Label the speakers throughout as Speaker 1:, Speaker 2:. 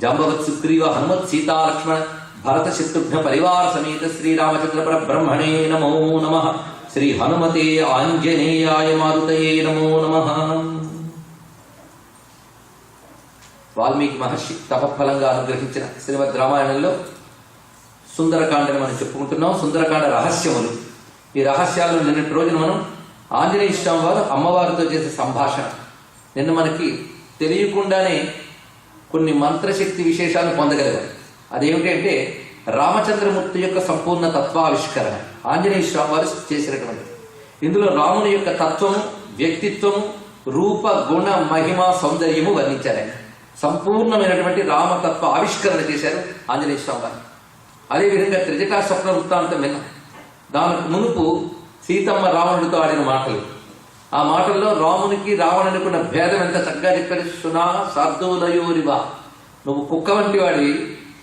Speaker 1: జాంబవత్ సుగ్రీవ హనుమత్ సీతా లక్ష్మణ భరత శత్రుఘ్న పరివార సమేత శ్రీరామచంద్ర పరబ్రహ్మణే నమో నమః. శ్రీ హనుమతే ఆంజనేయాయ మారుతయే నమో నమః. వాల్మీకి మహర్షి తపఫలంగా అనుగ్రహించిన శ్రీమద్ రామాయణంలో సుందరకాండని మనం చెప్పుకుంటున్నాం. సుందరకాండ రహస్యములు. ఈ రహస్యాలను నిన్నటి రోజున మనం ఆంజనేయ స్వామి వారు అమ్మవారితో చేసే సంభాషణ. నిన్న మనకి తెలియకుండానే కొన్ని మంత్రశక్తి విశేషాలు పొందగలిగాం. అదేమిటంటే రామచంద్రమూర్తి యొక్క సంపూర్ణ తత్వావిష్కరణ ఆంజనేయ స్వామి వారు చేసినటువంటి. ఇందులో రాముని యొక్క తత్వము, వ్యక్తిత్వము, రూప, గుణ, మహిమ, సౌందర్యము వర్ణించారు. ఆయన సంపూర్ణమైనటువంటి రామతత్వ ఆవిష్కరణ చేశారు ఆంజనేయ స్వామి వారు. అదేవిధంగా త్రిజటా స్వప్న వృత్తాంతం విన్నాం. దానికి మునుపు సీతమ్మ రావణుడితో ఆడిన మాటలు. ఆ మాటల్లో రామునికి రావణునికి ఉన్న భేదం ఎంత చక్కగా చెప్పారు. సునా శార్దూలయోరివా, నువ్వు కుక్క వంటి వాడి,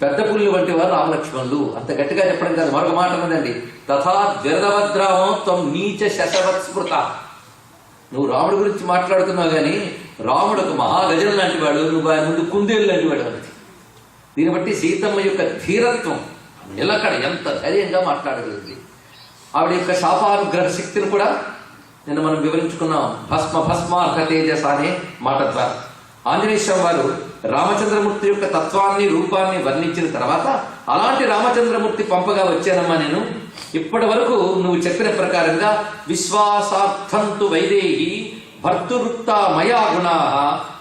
Speaker 1: పెద్ద పుల్లు వంటి వారు రామలక్ష్మణులు. అంత గట్టిగా చెప్పడం కాదు, మరొక మాట ఉందండి. తథా జ్వరదవద్రామో త్వం నీచ శశవత్ స్మృత. నువ్వు రాముడి గురించి మాట్లాడుతున్నావు కానీ రాముడు ఒక మహాగజం లాంటి వాడు, నువ్వు ఆయన ముందు కుందేలు లాంటి వాడు అన్నది. దీన్ని బట్టి సీతమ్మ యొక్క ధీరత్వం, నిలకడ ఎంత ధైర్యంగా మాట్లాడగలిగింది. ఆవిడ యొక్క శాపానుగ్రహ శక్తిని కూడా నిన్న మనం వివరించుకున్నాం. భస్మ భస్మార్హ తేజస అనే మాట ద్వారా ఆంజనేయ స్వామి వారు రామచంద్రమూర్తి యొక్క తత్వాన్ని, రూపాన్ని వర్ణించిన తర్వాత అలాంటి రామచంద్రమూర్తి పంపగా వచ్చానమ్మా నేను. ఇప్పటి వరకు నువ్వు చెప్పిన ప్రకారంగా విశ్వాసార్థంతు వైదేహి భర్తృవృత్త మయా గుణా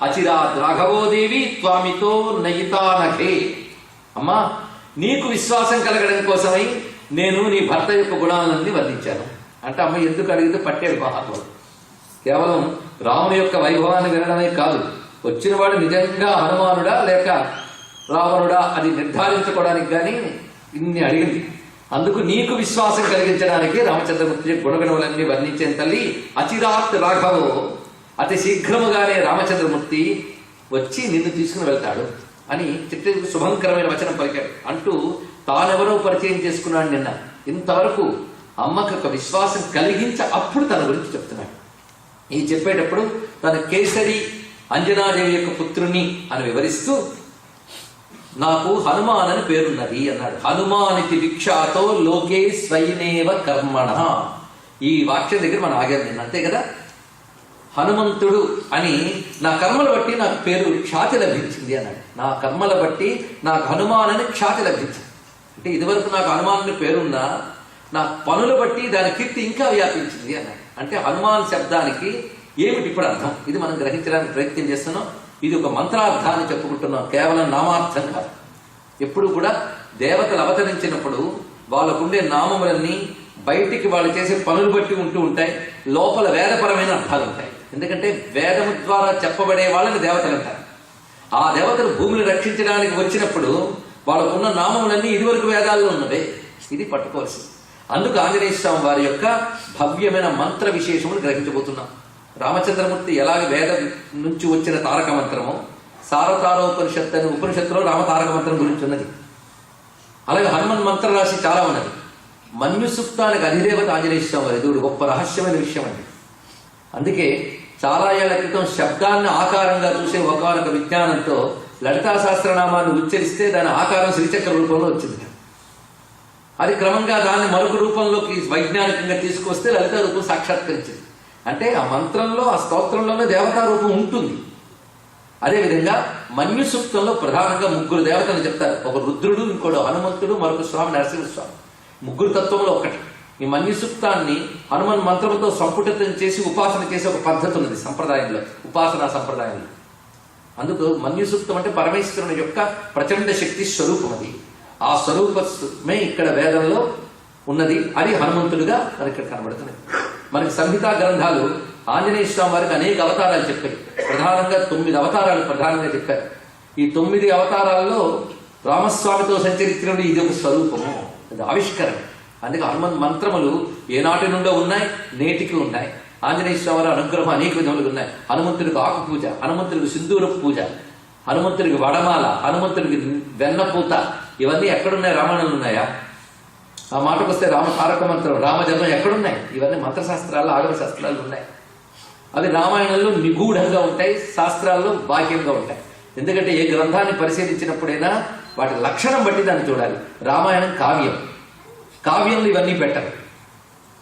Speaker 1: అచిరాద్ రాఘవోదేవి త్వామితో నయితానఘే. అమ్మా, నీకు విశ్వాసం కలగడం కోసమై నేను నీ భర్త యొక్క గుణాలన్నీ వర్ణించాను అంటే అమ్మ ఎందుకు అడిగితే పట్టేది మహాత్ముడు. కేవలం రాముని యొక్క వైభవాన్ని వినడమే కాదు, వచ్చినవాడు నిజంగా హనుమానుడా లేక రావణుడా అది నిర్ధారించుకోవడానికి కానీ ఇన్ని అడిగింది. అందుకు నీకు విశ్వాసం కలిగించడానికి రామచంద్రమూర్తి గుణగణములన్నీ వర్ణించిన తల్లి అచిరాత్ రాఘవో, అతి శీఘ్రముగానే రామచంద్రమూర్తి వచ్చి నిన్ను తీసుకుని వెళ్తాడు అని చిట్ట శుభంకరమైన వచనం పలికాడు. అంటూ తానెవరో పరిచయం చేసుకున్నాడు నిన్న. ఇంతవరకు అమ్మకు ఒక విశ్వాసం కలిగించి అప్పుడు తన గురించి చెప్తున్నాడు. ఈ చెప్పేటప్పుడు తన కేసరి అంజనాదేవి యొక్క పుత్రుని అని వివరిస్తూ నాకు హనుమాన్ అని పేరున్నది అన్నాడు. హనుమానితి విఖ్యాతో లోకే స్వైనేవ కర్మణ. ఈ వాక్యం దగ్గర మనం ఆగాం నిన్న, అంతే కదా. హనుమంతుడు అని నా కర్మల బట్టి నాకు పేరు ఖ్యాతి లభించింది అన్నాడు. నా కర్మల బట్టి నాకు హనుమాన్ అని ఖ్యాతి లభించింది. అంటే ఇదివరకు నాకు హనుమాన్ పేరున్నా నా పనులు బట్టి దాని కీర్తి ఇంకా వ్యాపించింది అన్నాడు. అంటే హనుమాన్ శబ్దానికి ఏమిటి ఇప్పుడు అర్థం, ఇది మనం గ్రహించడానికి ప్రయత్నం చేస్తున్నాం. ఇది ఒక మంత్రార్థాన్ని చెప్పుకుంటున్నాం, కేవలం నామార్థం కాదు. ఎప్పుడు కూడా దేవతలు అవతరించినప్పుడు వాళ్ళకుండే నామములన్నీ బయటికి వాళ్ళు చేసే పనులు బట్టి ఉంటూ ఉంటాయి, లోపల వేదపరమైన అర్థాలు ఉంటాయి. ఎందుకంటే వేదము ద్వారా చెప్పబడే వాళ్ళని దేవతలు అంటారు. ఆ దేవతలు భూమిని రక్షించడానికి వచ్చినప్పుడు వాళ్ళకున్న నామములన్నీ ఇదివరకు వేదాల్లో ఉన్నవే, ఇది పట్టుకోవాల్సింది. అందుకు ఆంజనేయ స్వామి వారి యొక్క భవ్యమైన మంత్ర విశేషములు గ్రహించబోతున్నాం. రామచంద్రమూర్తి ఎలాగ వేదం నుంచి వచ్చిన తారక మంత్రమో, సారతారోపనిషత్తు అనే ఉపనిషత్తులో రామ తారక మంత్రం గురించి ఉన్నది. అలాగే హనుమన్ మంత్ర రాశి చాలా ఉన్నది. మన్యు సూక్తానికి అధిదేవత ఆంజనేయ స్వామి వారి, ఇది గొప్ప రహస్యమైన విషయం అండి. అందుకే చాలా ఏళ్ల క్రితం శబ్దాన్ని ఆకారంగా చూసే ఒకనొక విజ్ఞానంతో లలితా సహస్రనామాన్ని ఉచ్చరిస్తే దాని ఆకారం శ్రీచక్ర రూపంలో వచ్చింది. అది క్రమంగా దాన్ని మరొక రూపంలోకి వైజ్ఞానికంగా తీసుకొస్తే లలితా రూపం సాక్షాత్కరించింది. అంటే ఆ మంత్రంలో, ఆ స్తోత్రంలోనే దేవతా రూపం ఉంటుంది. అదేవిధంగా మన్యు సూక్తంలో ప్రధానంగా ముగ్గురు దేవతలు చెప్తారు. ఒక రుద్రుడు, ఇంకోటి హనుమంతుడు, మరొక స్వామి నరసింహస్వామి. ముగ్గురు తత్వంలో ఒకటి. ఈ మన్యు సూక్తాన్ని హనుమన్ మంత్రంతో సంపుటితం చేసి ఉపాసన చేసే ఒక పద్ధతి ఉన్నది సంప్రదాయంలో, ఉపాసనా సంప్రదాయంలో. అందుకు మన్యు సూక్తం అంటే పరమేశ్వరుని యొక్క ప్రచండ శక్తి స్వరూపం. అది ఆ స్వరూపమే ఇక్కడ వేదంలో ఉన్నది. అది హనుమంతుడిగా మనకి ఇక్కడ కనబడుతుంది. మనకి సంహితా గ్రంథాలు ఆంజనేయ స్వామి వారికి అనేక అవతారాలు చెప్పాయి. ప్రధానంగా 9 అవతారాలు ప్రధానంగా చెప్పారు. ఈ 9 అవతారాల్లో రామస్వామితో సంచరించినప్పుడు ఇది ఒక స్వరూపము, అది ఆవిష్కరణ. అందుకే హనుమన్ మంత్రములు ఏనాటి నుండో ఉన్నాయి, నేటికి ఉన్నాయి. ఆంజనేయ స్వామి అనుగ్రహం అనేక విధములుగా ఉన్నాయి. హనుమంతుడికి ఆకు పూజ, హనుమంతుడికి సింధూర పూజ, హనుమంతుడికి వడమాల, హనుమంతుడికి వెన్నపూత, ఇవన్నీ ఎక్కడున్నాయి? రామాయణంలో ఉన్నాయా? ఆ మాటకు వస్తే రామ తారక మంత్రం, రామజన్మం ఎక్కడున్నాయి? ఇవన్నీ మంత్రశాస్త్రాల్లో, ఆగమ శాస్త్రాలు ఉన్నాయి. అవి రామాయణంలో నిగూఢంగా ఉంటాయి, శాస్త్రాల్లో బాహ్యంగా ఉంటాయి. ఎందుకంటే ఏ గ్రంథాన్ని పరిశీలించినప్పుడైనా వాటి లక్షణం బట్టి దాన్ని చూడాలి. రామాయణం కావ్యం, కావ్యంలో ఇవన్నీ పెట్టరు,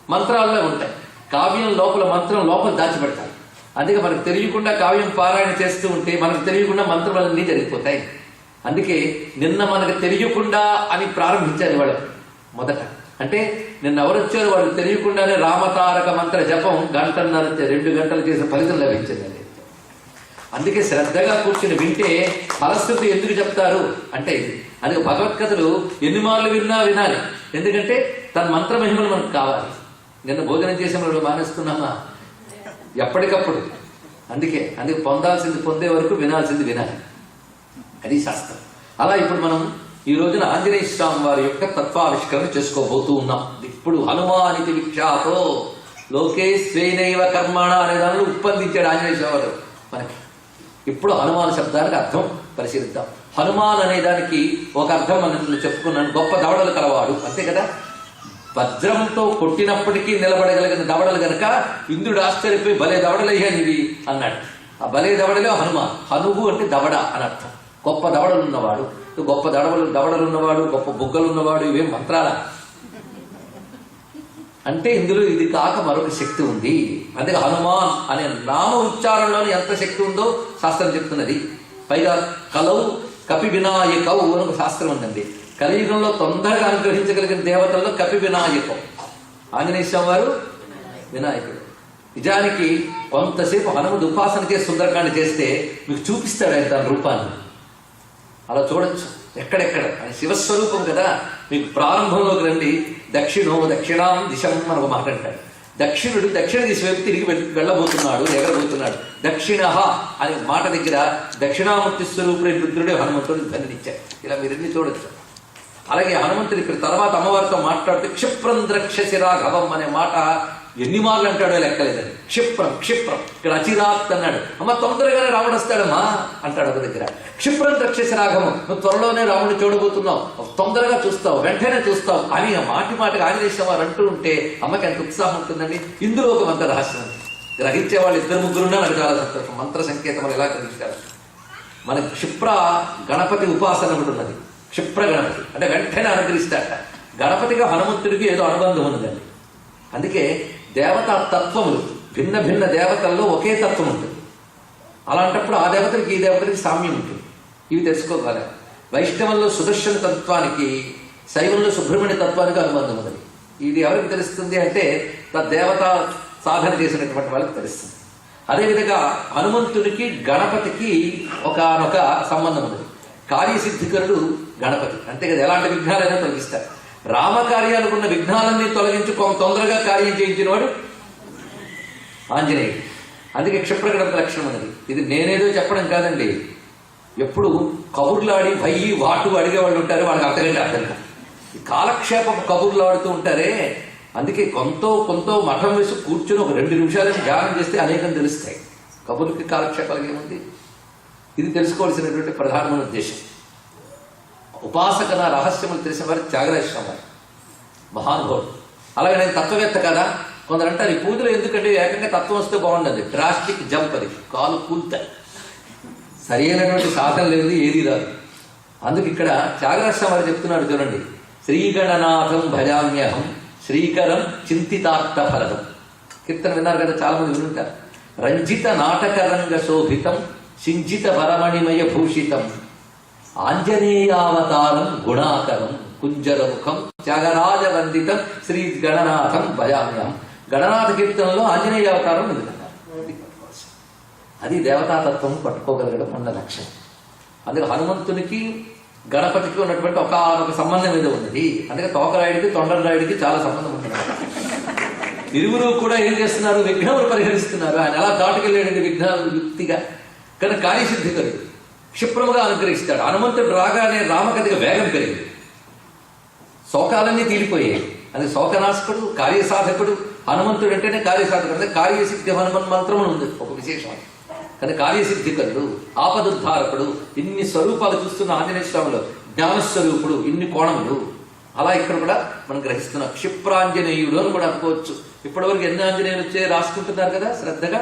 Speaker 1: మంత్రాల్లో ఉంటాయి. కావ్యం లోపల మంత్రం లోపల దాచిపెడతారు. అందుకే మనకు తెలియకుండా కావ్యం పారాయణ చేస్తూ ఉంటే మనకు తెలియకుండా మంత్రాలన్నీ జరిగిపోతాయి. అందుకే నిన్న మనకు తెలియకుండా అని ప్రారంభించారు వాళ్ళు మొదట. అంటే నిన్న ఎవరు వచ్చారు వాళ్ళు తెలియకుండానే రామతారక మంత్ర జపం 1.5 గంటలు చేసే ఫలితం లభించింది. అందుకే శ్రద్ధగా కూర్చుని వింటే ఫలశ్రుతి ఎందుకు చెప్తారు అంటే ఇది. అందుకే భగవత్కథలు ఎన్ని మార్లు విన్నా వినాలి. ఎందుకంటే తన మంత్ర మహిమలు మనకు కావాలి. నిన్న భోజనం చేసే వాళ్ళు మానేస్తున్నామా ఎప్పటికప్పుడు. అందుకే పొందాల్సింది పొందే వరకు వినాల్సింది వినాలి. అది శాస్త్రం. అలా ఇప్పుడు మనం ఈ రోజున ఆంజనేయ స్వామి వారి యొక్క తత్వావిష్కరణ చేసుకోబోతూ ఉన్నాం. ఇప్పుడు హనుమానితి విఖ్యాతో లోకే స్వేనైవ కర్మణ అనే దానిలో ఉప్పందించాడు ఆంజనేయ స్వామి వారు మనకి. ఇప్పుడు హనుమాన్ శబ్దానికి అర్థం పరిశీలిద్దాం. హనుమాన్ అనే దానికి ఒక అర్థం మనం చెప్పుకున్నాను, గొప్ప దవడలు కలవాడు, అంతే కదా. వజ్రంతో కొట్టినప్పటికీ నిలబడగలిగిన దవడలు గనక ఇంద్రుడు ఆశ్చర్యపోయి భలే దవడలయ్యానివి అన్నాడు. ఆ భలే దవడలో హనుమాన్, హనువు అంటే దవడ అని అర్థం. గొప్ప దవడలు ఉన్నవాడు, గొప్ప దవడలు ఉన్నవాడు, గొప్ప బుగ్గలు ఉన్నవాడు, ఇవేం మంత్రాల అంటే ఇందులో ఇది కాక మరొక శక్తి ఉంది. అందుకే హనుమాన్ అనే నామ ఉచ్చారణలోనే ఎంత శక్తి ఉందో శాస్త్రం చెప్తున్నది. పైగా కలవు కపి వినాయకవు అని ఒక శాస్త్రం ఉందండి. కలియుగంలో తొందరగా అనుగ్రహించగలిగిన దేవతల్లో కపి వినాయకం. ఆంజనేయ స్వామి వారు వినాయకుడు. నిజానికి కొంతసేపు హనుమద్ ఉపాసన చేసి సుందరకాండ చేస్తే మీకు చూపిస్తాడు ఆయన తన రూపాన్ని. అలా చూడొచ్చు ఎక్కడెక్కడ. ఆయన శివస్వరూపం కదా. మీకు ప్రారంభంలోకి రండి. దక్షిణాం దిశం అని ఒక మాట అంటాడు. దక్షిణుడు దక్షిణ దిశ వైపు తిరిగి వెళ్ళబోతున్నాడు, ఎగరబోతున్నాడు. దక్షిణ అనే మాట దగ్గర దక్షిణామూర్తి స్వరూపుడే రుద్రుడే హనుమంతుడిని ధన్యనిచ్చాడు. ఇలా మీరన్నీ చూడొచ్చు. అలాగే హనుమంతుడు ఇక్కడ తర్వాత అమ్మవారితో మాట్లాడుతూ క్షిప్రం ద్రక్షసి రాఘవం అనే మాట ఎన్ని మార్లు అంటాడో లెక్కలేదని. క్షిప్రం ఇక్కడ అచిరాత్ అన్నాడు. అమ్మ తొందరగానే రాముడు వస్తాడమ్మా అంటాడు ఒక దగ్గర. క్షిప్రం ద్రక్షసి రాఘవం, నువ్వు త్వరలోనే రాముడిని చూడబోతున్నావు, తొందరగా చూస్తావు, వెంటనే చూస్తావు అని మాటికి ఆంజనేయ స్వామి వారు అంటూ ఉంటే అమ్మకి ఎంత ఉత్సాహం ఉంటుందండి. ఇందులో ఒక మంత్ర రహస్యం గ్రహించే వాళ్ళు 2-3 నాకు చాలా సంతోషం. మంత్ర సంకేతం ఎలా గ్రహించారు. మనకి క్షిప్ర గణపతి ఉపాసన ఒకటి ఉన్నది. క్షిప్ర గణపతి అంటే వెంటనే అనుగ్రహిస్తాట. గణపతిగా హనుమంతుడికి ఏదో అనుబంధం ఉన్నదండి. అందుకే దేవతా తత్వములు భిన్న భిన్న దేవతల్లో ఒకే తత్వం ఉంటుంది. అలాంటప్పుడు ఆ దేవతలకి ఈ దేవతలకి సామ్యం ఉంటుంది. ఇవి తెలుసుకోగల. వైష్ణవంలో సుదర్శన తత్వానికి, శైవంలో సుబ్రహ్మణ్య తత్వానికి అనుబంధం ఉన్నది. ఇది ఎవరికి తెలుస్తుంది అంటే దేవత సాధన చేసినటువంటి వాళ్ళకి తెలుస్తుంది. అదేవిధంగా హనుమంతుడికి గణపతికి ఒకనొక సంబంధం ఉన్నది. కార్యసిద్ధికరుడు గణపతి, అంతే కదా. ఎలాంటి విఘ్నాలైనా తొలగిస్తారు. రామకార్యాలకు ఉన్న విఘ్నాలన్నీ తొలగించి తొందరగా కార్యం చేయించిన వాడు ఆంజనేయుడు. అందుకే క్షిప్రగణపతి లక్షణం ఉన్నది. ఇది నేనేదో చెప్పడం కాదండి. ఎప్పుడు కబుర్లాడి భయ్యి వాటు అడిగేవాళ్ళు ఉంటారు, వాళ్ళకి అంతకంటే అర్థం కాదు. కాలక్షేపం కబుర్లు ఆడుతూ ఉంటారే. అందుకే కొంత మఠం వేసి కూర్చొని ఒక 2 నిమిషాలని ధ్యానం చేస్తే అనేకం తెలుస్తాయి. కబుర్లకి కాలక్షేపాలకి ఏముంది. ఇది తెలుసుకోవాల్సినటువంటి ప్రధానమైన ఉద్దేశం. ఉపాసకన రహస్యములు తెలిసిన వారు త్యాగరాజ స్వామి మహానుభావుడు. అలాగే నేను తత్వవేత్త కదా. కొందరు అంటారు ఈ పూజలు ఎందుకంటే ఏకంగా తత్వం వస్తే బాగుండదు, డ్రాస్టిక్ జంప్, అది కాలు కూల్తాయి, సరి అయినటువంటి సాధన లేదు, ఏది రాదు. అందుకు ఇక్కడ త్యాగరాజ స్వామి వారు చెప్తున్నాడు చూడండి. శ్రీగణనాథం భజామ్యహం శ్రీకరం చింతితార్థ ఫలదం. కీర్తన విన్నారు కదా, చాలా మంది వినుంటారు. రంజిత నాటకరంగ శోభితం సింజిత వరమణిమయ భూషితం ఆంజనేయావతారం గుణాకరం కుంజరముఖం త్యాగరాజ వందితం శ్రీ గణనాథం భజామ్యహం. గణనాథ కీర్తనలో ఆంజనేయ అవతారం ఎందుకన్నారు. అది దేవతాతత్వం పట్టుకోగలగడం అన్న లక్ష్యం. అందుకే హనుమంతునికి గణపతికి ఉన్నటువంటి ఒక సంబంధం ఏదో ఉన్నది. అందుకే తోకరాయుడికి తొండరాయుడికి చాలా సంబంధం ఉంటుంది. ఇరువురు కూడా ఏం చేస్తున్నారు, విఘ్నములు పరిహరిస్తున్నారు. ఆయన ఎలా దాటుకెళ్ళాడండి విఘ్నాలు యుక్తిగా. కానీ కార్యసిద్ధికరుడు క్షిప్రముగా అనుగ్రహిస్తాడు. హనుమంతుడు రాగానే రామకథగా వేగం పెరిగింది, శోకాలన్నీ తీరిపోయాయి. అది శోకనాశకుడు, కార్యసాధకుడు. హనుమంతుడు అంటేనే కార్యసాధకుడు. అంటే కార్యసిద్ధి హనుమన్ మంత్రం ఉంది ఒక విశేషం. కానీ కార్యసిద్ధికరుడు, ఆపదుద్ధారకుడు, ఇన్ని స్వరూపాలు చూస్తున్న ఆంజనేయ స్వామిలో జ్ఞానస్వరూపుడు, ఇన్ని కోణములు. అలా ఇక్కడ కూడా మనం గ్రహిస్తున్నాం. క్షిప్రాంజనేయుడు అని కూడా అనుకోవచ్చు. ఇప్పటివరకు ఎన్ని ఆంజనేయులు వచ్చాయి రాసుకుంటున్నారు కదా శ్రద్ధగా.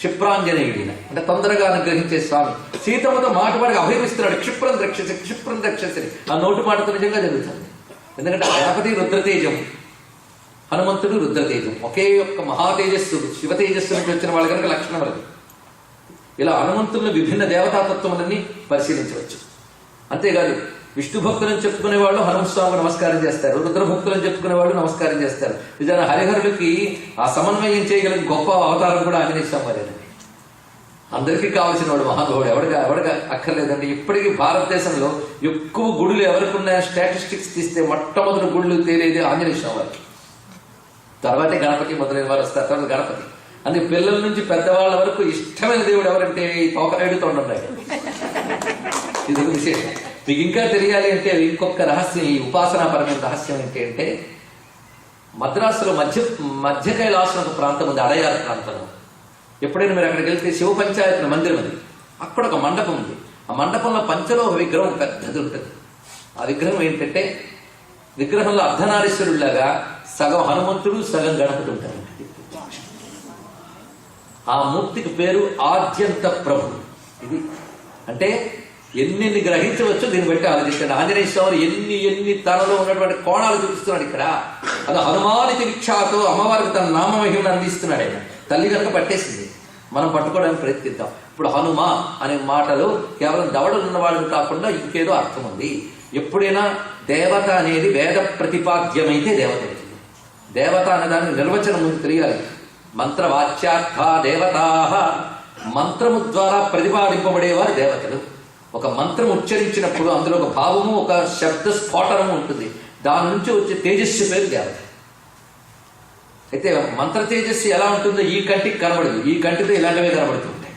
Speaker 1: క్షిప్రాంజనేయుడిన అంటే తొందరగా అనుగ్రహించే స్వామి. సీతమ్మతో మాటపాటికి అభయమిస్తున్నాడు, క్షిప్రం ద్రక్షసి క్షిప్రం ద్రక్షసి. ఆ నోటు మాటతో నిజంగా జరుగుతుంది. ఎందుకంటే గణపతి రుద్రతేజం, హనుమంతుడు రుద్రతేజం, ఒకే ఒక్క మహాతేజస్సు శివ తేజస్సు నుంచి వచ్చిన వాళ్ళ కనుక లక్షణం అది. ఇలా హనుమంతుల్లో విభిన్న దేవతాతత్వములన్నీ పరిశీలించవచ్చు. అంతేకాదు విష్ణు భక్తులను చెప్పుకునే వాళ్ళు హనుమస్వామికి నమస్కారం చేస్తారు, రుద్ర భక్తులను చెప్పుకునే వాళ్ళు నమస్కారం చేస్తారు. నిజంగా హరిహరులకి ఆ సమన్వయం చేయగలిగిన గొప్ప అవతారం కూడా ఆంజనేయ స్వామి వారేనండి. అందరికీ కావాల్సిన వాడు మహానుభావుడు, ఎవడిగా అక్కర్లేదండి. ఇప్పటికీ భారతదేశంలో ఎక్కువ గుడులు ఎవరికి ఉన్న స్టాటిస్టిక్స్ తీస్తే మొట్టమొదటి గుళ్ళు తేలేది ఆంజనేయ స్వామి వారికి, తర్వాతే గణపతి మొదలైన వారు వస్తారు, తర్వాత గణపతి. అందుకే పిల్లల నుంచి పెద్దవాళ్ళ వరకు ఇష్టమైన దేవుడు ఎవరంటే ఈ తోకరాయుడు తొండరాయుడు. ఇది ఒక విశేషం. మీకు ఇంకా తెలియాలి అంటే ఇంకొక రహస్యం, ఈ ఉపాసనాపరమైన రహస్యం ఏంటి అంటే, మద్రాసులో మధ్య కైలాసం ఒక ప్రాంతం ఉంది, అడయార్ ప్రాంతం. ఎప్పుడైనా మీరు అక్కడికి వెళ్తే శివ పంచాయతీ మందిరం ఉంది, అక్కడ ఒక మండపం ఉంది. ఆ మండపంలో పంచలోహ విగ్రహం పెద్దది ఉంటుంది. ఆ విగ్రహం ఏంటంటే, విగ్రహంలో అర్ధనారీశ్వరులాగా సగం హనుమంతుడు సగం గణపతి ఉంటారు. ఆ మూర్తికి పేరు ఆద్యంత ప్రభు. ఇది అంటే ఎన్ని గ్రహించవచ్చు దీన్ని బట్టి ఆలోచిస్తాడు. ఆంజనేయ స్వామి ఎన్ని తనలో ఉన్నటువంటి కోణాలు చూపిస్తున్నాడు ఇక్కడ. అది హనుమానికి విఖ్యాతో అమ్మవారికి తన నామమహిమను అందిస్తున్నాడు ఆయన. తల్లి కనుక పట్టేసింది, మనం పట్టుకోవడానికి ప్రయత్నిద్దాం. ఇప్పుడు హనుమ అనే మాటలు కేవలం దవడలు ఉన్నవాడిని కాకుండా ఇంకేదో అర్థం ఉంది. ఎప్పుడైనా దేవత అనేది వేద ప్రతిపాద్యమైతే దేవత అవుతుంది. దేవత అనేదాన్ని నిర్వచనం ముందు తెలియాలి. మంత్రవాచ్యార్థ దేవతా, మంత్రము ద్వారా ప్రతిపాదింపబడేవారు దేవతలు. ఒక మంత్రం ఉచ్చరించినప్పుడు అందులో ఒక భావము, ఒక శబ్ద స్ఫోటనము ఉంటుంది. దాని నుంచి వచ్చే తేజస్సు పేరు దేవత. అయితే మంత్ర తేజస్సు ఎలా ఉంటుందో ఈ కంటికి కనబడదు, ఈ కంటితో ఇలాంటివే కనబడుతుంటాయి.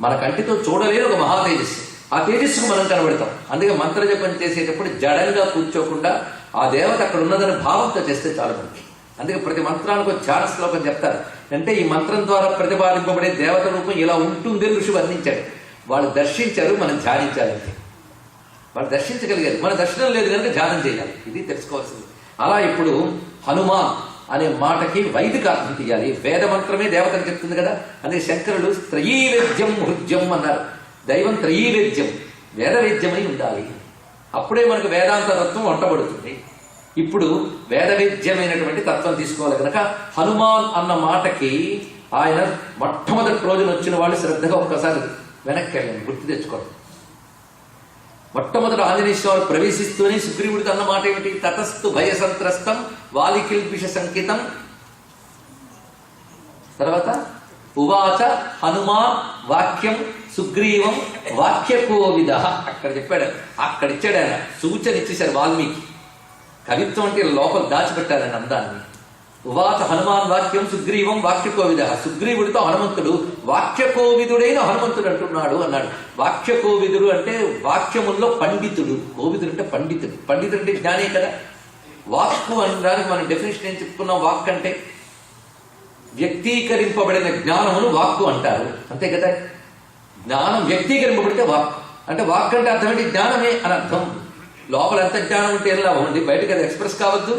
Speaker 1: మన కంటితో చూడలేని ఒక మహా తేజస్సు, ఆ తేజస్సుకు మనం కనబడతాం. అందుకే మంత్ర జపం చేసేటప్పుడు జడంగా కూర్చోకుండా ఆ దేవత అక్కడ ఉన్నదని భావంతో చేస్తే చాలా మంచి. అందుకే ప్రతి మంత్రానికి ఒక ధ్యాన శ్లోకం చెప్తారు. అంటే ఈ మంత్రం ద్వారా ప్రతిపాదింపబడే దేవత రూపం ఇలా ఉంటుంది అని ఋషి వర్ణించాడు. వాళ్ళు దర్శించారు, మనం ధ్యానించాలంటే. వాళ్ళు దర్శించగలిగారు, మన దర్శనం లేదు కనుక ధ్యానం చేయాలి. ఇది తెలుసుకోవాల్సింది. అలా ఇప్పుడు హనుమ అనే మాటకి వైదిక అర్థం తీయాలి. వేద మంత్రమే దేవతని చెప్తుంది కదా. అందుకే శంకరులు త్రయీవేద్యం హృద్యం అన్నారు. దైవం త్రయీవేద్యం, వేదవేద్యమై ఉండాలి. అప్పుడే మనకు వేదాంత తత్వం వంటబడుతుంది. ఇప్పుడు వేదవేద్యమైనటువంటి తత్వం తీసుకోవాలి కనుక హనుమాన్ అన్న మాటకి ఆయన మొట్టమొదటి రోజున వచ్చిన వాళ్ళు శ్రద్ధగా ఒక్కసారి వెనక్కి వెళ్ళండి, గుర్తు తెచ్చుకోండి. మొట్టమొదటి ఆంజనేయ స్వామి ప్రవేశిస్తూనే సుగ్రీవుడికి అన్న మాట ఏమిటి? తతస్థు భయ సంత్రస్తం వాలికిల్పిష సంకితం. తర్వాత ఉవాచ హనుమా వాక్యం సుగ్రీవం వాక్యకోవిద. అక్కడ చెప్పాడు, అక్కడ ఇచ్చాడు ఆయన, సూచన ఇచ్చేశారు వాల్మీకి. కవిత్వం అంటే లోపల దాచిపెట్టాలని అందాన్ని. ఉవాచ హనుమాన్ వాక్యం సుగ్రీవం వాక్యకోవిద. సుగ్రీవుడితో హనుమంతుడు వాక్యకోవిదుడైన హనుమంతుడు అంటున్నాడు అన్నాడు. వాక్యకోవిదుడు అంటే వాక్యముల్లో పండితుడు, కోవిదుడు అంటే పండితుడు. పండితుడు అంటే జ్ఞానే కదా. వాక్కు అనడానికి మనం డెఫినేషన్ ఏం చెప్పుకున్నాం? వాక్ అంటే వ్యక్తీకరింపబడిన జ్ఞానమును వాక్కు అంటారు, అంతే కదా. జ్ఞానం వ్యక్తీకరింపబడితే వాక్ అంటే, వాక్ అంటే అర్థం ఏంటి? జ్ఞానమే అని అర్థం. లోపల ఎంత జ్ఞానం ఉంటే ఎలా ఉంది, బయటకు అది ఎక్స్ప్రెస్ కావద్దు.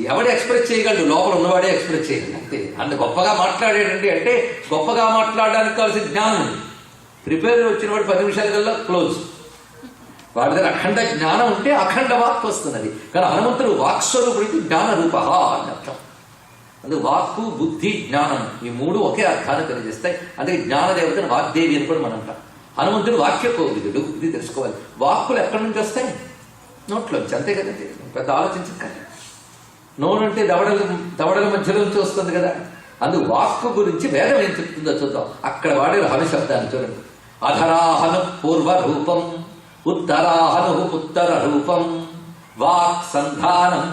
Speaker 1: ఎవడు ఎక్స్ప్రెస్ చేయగలడు? లోపల ఉన్నవాడే ఎక్స్ప్రెస్ చేయగలడు, అంతే. అంత గొప్పగా మాట్లాడేటండి అంటే గొప్పగా మాట్లాడడానికి కావాల్సిన జ్ఞానం ఉంది. ప్రిపేర్ వచ్చిన వాడు 10 నిమిషాల కల్లా క్లోజ్. వాడి దగ్గర అఖండ జ్ఞానం ఉంటే అఖండ వాక్ వస్తున్నది. కానీ హనుమంతుడు వాక్స్వరూపుడికి జ్ఞాన రూప అని అర్థం. అందుకే వాక్కు బుద్ధి జ్ఞానం ఈ 3 ఒకే అర్థాన్ని తెలియజేస్తాయి. అందుకే జ్ఞానదేవతను వాగ్దేవి అని కూడా మనం అంటాం. హనుమంతుడు వాక్యకోవిదుడు, ఇది తెలుసుకోవాలి. వాక్కులు ఎక్కడి నుంచి వస్తాయి? నోట్లోంచి, అంతే కదా. పెద్ద ఆలోచించకండి. నోరు అంటే దవడల మధ్యలో నుంచి వస్తుంది కదా. అందుకు వాక్కు గురించి వేదం ఏం చెప్తుందో చూద్దాం. అక్కడ వాడే హను శబ్దాన్ని చూడండి. అధరాహను పూర్వ రూపం, ఉత్తరాహను ఉత్తర రూపం, వాక్ సంధానం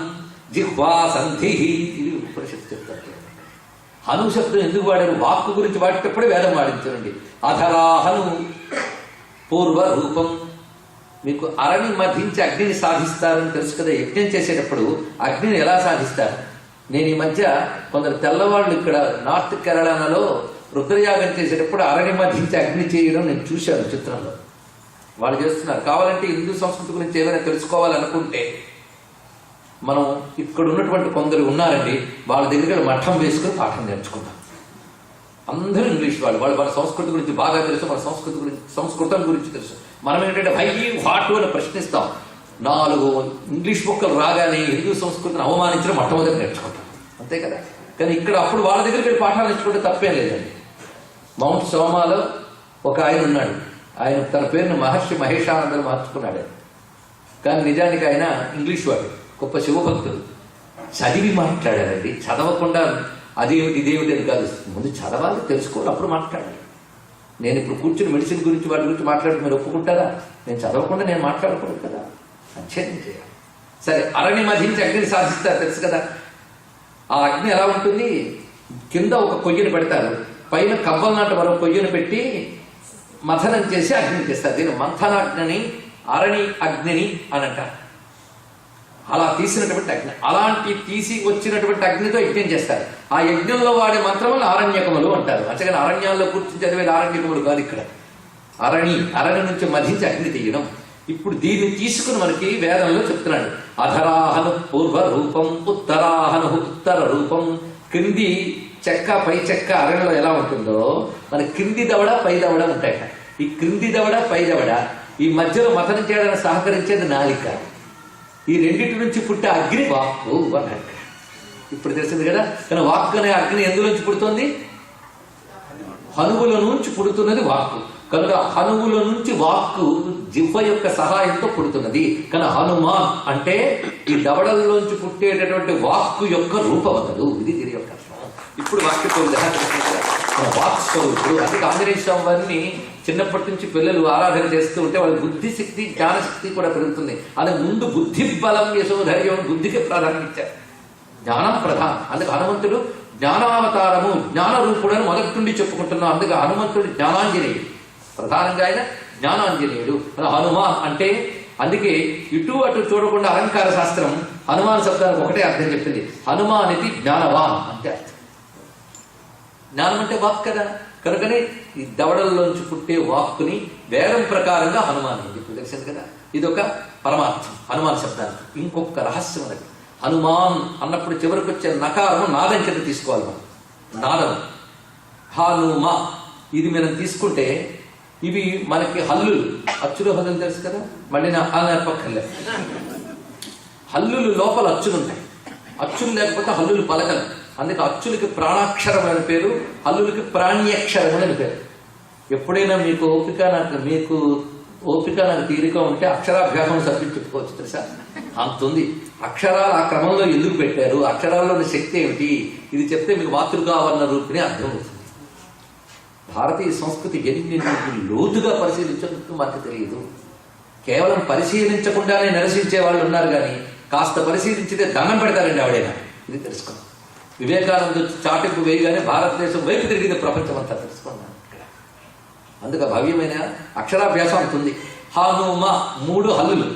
Speaker 1: జిహ్వా సంధి. ఇది ఉపనిషత్తు చెప్తారు. హను శబ్దం ఎందుకు వాడారు? వాక్కు గురించి వాడేటప్పుడే వేదం వాడించండి. అధరాహను పూర్వ రూపం. మీకు అరణి మధించి అగ్నిని సాధిస్తారని తెలుసు కదా. యజ్ఞం చేసేటప్పుడు అగ్నిని ఎలా సాధిస్తారు? నేను ఈ మధ్య కొందరు తెల్లవాళ్ళు ఇక్కడ నార్త్ కేరళలో రుద్రయాగం చేసేటప్పుడు అరణి మధించి అగ్ని చేయడం నేను చూశాను చిత్రంలో. వాళ్ళు చేస్తున్నారు. కావాలంటే హిందూ సంస్కృతి గురించి ఏదైనా తెలుసుకోవాలనుకుంటే మనం ఇక్కడ ఉన్నటువంటి కొందరు ఉన్నారండి, వాళ్ళ దగ్గర మఠం వేసుకుని పాఠం నేర్చుకుంటాం. అందరూ ఇంగ్లీష్ వాళ్ళు మన సంస్కృతి గురించి బాగా తెలుసు, మన సంస్కృతం గురించి తెలుసు. మనం ఏంటంటే వాటు అని ప్రశ్నిస్తాం. 4 ఇంగ్లీష్ బుక్కలు రాగానే హిందూ సంస్కృతిని అవమానించడం మొట్టమొదటి నేర్చుకుంటాం, అంతే కదా. కానీ ఇక్కడ అప్పుడు వాళ్ళ దగ్గరికి వెళ్ళి పాఠాలు నేర్చుకుంటే తప్పేం లేదండి. మౌంట్ సోమాలో ఒక ఆయన ఉన్నాడు. ఆయన తన పేరును మహర్షి మహేశానందను మార్చుకున్నాడు. కానీ నిజానికి ఆయన ఇంగ్లీష్ వాడు, గొప్ప శివభక్తుడు. చదివి మాట్లాడారండి, చదవకుండా అదేమిటి ఇదేమిటి అని కాదు. ముందు చదవాలి, తెలుసుకోవాలి, అప్పుడు మాట్లాడాలి. నేను ఇప్పుడు కూర్చుని మెడిసిన్ గురించి వాటి గురించి మాట్లాడి మీరు ఒప్పుకుంటారా? నేను చదవకుండా నేను మాట్లాడకూడదు కదా, అధ్యయనం చేయాలి. సరే, అరణి మధించి అగ్నిని సాధిస్తారు తెలుసు కదా. ఆ అగ్ని ఎలా ఉంటుంది? కింద ఒక కొయ్యను పెడతారు, పైన కవ్వల నాటి మరో కొయ్యను పెట్టి మథనం చేసి అగ్ని చేస్తారు. దీని మంథనాగ్ని, అరణి అగ్నిని అని అంటారు. అలా తీసినటువంటి అగ్ని, అలాంటి తీసి వచ్చినటువంటి అగ్నితో యజ్ఞం చేస్తారు. ఆ యజ్ఞంలో వాడే మంత్రములు ఆరణ్యకములు అంటారు. అంతేగాని అరణ్యాల్లో కూర్చుని చదివేది ఆరణ్యకములు కాదు. ఇక్కడ అరణి నుంచి మధించి అగ్ని తీయడం. ఇప్పుడు దీన్ని తీసుకుని మనకి వేదంలో చెప్తున్నాడు. అధరాహను పూర్వ రూపం, ఉత్తరాహను ఉత్తర రూపం. క్రింది చెక్క పై చెక్క అరణ్యంలో ఎలా ఉంటుందో మన క్రింది దవడ పై దవడ ఉంటాయట. ఈ క్రింది దవడ పై దవడ ఈ మధ్యలో మథనం చేయడానికి సహకరించేది నాలిక. ఈ రెండింటి నుంచి పుట్టే అగ్ని వాక్కు అన్నాడు. ఇప్పుడు తెలిసింది కదా. కానీ వాక్కు అనే అగ్ని ఎందులోంచి పుడుతుంది? హనువుల నుంచి పుడుతున్నది వాక్కు. కనుక హనువుల నుంచి వాక్కు జిహ్వ యొక్క సహాయంతో పుడుతున్నది. కానీ హనుమాన్ అంటే ఈ దవడల్లోంచి పుట్టేటటువంటి వాక్కు యొక్క రూపవతలు. ఇది దీని యొక్క ఇప్పుడు వాక్యతో వాక్ స్వరూపుడు. అందుకే ఆంజనేయ స్వామి వారిని చిన్నప్పటి నుంచి పిల్లలు ఆరాధన చేస్తూ ఉంటే వాళ్ళ బుద్ధిశక్తి జ్ఞానశక్తి కూడా పెరుగుతుంది. అది ముందు బుద్ధి బలం యశోధైర్యం, బుద్ధికి ప్రాధాన్యం ఇచ్చారు. జ్ఞానం ప్రధానం. అందుకే హనుమంతుడు జ్ఞానావతారము, జ్ఞాన రూపుడు అని మొదటి నుండి చెప్పుకుంటున్నాం. అందుకే హనుమంతుడు జ్ఞానాంజనేయుడు, ప్రధానంగా ఆయన జ్ఞానాంజనేయుడు. హనుమాన్ అంటే అందుకే ఇటు అటు చూడకుండా అలంకార శాస్త్రం హనుమాన్ శబ్దానికి ఒకటే అర్థం చెప్పింది. హనుమాన్ ఇది జ్ఞానవాన్ అంటే అర్థం. జ్ఞానం అంటే వాక్ కదా. కనుకనే ఈ దవడల్లోంచి పుట్టే వాక్కుని వేదం ప్రకారంగా హనుమాన్ అని చెప్పి తెలిసింది కదా. ఇదొక పరమార్థం హనుమాన్ శబ్దానికి. ఇంకొక రహస్యం అది. హనుమాన్ అన్నప్పుడు చివరికి వచ్చే నకారము నాదం కింద తీసుకోవాలి మనం. నాదం హనుమ ఇది మనం తీసుకుంటే ఇవి మనకి హల్లులు, అచ్చులు హల్లులు తెలుసు కదా. మళ్ళీ నా పక్కర్లేదు. హల్లులు లోపల అచ్చులుంటాయి. అచ్చులు లేకపోతే హల్లులు పలకలు. అందుకే అచ్చులకి ప్రాణాక్షరం అని పేరు, హల్లులకి ప్రాణ్యక్షరం అని పేరు. ఎప్పుడైనా మీకు ఓపిక నాకు తీరిక ఉంటే అక్షరాభ్యాసం సర్పించుకోవచ్చు తెలుసా. అంతుంది. అక్షరాలు ఆ క్రమంలో ఎందుకు పెట్టారు, అక్షరాల్లోని శక్తి ఏమిటి, ఇది చెప్తే మీకు మాతృకావర్ణ రూపిణి అర్థం అవుతుంది. భారతీయ సంస్కృతి ఎన్ని లోతుగా పరిశీలించడం మనకు తెలియదు. కేవలం పరిశీలించకుండానే నిరసించే వాళ్ళు ఉన్నారు, కానీ కాస్త పరిశీలించితే దండం పెడతారండి ఆవిడైనా. ఇది తెలుసుకున్నాం. వివేకానంద చాటింపు వేయగానే భారతదేశం వైపు తిరిగింది ప్రపంచం అంతా తెలుసుకున్నాను ఇక్కడ. అందుకే భవ్యమైన అక్షరాభ్యాసం అవుతుంది. హనుమ 3 హల్లులు,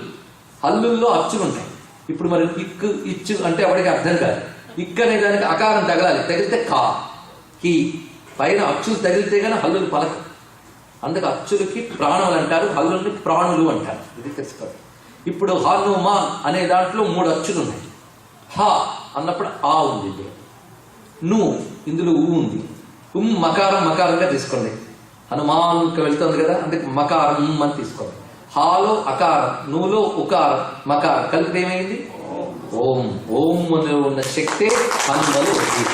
Speaker 1: హల్లుల్లో అచ్చులు ఉంటాయి. ఇప్పుడు మరి ఇక్కు ఇచ్చు అంటే ఎవరికి అర్థం కాదు. ఇక్ అనే దానికి అకారం తగలాలి, తగిలితే కా కి పైన అచ్చులు తగిలితే గానీ హల్లులు పలక. అందుకే అచ్చులకి ప్రాణులు అంటారు, హల్లులకి ప్రాణులు అంటారు. ఇది తెలుసుకోవాలి. ఇప్పుడు హనుమాన్ అనే దాంట్లో 3 అచ్చులు ఉన్నాయి. హ అన్నప్పుడు ఆ ఉంది, ను ఇందులో ఊ ఉంది, మకారంగా తీసుకోండి. హనుమాన్కి వెళ్తుంది కదా, అందుకే మకారం అని తీసుకోండి. హాలో అకారం, నూలో ఉకారం, మకారం కలిపి ఏమైంది ఓం. ఓం అని ఉన్న శక్తే హనుమలు ఉంది.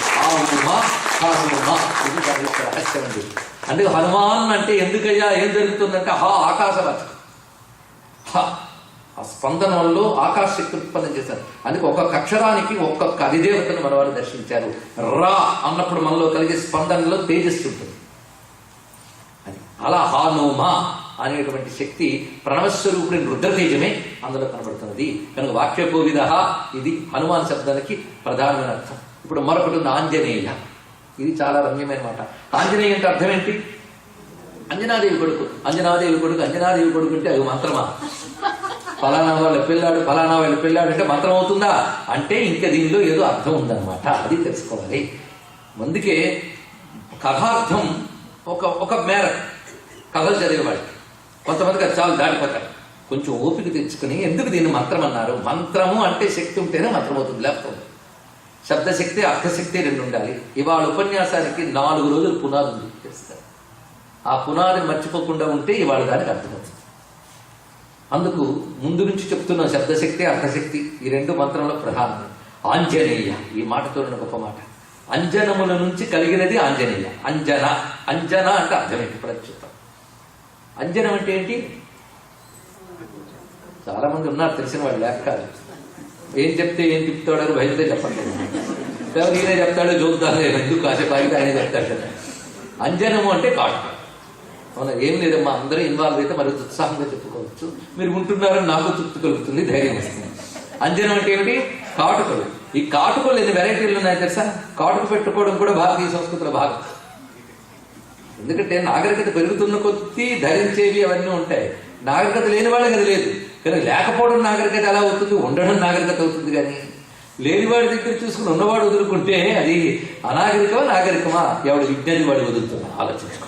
Speaker 1: ఇది రహస్యం అండి. అందుకే హనుమాన్ అంటే ఎందుకయ్యా ఏం జరుగుతుందంటే హ ఆకాశవాచకం. హ ఆ స్పందనంలో ఆకాశ శక్తి ఉత్పన్నం చేశారు. అందుకే ఒక్కొక్క అక్షరానికి ఒక్కొక్క అధిదేవతను మన వారు దర్శించారు. రా అన్నప్పుడు మనలో కలిగే స్పందనలో తేజస్సు ఉంటుంది. అది అలా హనుమ అనేటువంటి శక్తి ప్రణవస్వరూపుడి రుద్రతేజమే అందులో కనబడుతున్నది. కనుక వాక్యకోవిద ఇది హనుమాన్ శబ్దానికి ప్రధానమైన అర్థం. ఇప్పుడు మరొకటి ఉంది ఆంజనేయ. ఇది చాలా రమ్యమైన మాట. ఆంజనేయ అంటే అర్థం ఏంటి? అంజనాదేవి కొడుకు. అంజనాదేవి కొడుకు అంటే అది మంత్రమా? ఫలానా వాళ్ళు పెళ్ళాడు, ఫలానా వాళ్ళు పెళ్ళాడు అంటే మంత్రం అవుతుందా? అంటే ఇంకా దీనిలో ఏదో అర్థం ఉందన్నమాట. అది తెలుసుకోవాలి. అందుకే కథార్థం ఒక మేర కథలు చదివేవాడు. కొంతమందికి అది చాలా దాటిపోతాడు. కొంచెం ఓపిక తెచ్చుకుని ఎందుకు దీన్ని మంత్రం అన్నారు? మంత్రము అంటే శక్తి ఉంటేనే మంత్రం అవుతుంది, లేకపోతే శబ్దశక్తి అర్థశక్తి రెండు ఉండాలి. ఇవాళ ఉపన్యాసానికి 4 రోజులు పునాదులు చేస్తారు. ఆ పునాదిని మర్చిపోకుండా ఉంటే ఇవాళ దానికి అర్థమవుతుంది. అందుకు ముందు నుంచి చెప్తున్నాం, శబ్దశక్తి అర్థశక్తి ఈ 2 మంత్రంలో ప్రధానం. ఆంజనేయ, ఈ మాటతో గొప్ప మాట. అంజనముల నుంచి కలిగినది ఆంజనేయ. అంజన, అంజన అంటే అర్థం ఏంటి ఇప్పుడు చెప్తాం. అంజనం అంటే ఏంటి? చాలా మంది ఉన్నారు తెలిసిన వాళ్ళు, లేక కాదు. ఏం చెప్తే ఏం తిప్పుతాడో భయతే చెప్పండి. ఈయనే చెప్తాడు, జోక్దాలు ఎందుకు కాసేపు ఆగితే ఆయనే చెప్తాడు కదా. అంజనము అంటే కాటుక. అవునా? ఏం లేదమ్మా, అందరూ ఇన్వాల్వ్ అయితే మరి ఉత్సాహంగా చెప్పుకోవచ్చు. మీరు ఉంటున్నారని నాకు తృప్తి కలుగుతుంది, ధైర్యం వస్తుంది. అంజనం అంటే ఏమిటి? కాటుకలు. ఈ కాటుకలు ఎన్ని వెరైటీలు ఉన్నాయి తెలుసా? కాటుక పెట్టుకోవడం కూడా భారతీయ సంస్కృతిలో భాగం. ఎందుకంటే నాగరికత పెరుగుతున్న కొద్దీ ధరించేవి అవన్నీ ఉంటాయి. నాగరికత లేని వాళ్ళకి అది లేదు. కానీ లేకపోవడం నాగరికత ఎలా అవుతుంది? ఉండడం నాగరికత అవుతుంది. కానీ లేనివాడి దగ్గర చూసుకుని ఉన్నవాడు వదులుకుంటే అది అనాగరికమా నాగరికమా? ఎవడు విజ్ఞాని వాడు వదులుతున్నా ఆలోచించుకో.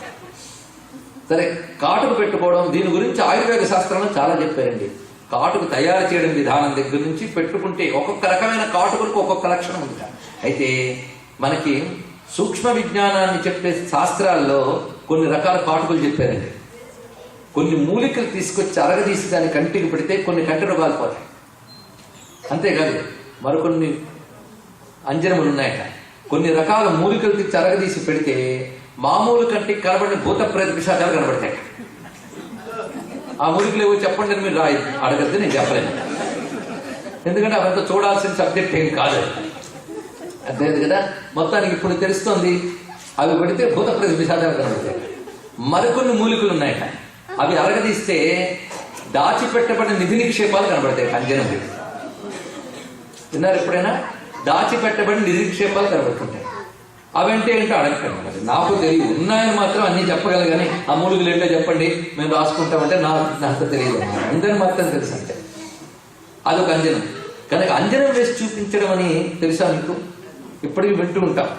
Speaker 1: సరే, కాటుకు పెట్టుకోవడం, దీని గురించి ఆయుర్వేద శాస్త్రంలో చాలా చెప్పారండి. కాటుకు తయారు చేయడం విధానం దగ్గర నుంచి పెట్టుకుంటే ఒక్కొక్క రకమైన కాటుకులకు ఒక్కొక్క లక్షణం ఉంది. అయితే మనకి సూక్ష్మ విజ్ఞానాన్ని చెప్పే శాస్త్రాల్లో కొన్ని రకాల కాటుకలు చెప్పారండి. కొన్ని మూలికలు తీసుకొచ్చి అరగదీసి దాన్ని కంటికి పెడితే కొన్ని కంటి రోగాలు పోతాయి. అంతేకాదు మరికొన్ని అంజనములు ఉన్నాయట. కొన్ని రకాల మూలికలు తెచ్చి అరగదీసి పెడితే మామూలు కంటికి కనబడిన భూత ప్రేత పిశాచాలు కనబడతాయి. ఆ మూలికలు ఏవో చెప్పండి అని మీరు అడగద్దు, నేను చెప్పలేను. ఎందుకంటే అవంతా చూడాల్సిన సబ్జెక్ట్ ఏం కాదు. అర్థమైంది కదా? మొత్తానికి ఇప్పుడు తెలుస్తోంది, అవి పెడితే భూత ప్రేత పిశాచాలు కనబడతాయి. మరికొన్ని మూలికలు ఉన్నాయట, అవి అరగదీస్తే దాచిపెట్టబడిన నిధి నిక్షేపాలు కనబడతాయి. అంజనం విన్నారు ఎప్పుడైనా? దాచిపెట్టబడిన నిధి నిక్షేపాలు కనబడుతుంటాయి. అవంటే ఏంటో అడగకండి, మరి నాకు తెలియదు. ఉన్నాయని మాత్రం అన్ని చెప్పగలగాని ఆ మూలికలు ఏంటో చెప్పండి మేము రాసుకుంటామంటే నాకు తెలియదు. అందరిని మాత్రం తెలుసు అంటే అదొక అంజనం. కనుక అంజనం వేసి చూపించడం అని తెలుసా మీకు? ఇప్పటికీ వింటూ ఉంటాం.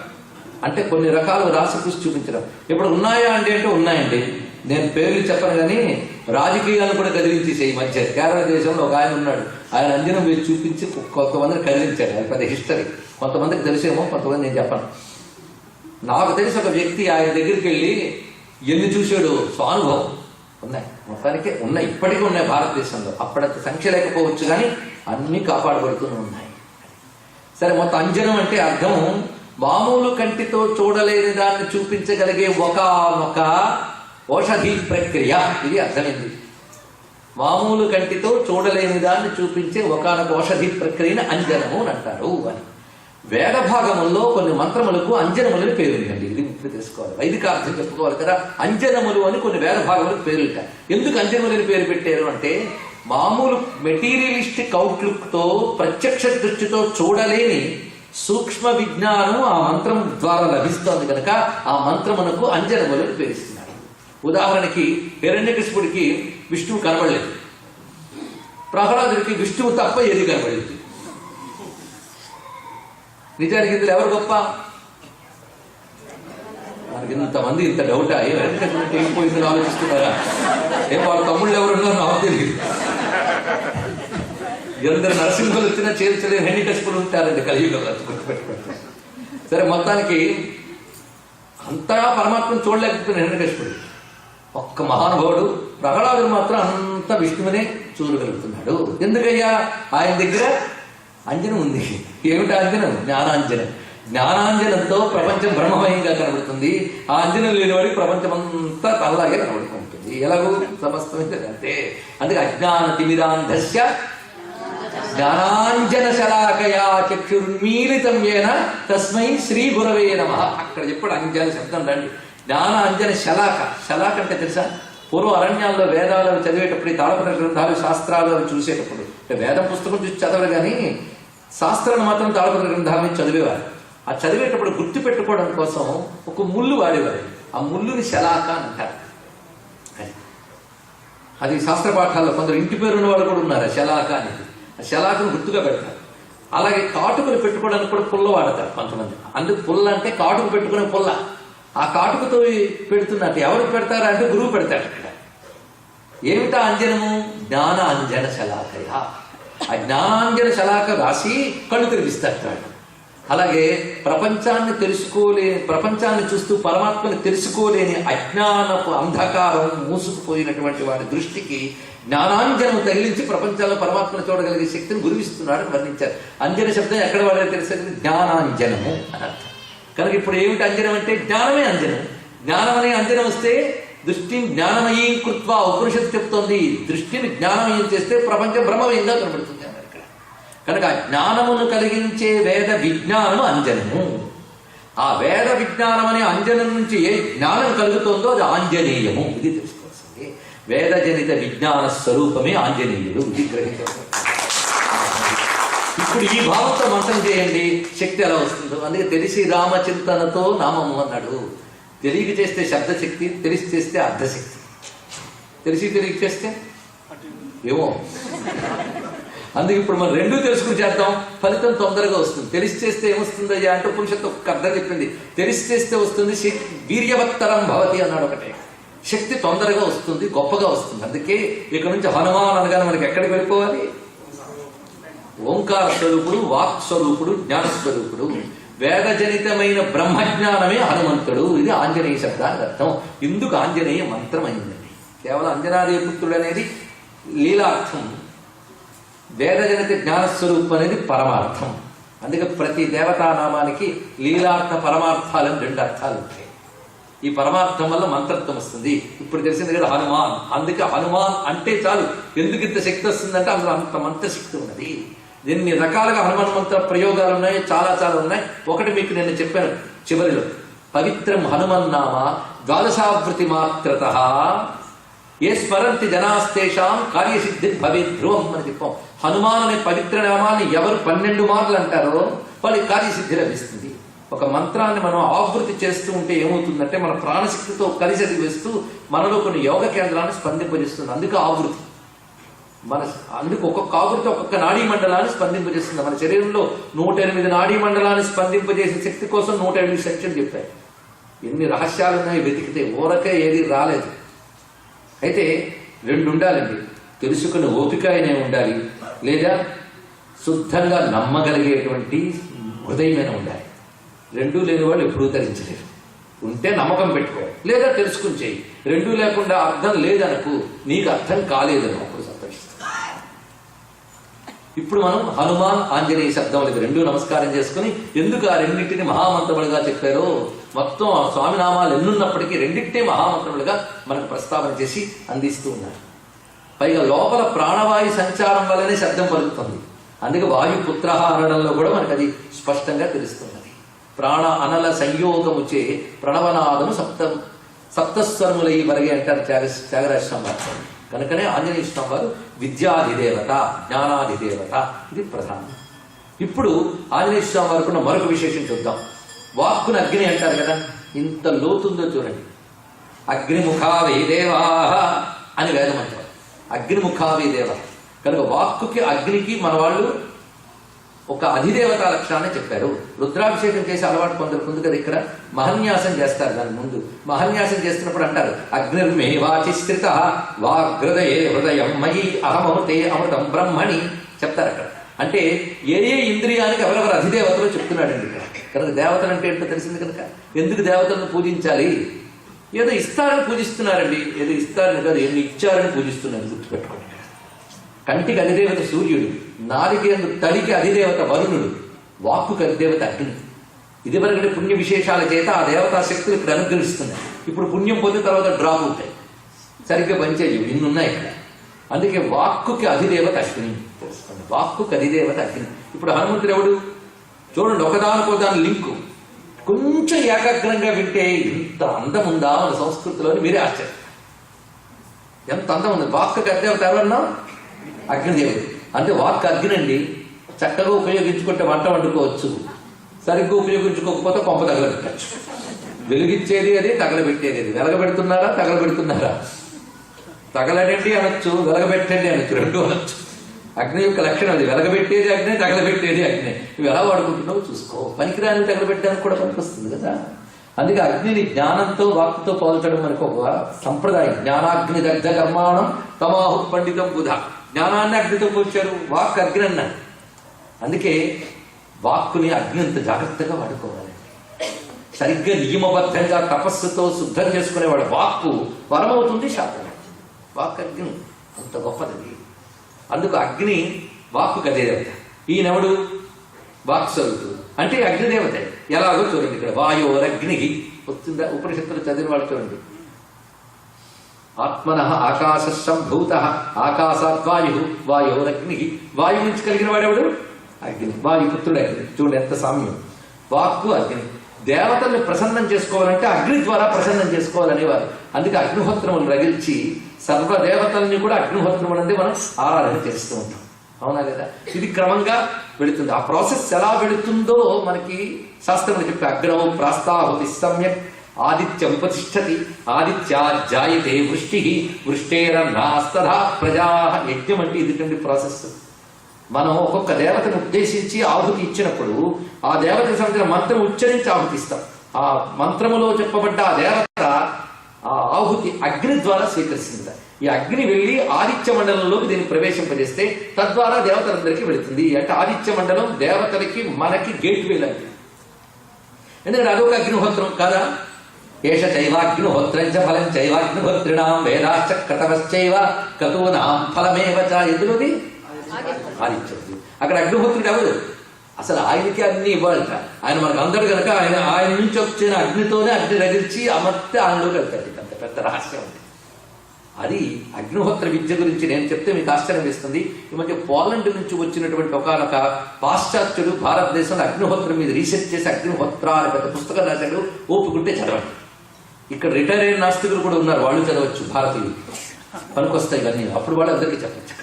Speaker 1: అంటే కొన్ని రకాలు రాసి పూసి చూపించడం. ఇప్పుడు ఉన్నాయా అంటే ఉన్నాయండి. నేను పేర్లు చెప్పను కానీ రాజకీయాలను కూడా కదిలించేసే ఈ మధ్య కేరళ దేశంలో ఒక ఆయన ఉన్నాడు. ఆయన అంజనం వేసి చూపించి కొంతమందిని కదిలించాడు. అది పెద్ద హిస్టరీ. కొంతమందికి తెలిసేమో, కొంతమంది నేను చెప్పను. నాకు తెలిసి ఒక వ్యక్తి ఆయన దగ్గరికి వెళ్ళి ఎన్ని చూశాడు స్వానుభవం ఉన్నాయి. మొత్తానికి ఉన్నాయి, ఇప్పటికీ ఉన్నాయి భారతదేశంలో. అప్పుడంత సంఖ్య లేకపోవచ్చు కానీ అన్నీ కాపాడబడుతూనే ఉన్నాయి. సరే, మొత్తం అంజనం అంటే అర్థం మామూలు కంటితో చూడలేని దాన్ని చూపించగలిగే ఒక ఔషధి ప్రక్రియ. ఇది అర్థమైంది. మామూలు కంటితో చూడలేని దాన్ని చూపించే ఒకనొక ఔషధి ప్రక్రియని అంజనము అని అంటారు అని. వేద భాగముల్లో కొన్ని మంత్రములకు అంజనములని పేరు ఉందండి. ఇది ఇప్పుడు తెలుసుకోవాలి. వైదికార్థం చెప్పుకోవాలి కదా. అంజనములు అని కొన్ని వేద భాగములకు పేరు ఉంటాయి. ఎందుకు అంజనములని పేరు పెట్టారు అంటే మామూలు మెటీరియలిస్టిక్ అవుట్లుక్ తో ప్రత్యక్ష దృష్టితో చూడలేని సూక్ష్మ విజ్ఞానం ఆ మంత్రం ద్వారా లభిస్తోంది కనుక ఆ మంత్రమునకు అంజనములను పేరుస్తున్నారు. ఉదాహరణకి హిరణ్యకశిపుడికి విష్ణువు కనబడలేదు, ప్రహ్లాదుడికి విష్ణువు తప్ప ఏది కనబడలేదు. నిజానికి ఇందులో ఎవరు గొప్ప? మనకి ఇంతమంది ఇంత డౌటా? ఏం పోయిందని ఆలోచిస్తున్నారా? వాళ్ళ తమ్ముళ్ళు ఎవరున్నారో నాకు తెలియదు. ఎందరు నరసింహులు వచ్చినా చేర్చలేని హిరణ్యకశిపులు ఉంటారండి కలియుగంలో, గుర్తుపెట్టుకుంటారు. సరే, మొత్తానికి అంతగా పరమాత్మను చూడలేకపోతున్న హిరణ్యకశిపుడు ఒక్క మహానుభావుడు. ప్రహ్లాదుడు మాత్రం అంత విష్ణువునే చూడగలుగుతున్నాడు. ఎందుకయ్యా? ఆయన దగ్గర అంజనం ఉంది. ఏమిటి అంజనం? జ్ఞానాంజనం. జ్ఞానాంజనంతో ప్రపంచం బ్రహ్మమయంగా కనబడుతుంది. ఆ అంజనం లేనివాడికి ప్రపంచం అంతా తల్లాగే కనబడుతుంటుంది. ఎలాగూ సమస్తమైతే అంతే. అందుకే అజ్ఞాన తిమిరాంధస్య జ్ఞానాంజన శలాకయా చక్షుర్మీలితం ఏన తస్మై శ్రీ గురవే నమః. అక్కడ చెప్పాడు అంజన శబ్దం రండి. జ్ఞాన అంజన శలాక. శలాక అంటే తెలుసా? పూర్వ అరణ్యాల్లో వేదాలు చదివేటప్పుడు, తాళపత్ర గ్రంథాలు శాస్త్రాలు అవి చూసేటప్పుడు, వేదం పుస్తకం చూసి చదవరు కానీ శాస్త్రాన్ని మాత్రం తాళపత్ర గ్రంథాల నుంచి చదివేవారు. ఆ చదివేటప్పుడు గుర్తు పెట్టుకోవడం కోసం ఒక ముళ్ళు వాడేవారు. ఆ ముళ్ళుని శలాక అని అంటారు. అది శాస్త్ర పాఠాల్లో కొందరు ఇంటి పేరున్న వాళ్ళు కూడా ఉన్నారు. శలాక అనేది ఆ శలాకను గుర్తుగా పెడతారు. అలాగే కాటుకలు పెట్టుకోవడానికి కూడా పుల్ల వాడతారు కొంతమంది. అందుకు పుల్ల అంటే కాటుకు పెట్టుకునే పుల్ల. ఆ కాటుకతో పెడుతున్నట్టు ఎవరికి పెడతారా అంటే గురువు పెడతాడు. అక్కడ ఏమిటా అంజనము? జ్ఞాన అంజన శలాకయ. ఆ జ్ఞానాంజన శలాక రాసి కళ్ళు తెరిపిస్తాడు. అలాగే ప్రపంచాన్ని చూస్తూ పరమాత్మని తెలుసుకోలేని అజ్ఞానపు అంధకారం మూసుకుపోయినటువంటి వారి దృష్టికి జ్ఞానాంజనం తగిలించి ప్రపంచంలో పరమాత్మను చూడగలిగే శక్తిని గురువిస్తున్నాడు అని వర్ణించారు. అంజన శబ్దం ఎక్కడ వాడే తెలిసేది జ్ఞానాంజనము అని అర్థం. కనుక ఇప్పుడు ఏమిటి అంజనం అంటే జ్ఞానమే అంజనం. జ్ఞానం అనే అంజనం వస్తే దృష్టిని జ్ఞానమయం కృత్వా ఉపనిషత్తు చెప్తోంది. దృష్టిని జ్ఞానమయం చేస్తే ప్రపంచం బ్రహ్మమయంగా కనబడుతుంది అన్నారు ఇక్కడ. కనుక జ్ఞానమును కలిగించే వేద విజ్ఞానము అంజనము. ఆ వేద విజ్ఞానం అనే అంజనం నుంచి ఏ జ్ఞానం కలుగుతుందో అది ఆంజనేయము. ఇది తెలుసుకోవాల్సింది. వేదజనిత విజ్ఞాన స్వరూపమే ఆంజనేయుడు. ఇది గ్రహించవచ్చు. ఇప్పుడు ఈ భావంతో మంత్రం చేయండి, శక్తి ఎలా వస్తుందో. అందుకే తెలిసి రామచింతనతో నామము అన్నాడు. తెలియక చేస్తే శబ్దశక్తి, తెలిసి చేస్తే అర్ధశక్తి. తెలియక చేస్తే ఏమో. అందుకే ఇప్పుడు మనం రెండూ తెలుసుకుని చేద్దాం, ఫలితం తొందరగా వస్తుంది. తెలిసి చేస్తే ఏమొస్తుందయ్యా అంటే ఉపనిషత్తు ఒక అర్థం చెప్పింది. తెలిసి చేస్తే వస్తుంది వీర్యవత్తరం భవతి అన్నాడు ఒకటే. శక్తి తొందరగా వస్తుంది, గొప్పగా వస్తుంది. అందుకే ఇక్కడ నుంచి హనుమాన్ అనగానే మనకి ఎక్కడికి వెళ్ళిపోవాలి? ఓంకార స్వరూపుడు, వాక్ స్వరూపుడు, జ్ఞానస్వరూపుడు, వేదజనితమైన బ్రహ్మజ్ఞానమే హనుమంతుడు. ఇది ఆంజనేయ శబ్దానికి అర్థం. ఇందుకు ఆంజనేయ మంత్రం అయిందండి. కేవలం అంజనాదేవి పుత్రుడు అనేది లీలార్థం, వేదజనిత జ్ఞానస్వరూపం అనేది పరమార్థం. అందుకే ప్రతి దేవతానామానికి లీలార్థ పరమార్థాలని రెండు అర్థాలు ఉంటాయి. ఈ పరమార్థం వల్ల మంత్రత్వం వస్తుంది. ఇప్పుడు తెలిసింది కదా హనుమాన్. అందుకే హనుమాన్ అంటే చాలు ఎందుకు ఇంత శక్తి వస్తుందంటే అందులో అంత మంత్రశక్తి ఉన్నది. ఎన్ని రకాలుగా హనుమాన్ మంత్ర ప్రయోగాలు ఉన్నాయి, చాలా చాలా ఉన్నాయి. ఒకటి మీకు నేను చెప్పాను చివరిలో, పవిత్రం హనుమన్నామ ద్వాదశావృతి మాత్రత ఏ స్మరంతి జనాస్తేషాం కార్యసిద్ధి భవే ధ్రువం అని చెప్పాం. హనుమాన్ అనే పవిత్ర నామాన్ని ఎవరు 12 మార్లు అంటారో వాళ్ళకి కార్యసిద్ధి లభిస్తుంది. ఒక మంత్రాన్ని మనం ఆవృత్తి చేస్తూ ఉంటే ఏమవుతుందంటే మన ప్రాణశక్తితో కలిసి అది వేస్తూ మనలో కొన్ని యోగ కేంద్రాన్ని స్పందింపజేస్తుంది. అందుకే ఆవృత్తి. అందుకు ఒక్కొక్క ఆవృత్తి ఒక్కొక్క నాడీ మండలాన్ని స్పందింపజేస్తుంది. మన శరీరంలో 108 నాడీ మండలాన్ని స్పందింపజేసే శక్తి కోసం 108 సెక్షన్లు చెప్పాయి. ఎన్ని రహస్యాలు ఉన్నాయి వెతికితే, ఊరకే ఏది రాలేదు. అయితే 2 ఉండాలండి. తెలుసుకుని ఓపిక అయినా ఉండాలి, లేదా శుద్ధంగా నమ్మగలిగేటువంటి హృదయమైన ఉండాలి. 2 లేని వాళ్ళు ఎప్పుడూ ధరించలేరు. ఉంటే నమ్మకం పెట్టుకో, లేదా తెలుసుకుని చేయి. 2 లేకుండా అర్థం లేదనకు, నీకు అర్థం కాలేదను, అప్పుడు సంతోషిస్తాం. ఇప్పుడు మనం హనుమాన్ ఆంజనేయ శబ్దములకి 2 నమస్కారం చేసుకుని ఎందుకు ఆ రెండింటిని మహామంత్రములుగా చెప్పారో, మొత్తం స్వామి నామాలు ఎన్నున్నప్పటికీ రెండింటినీ మహామంత్రములుగా మనకు ప్రస్తావన చేసి అందిస్తూ ఉన్నారు. పైగా లోపల ప్రాణవాయు సంచారం వల్లనే శబ్దం పలుకుతుంది. అందుకే వాయుపుత్ర అనడంలో కూడా మనకు అది స్పష్టంగా తెలుస్తున్నది. ప్రాణ అనల సంయోగముచే ప్రణవనాదము సప్తస్వరములై వరగే అంటారు త్యాగరాజస్వామి వారు. కనుకనే ఆంజనేయ స్వామి వారు విద్యాధిదేవత, జ్ఞానాధిదేవత. ఇది ప్రధానం. ఇప్పుడు ఆంజనేయ స్వామి వారికి మరొక విశేషం చూద్దాం. వాక్కును అగ్ని అంటారు కదా, ఇంత లోతుందో చూడండి. అగ్నిముఖావే దేవా అని వేదం అంటారు. అగ్నిముఖావే దేవ. కనుక వాక్కుకి అగ్నికి మన వాళ్ళు ఒక అధిదేవతా లక్షణాన్ని చెప్పారు. రుద్రాభిషేకం చేసి అలవాటు కొందరు ముందు కదా ఇక్కడ మహన్యాసం చేస్తారు. దాని ముందు మహన్యాసం చేస్తున్నప్పుడు అంటారు అగ్నిర్మే వాచిశ్రిత వాగ్హృదయే హృదయం మయి అహమృతే అమృతం బ్రహ్మణి చెప్తారు అక్కడ. అంటే ఏ ఏ ఇంద్రియానికి ఎవరెవరు అధిదేవతలో చెప్తున్నాడండి ఇక్కడ. కనుక దేవతలు అంటే ఏంటో తెలిసింది కనుక ఎందుకు దేవతలను పూజించాలి? ఏదో ఇస్తారని పూజిస్తున్నారండి. ఏదో ఇస్తారని కాదు, ఎన్ని ఇచ్చారని పూజిస్తున్నారు. గుర్తుపెట్టుకోండి. కంటికి అధిదేవత సూర్యుడు, నాలుగేందు తడికి అధిదేవత వరుణుడు, వాక్కుకి అధిదేవత అగ్ని. ఇదివరకటి పుణ్య విశేషాల చేత ఆ దేవతా శక్తులు ఇక్కడ అనుగ్రహిస్తున్నాయి. ఇప్పుడు పుణ్యం పొందిన తర్వాత డ్రాప్ అవుతాయి, సరిగ్గా పనిచేయవు. ఇన్నున్నాయి ఇక్కడ. అందుకే వాక్కుకి అధిదేవత అగ్ని తెలుసుకోండి. వాక్కుకి అధిదేవత అగ్ని. ఇప్పుడు హనుమంతుడు ఎవడు చూడండి, ఒకదానికోదాని లింకు. కొంచెం ఏకాగ్రంగా వింటే ఇంత అందం ఉందా మన సంస్కృతిలోని మీరే ఆశ్చర్యం. ఎంత అందం ఉంది. వాక్కుకి అధిదేవత ఎవరన్నా అగ్నిదేవుడు. అంటే వాక్ అగ్ని అండి. చక్కగా ఉపయోగించుకుంటే వంట వండుకోవచ్చు, సరిగ్గా ఉపయోగించుకోకపోతే కొంప తగలబెట్టచ్చు. వెలిగించేది అది, తగలబెట్టేది అది. వెలగబెడుతున్నారా, తగలబెడుతున్నారా? తగలడండి అనొచ్చు, వెలగబెట్టండి అనొచ్చు, 2 అనొచ్చు. అగ్ని యొక్క లక్షణం అది. వెలగబెట్టేది అగ్ని, తగలబెట్టేది అగ్ని. నువ్వు ఎలా వాడుకుంటున్నావు చూసుకో. పనికిరాని తగలబెట్టడానికి కూడా పనికొస్తుంది కదా. అందుకే అగ్నిని జ్ఞానంతో వాక్కుతో పోల్చడం మనకు ఒక సంప్రదాయం. జ్ఞానాగ్ని దగ్ధ కర్మాణం తమాహు పండితం బుధ. జ్ఞానాన్ని అగ్నితో పోల్చారు, వాక్ అగ్ని అన్నారు. అందుకే వాక్కుని అగ్ని అంత జాగ్రత్తగా వాడుకోవాలండి. సరిగ్గా నియమబద్ధంగా తపస్సుతో శుద్ధం చేసుకునేవాడు వాక్కు వరమవుతుంది, శాపం. వాక్ అగ్ని అంత గొప్పది. అందుకు అగ్ని వాక్కు అదే దేవత. ఈయనెవడు? వాక్ స్వరూపుడు అంటే అగ్నిదేవత. ఎలాగో చూడండి, ఇక్కడ వాయోరగ్ని వస్తుందా? ఉపనిషత్తులు చదివిన వాళ్ళు చూడండి. ఆత్మన ఆకాశ సంభూత ఆకాశాద్వాయు వాయోరగ్ని. వాయువు నుంచి కలిగిన వాడెవడు? అగ్ని. వాయుపుత్రుడు అగ్ని. చూడండి ఎంత సామ్యం. వాక్కు అగ్ని. దేవతల్ని ప్రసన్నం చేసుకోవాలంటే అగ్ని ద్వారా ప్రసన్నం చేసుకోవాలనేవారు. అందుకే అగ్నిహోత్రములు రగిల్చి సర్వదేవతల్ని కూడా అగ్నిహోత్రములంటే మనం ఆరాధన చేస్తూ ఉంటాం. అవునా లేదా? ఇది క్రమంగా వెళుతుంది. ఆ ప్రాసెస్ ఎలా వెళుతుందో మనకి శాస్త్రములు చెప్పి అగ్నౌ ప్రాస్తాహుతి సమ్యక్ ఆదిత్యం ఉపతిష్టతి ఆదిత్యా జాయతే వృష్టి వృష్టేరన్నాస్తథా ప్రజా. యజ్ఞం అంటే ఇదిటండి ప్రాసెస్. మనం ఒక్కొక్క దేవతను ఉద్దేశించి ఆహుతి ఇచ్చినప్పుడు ఆ దేవతకు సంబంధించిన మంత్రం ఉచ్చరించి ఆహుతిస్తాం. ఆ మంత్రములో చెప్పబడ్డ ఆ దేవత ఆ ఆహుతి అగ్ని ద్వారా స్వీకరిస్తుంది. ఈ అగ్ని వెళ్లి ఆదిత్య మండలంలోకి దీన్ని ప్రవేశింపజేస్తే తద్వారా దేవతలందరికీ వెళుతుంది. అంటే ఆదిత్య మండలం దేవతలకి మనకి గేట్ వే లాంటిది. ఎందుకంటే అదొక అగ్నిహోత్రం కాదా? ఏష చైవాగ్నిహోత్రం చ ఫలం చైవాగ్నిహోత్రిణాం వేదాశ్చ క్రతవశ్చైవ క్రతూనాం ఫలమేవ చ. ఎందులోది? ఆదిత్యుడు. అక్కడ అగ్నిహోత్రుడు ఎవరు? అసలు ఆయనకి అన్ని ఇవ్వాలట. ఆయన మనకు అందరు కనుక ఆయన నుంచి వచ్చిన అగ్నితోనే అగ్ని రగిల్చి అమర్తే ఆయనలోకి వెళ్తాడు. అంత పెద్ద రహస్యం ఉంది. అది అగ్నిహోత్ర విద్య గురించి నేను చెప్తే మీకు ఆశ్చర్యం వేస్తుంది. ఈ మధ్య పోలండ్ నుంచి వచ్చినటువంటి ఒకనొక పాశ్చాత్యుడు భారతదేశంలో అగ్నిహోత్రం మీద రీసెర్చ్ చేసి అగ్నిహోత్ర అనే పెద్ద పుస్తకం రాశాడు. ఓపుకుంటే చదవండి. ఇక్కడ రిటైర్ అయిన నాస్తికులు కూడా ఉన్నారు, వాళ్ళు చదవచ్చు. భారతీయులు పనికొస్తాయి ఇవన్నీ. అప్పుడు వాళ్ళు అందరికీ చెప్పచ్చు.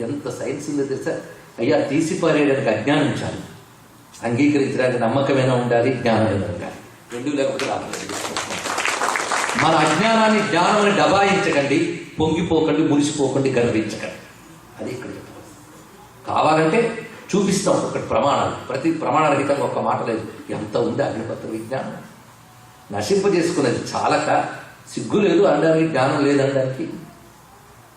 Speaker 1: ఎంత సైన్స్ ఉందో తెలుసా? అయ్యా, తీసిపారేయడానికి అజ్ఞానం చాలు, అంగీకరించడానికి నమ్మకమైనా ఉండాలి, జ్ఞానమైనా ఉండాలి. రెండు లేకపోతే మన అజ్ఞానాన్ని జ్ఞానాన్ని దబాయించకండి, పొంగిపోకండి, మురిసిపోకండి, గర్వించకండి. అది ఇక్కడ చెప్పాలి. కావాలంటే చూపిస్తాం ఒకటి ప్రమాణాలు. ప్రతి ప్రమాణరహితంగా ఒక్క మాట లేదు. ఎంత ఉంది అగ్నిపత్ర విజ్ఞానం. నశింపజేసుకున్నది చాలక సిగ్గు లేదు అనడానికి, జ్ఞానం లేదనడానికి.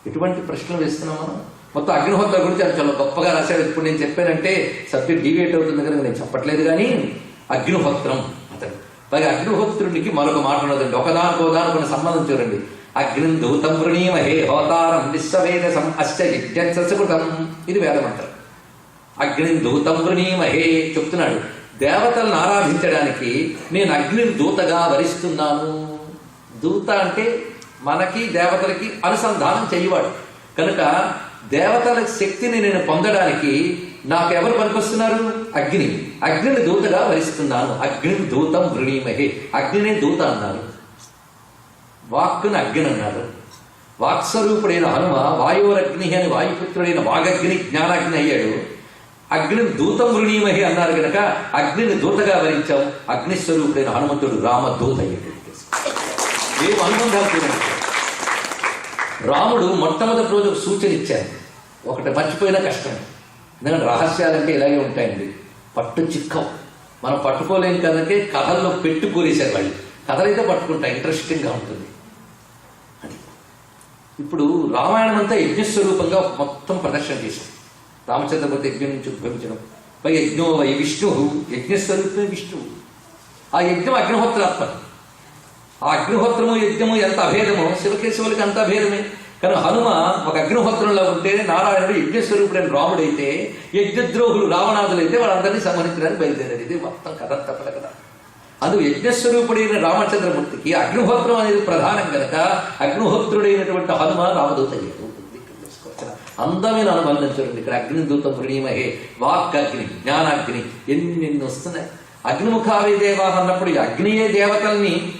Speaker 1: ఎటువంటి ప్రశ్నలు వేస్తున్నాం మనం? మొత్తం అగ్నిహోత్ర గురించి అది చాలా గొప్పగా రాశాడు. ఇప్పుడు నేను చెప్పానంటే సబ్జెక్ట్ డివేట్ అవుతుంది కనుక నేను చెప్పట్లేదు. కానీ అగ్నిహోత్రం అతడు. పైగా అగ్నిహోత్రుడికి మరొక మాట ఉన్నదండి. ఒకదానికొన్న సంబంధం చూడండి. అగ్నిం దూతం వృణీమహే హోతారం విశ్వవేదసం అశ్చ యజ్ఞకృతం. ఇది వేదమంత్రం. అగ్నిం దూతం వృణీమహే చెప్తున్నాడు. దేవతలను ఆరాధించడానికి నేను అగ్నిని దూతగా వరిస్తున్నాను. దూత అంటే మనకి దేవతలకి అనుసంధానం చేయవాడు కనుక దేవతల శక్తిని నేను పొందడానికి నాకు ఎవరు పనికొస్తున్నారు? అగ్ని. అగ్నిని దూతగా వరిస్తున్నాను. అగ్నిని దూతం వృణీమహే. అగ్నినే దూత అన్నారు. వాక్కుని అగ్ని అన్నారు. వాక్స్వరూపుడైన హనుమ వాయురగ్ని అని వాయుపుత్రుడైన వాగగ్ని జ్ఞానాగ్ని అయ్యాడు. అగ్నిని దూతం వృణీమహే అన్నారు కనుక అగ్నిని దూతగా వరించాం. అగ్నిస్వరూపుడైన హనుమంతుడు రామదూత అయ్యాడు. ఏం అనుబంధాలు చూడండి. రాముడు మొట్టమొదటి రోజు ఒక సూచన ఇచ్చారు. ఒకటి మర్చిపోయినా కష్టం. ఎందుకంటే రహస్యాలంటే ఇలాగే ఉంటాయండి. పట్టు చిక్కం. మనం పట్టుకోలేం కనుకే కథల్లో పెట్టి కూరేశారు వాళ్ళు. కథలైతే పట్టుకుంటా, ఇంట్రెస్టింగ్గా ఉంటుంది. అది ఇప్పుడు రామాయణం అంతా యజ్ఞస్వరూపంగా మొత్తం ప్రదర్శన చేశాం. రామచంద్రమూర్తి యజ్ఞం నుంచి ఉద్భవించడం. పై యజ్ఞో వై విష్ణు, యజ్ఞస్వరూపమే విష్ణువు. ఆ యజ్ఞం అగ్నిహోత్రాత్మ. ఆ అగ్నిహోత్రము యజ్ఞము ఎంత అభేదమో శివకేశవులకి అంత అభేదమే. కానీ హనుమ ఒక అగ్నిహోత్రంలో ఉంటే నారాయణుడు యజ్ఞస్వరూపుడైన రాముడైతే యజ్ఞద్రోహులు రావణాదులైతే వాళ్ళందరినీ సంహరించడానికి బయలుదేరారు. ఇది మొత్తం కథ తప్పల కదా. అందుకు యజ్ఞస్వరూపుడైన రామచంద్రమూర్తికి అగ్నిహోత్రం అనేది ప్రధానం కనుక అగ్నిహోత్రుడైనటువంటి హనుమ రామదూత అయ్యాడు. అందమైన అనుబంధం చూడండి. ఇక్కడ అగ్నిదూత వృణీమహే, వాక్ అగ్ని, జ్ఞానాగ్ని ఎన్ని వస్తున్నాయి. అగ్నిముఖావే దేవా అన్నప్పుడు అగ్నియే దేవతల్ని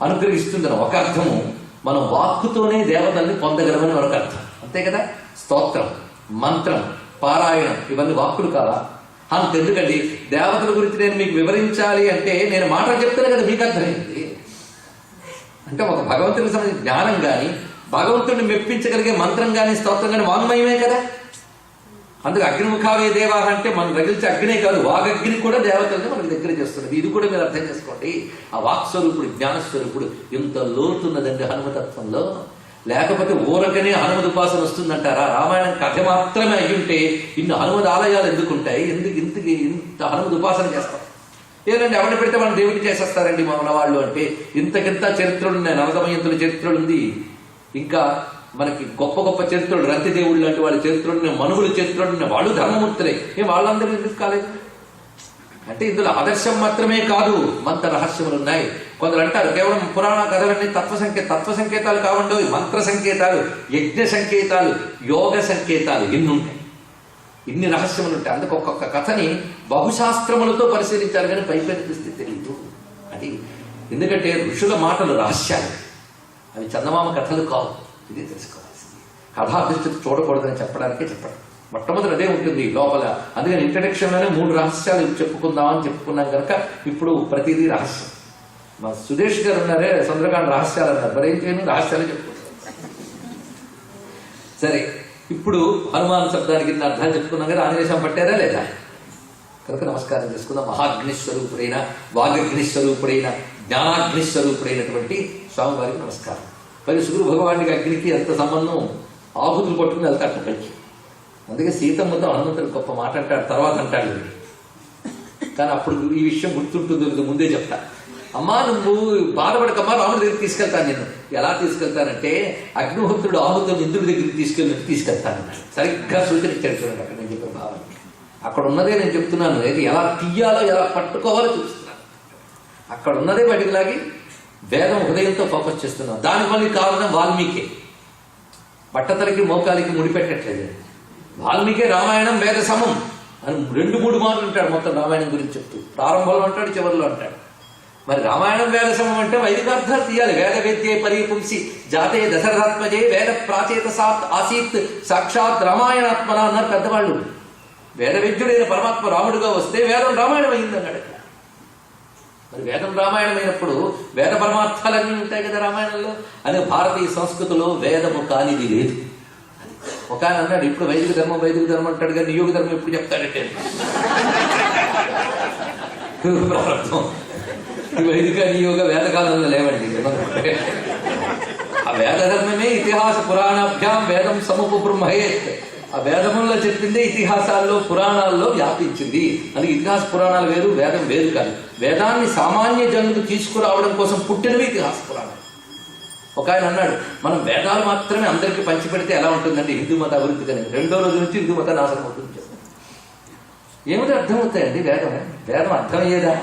Speaker 1: అనుగ్రహిస్తుందని ఒక అర్థము, మనం వాక్కుతోనే దేవతల్ని పొందగలమని మరొక అర్థం. అంతే కదా. స్తోత్రం, మంత్రం, పారాయణం ఇవన్నీ వాక్కులు కాదా? అంతెందుకండి, దేవతల గురించి నేను మీకు వివరించాలి అంటే నేను మాటలు చెప్తాను కదా, మీకు అర్థమైంది. అంటే ఒక భగవంతునికి సంబంధించిన జ్ఞానం కానీ భగవంతుడిని మెప్పించగలిగే మంత్రం కానీ స్తోత్రం కానీ వాంగ్మయమే కదా. అందుకు అగ్నిముఖావే దేవా అంటే మనం రగిల్చే అగ్నే కాదు, వాగగ్ని కూడా దేవతల్ని మనకి దగ్గర చేస్తున్నది. ఇది కూడా మీరు అర్థం చేసుకోండి. ఆ వాక్స్వరూపుడు, జ్ఞానస్వరూపుడు ఎంత లోతున్నదండి హనుమతత్వంలో. లేకపోతే ఊరకనే హనుమద్ ఉపాసన వస్తుందంటారా? రామాయణం కథ మాత్రమే అయ్యుంటే ఇన్ని హనుమద్ ఆలయాలు ఎందుకుంటాయి? ఇంత హనుమద్ ఉపాసన చేస్తాం? ఏదండి, ఎవరిని పెడితే వాళ్ళు దేవుడిని చేసేస్తారండి మన వాళ్ళు అంటే. ఇంతకింత చరిత్రలు ఉన్నాయి, నరదమయంతుల చరిత్రలు ఉంది, ఇంకా మనకి గొప్ప గొప్ప చరిత్రలు, రతి దేవుళ్ళు లాంటి వాళ్ళ చరిత్రలు, మనుగుల చరిత్రలు, వాళ్ళు ధర్మమూర్తులే. వాళ్ళందరూ ఎందుకు కాలేదు అంటే ఇందులో ఆదర్శం మాత్రమే కాదు, మంత్ర రహస్యములు ఉన్నాయి. కొందరు అంటారు కేవలం పురాణ కథలన్నీ తత్వ సంకేతాలు కావండి, మంత్ర సంకేతాలు, యజ్ఞ సంకేతాలు, యోగ సంకేతాలు ఇన్ని ఉంటాయి, ఇన్ని రహస్యములు ఉంటాయి. అందుకు ఒక్కొక్క కథని బహుశాస్త్రములతో పరిశీలించాలి కానీ పైపైన చూస్తే తెలియదు అది. ఎందుకంటే ఋషుల మాటలు రహస్యాలు, అవి చందమామ కథలు కావు. ఇది తెలుసుకోవాల్సింది. కథాదృష్టితో చూడకూడదని చెప్పడానికే చెప్పడం మొట్టమొదటి అదే ఉంటుంది లోపల. అందుకని ఇంట్రడక్షన్లోనే 3 రహస్యాలు చెప్పుకుందామని చెప్పుకున్నాం కనుక ఇప్పుడు ప్రతిదీ రహస్యం. మా సుదేష్ గారు ఉన్నారే, సుందరకాండ రహస్యాలు అన్నారు, మరి ఏం చేయను, రహస్యాలు చెప్పుకుంటారు. సరే, ఇప్పుడు హనుమాన్ శబ్దానికి అర్థాలు చెప్పుకున్నాం కదా, ఆంజనేయం పట్టారా లేదా? కనుక నమస్కారం చేసుకుందాం. మహాగ్నిస్వరూపుడైన, వాగగ్నిస్వరూపుడైన, జ్ఞానాగ్నిస్వరూపుడైనటువంటి స్వామివారికి నమస్కారం. మరి సూర్య భగవానికి అగ్నికి ఎంత సంబంధం? ఆహుతులు పట్టుకుని వెళ్తాడు పైకి. అందుకే సీతమ్మతో హనుమంతుడు గొప్ప మాట అంటాడు, తర్వాత అంటాడు. కానీ అప్పుడు ఈ విషయం గుర్తుంటుంది, ముందే చెప్తా. అమ్మా నువ్వు బాధపడకమ్మా, రాముడి దగ్గరికి తీసుకెళ్తాను. నేను ఎలా తీసుకెళ్తానంటే అగ్నిహోత్రుడు ఆహుతుడు ఇంద్రుడి దగ్గరికి తీసుకెళ్తానన్నాడు. సరిగ్గా సూచన ఇచ్చాడు చూడండి అక్కడ నేను చెప్పిన భావం. అక్కడ ఉన్నదే నేను చెప్తున్నాను, అయితే ఎలా తీయాలో ఎలా పట్టుకోవాలో చూపిస్తున్నాను. అక్కడ ఉన్నదే బయటికి లాగి వేదం హృదయంతో ఫోకస్ చేస్తున్నాం. దానివల్ల కారణం వాల్మీకి. బట్టతలకి మోకాలికి ముడిపెట్టట్లేదు. వాల్మీకి రామాయణం వేద సమం అని 2-3 మాటలు అంటాడు మొత్తం రామాయణం గురించి చెప్తూ. ప్రారంభంలో అంటాడు, చివరిలో అంటాడు. మరి రామాయణం వేద సమం అంటే వైదికార్థాలు తీయాలి. వేద వేద్యే పరిపుంసి జాతే దశరథాత్మజే వేద ప్రాచేత సాత్ ఆసీత్ సాక్షాత్ రామాయణాత్మన అన్నారు పెద్దవాళ్ళు. వేద విద్యుడైన పరమాత్మ రాముడుగా వస్తే వేదం రామాయణం అయిందన్నాడు. మరి వేదం రామాయణం అయినప్పుడు వేద పరమార్థాలన్నీ ఉంటాయి కదా రామాయణంలో. అదే భారతీయ సంస్కృతిలో వేదము కానిది లేదు. ఒక ఆయన అన్నాడు, ఇప్పుడు వైదిక ధర్మం అంటాడు కానీ యోగ ధర్మం ఎప్పుడు చెప్తాడంటే ప్రారంభం. ఈ వైదిక నియోగ వేదకాలంలో లేవండి. ఆ వేద ధర్మమే ఇతిహాస పురాణాభ్యాం వేదం సముప బ్రహ్మయేత్. ఆ వేదముల్లో చెప్పిందే ఇతిహాసాల్లో పురాణాల్లో వ్యాపించింది. అందుకే ఇతిహాస పురాణాలు వేరు, వేదం వేరు కాదు. వేదాన్ని సామాన్య జనులు తీసుకురావడం కోసం పుట్టినవి ఇతిహాస పురాణాలు. ఒక ఆయన అన్నాడు, మనం వేదాలు మాత్రమే అందరికీ పంచిపెడితే ఎలా ఉంటుందండి హిందూ మత అభివృద్ధి కానీ 2వ రోజు నుంచి హిందూ మత నాశనం అవుతుంది. ఏమిటి అర్థమవుతాయండి వేదం అర్థమయ్యేదా?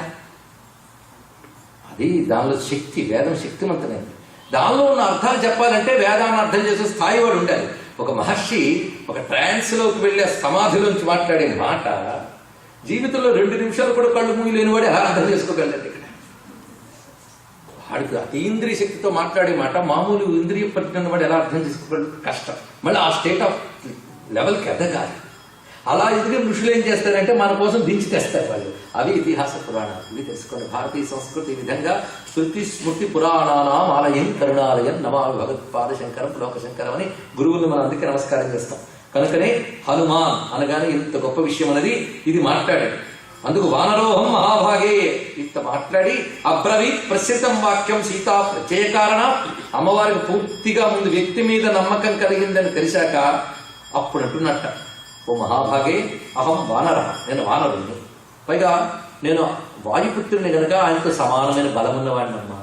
Speaker 1: అది దానిలో శక్తి, వేదం శక్తివంతమైంది. దానిలో ఉన్న అర్థాలు చెప్పాలంటే వేదాన్ని అర్థం చేసే స్థాయి వాడు ఉండాలి. ఒక మహర్షి ఒక ట్రాన్స్లోకి వెళ్ళి సమాధిలోంచి మాట్లాడే మాట జీవితంలో 2 నిమిషాలు కూడా కళ్ళు మూగి లేని వాడు ఎలా అర్థం చేసుకోగలండి? ఇక్కడ వాడికి అతీంద్రియ శక్తితో మాట్లాడే మాట మామూలు ఇంద్రియ పరిజ్ఞానం వాడు ఎలా అర్థం చేసుకోగలడు? కష్టం. మళ్ళీ ఆ స్టేట్ ఆఫ్ లెవెల్కి ఎదగాలి. అలా ఎదిగే ఋషులు ఏం చేస్తారంటే మన కోసం దించి తెస్తారు వాళ్ళు. అవి ఇతిహాస పురాణాలు. ఇవి తెలుసుకోండి. భారతీయ సంస్కృతి ఈ విధంగా శృతి స్మృతి పురాణానాం ఆలయం కరుణాలయం నమామి భగవత్పాద శంకరం లోకశంకరం అని గురువులు మనం అందుకే నమస్కారం చేస్తాం. కనుకనే హనుమాన్ అనగానే ఇంత గొప్ప విషయం అనేది ఇది మాట్లాడాడు. అందుకు వానరోహం మహాభాగే ఇంత మాట్లాడి అబ్రవీత్ ప్రసిద్ధం వాక్యం సీతా ప్రత్యయ కారణ. అమ్మవారికి పూర్తిగా ముందు వ్యక్తి మీద నమ్మకం కలిగిందని తెలిసాక అప్పుడు అంటున్నట్ట, ఓ మహాభాగే అహం వానర, నేను వానరుణ్ణి, పైగా నేను వాయుపుత్రుని కనుక ఆయనతో సమానమైన బలం ఉన్నవాడిని అమ్మా.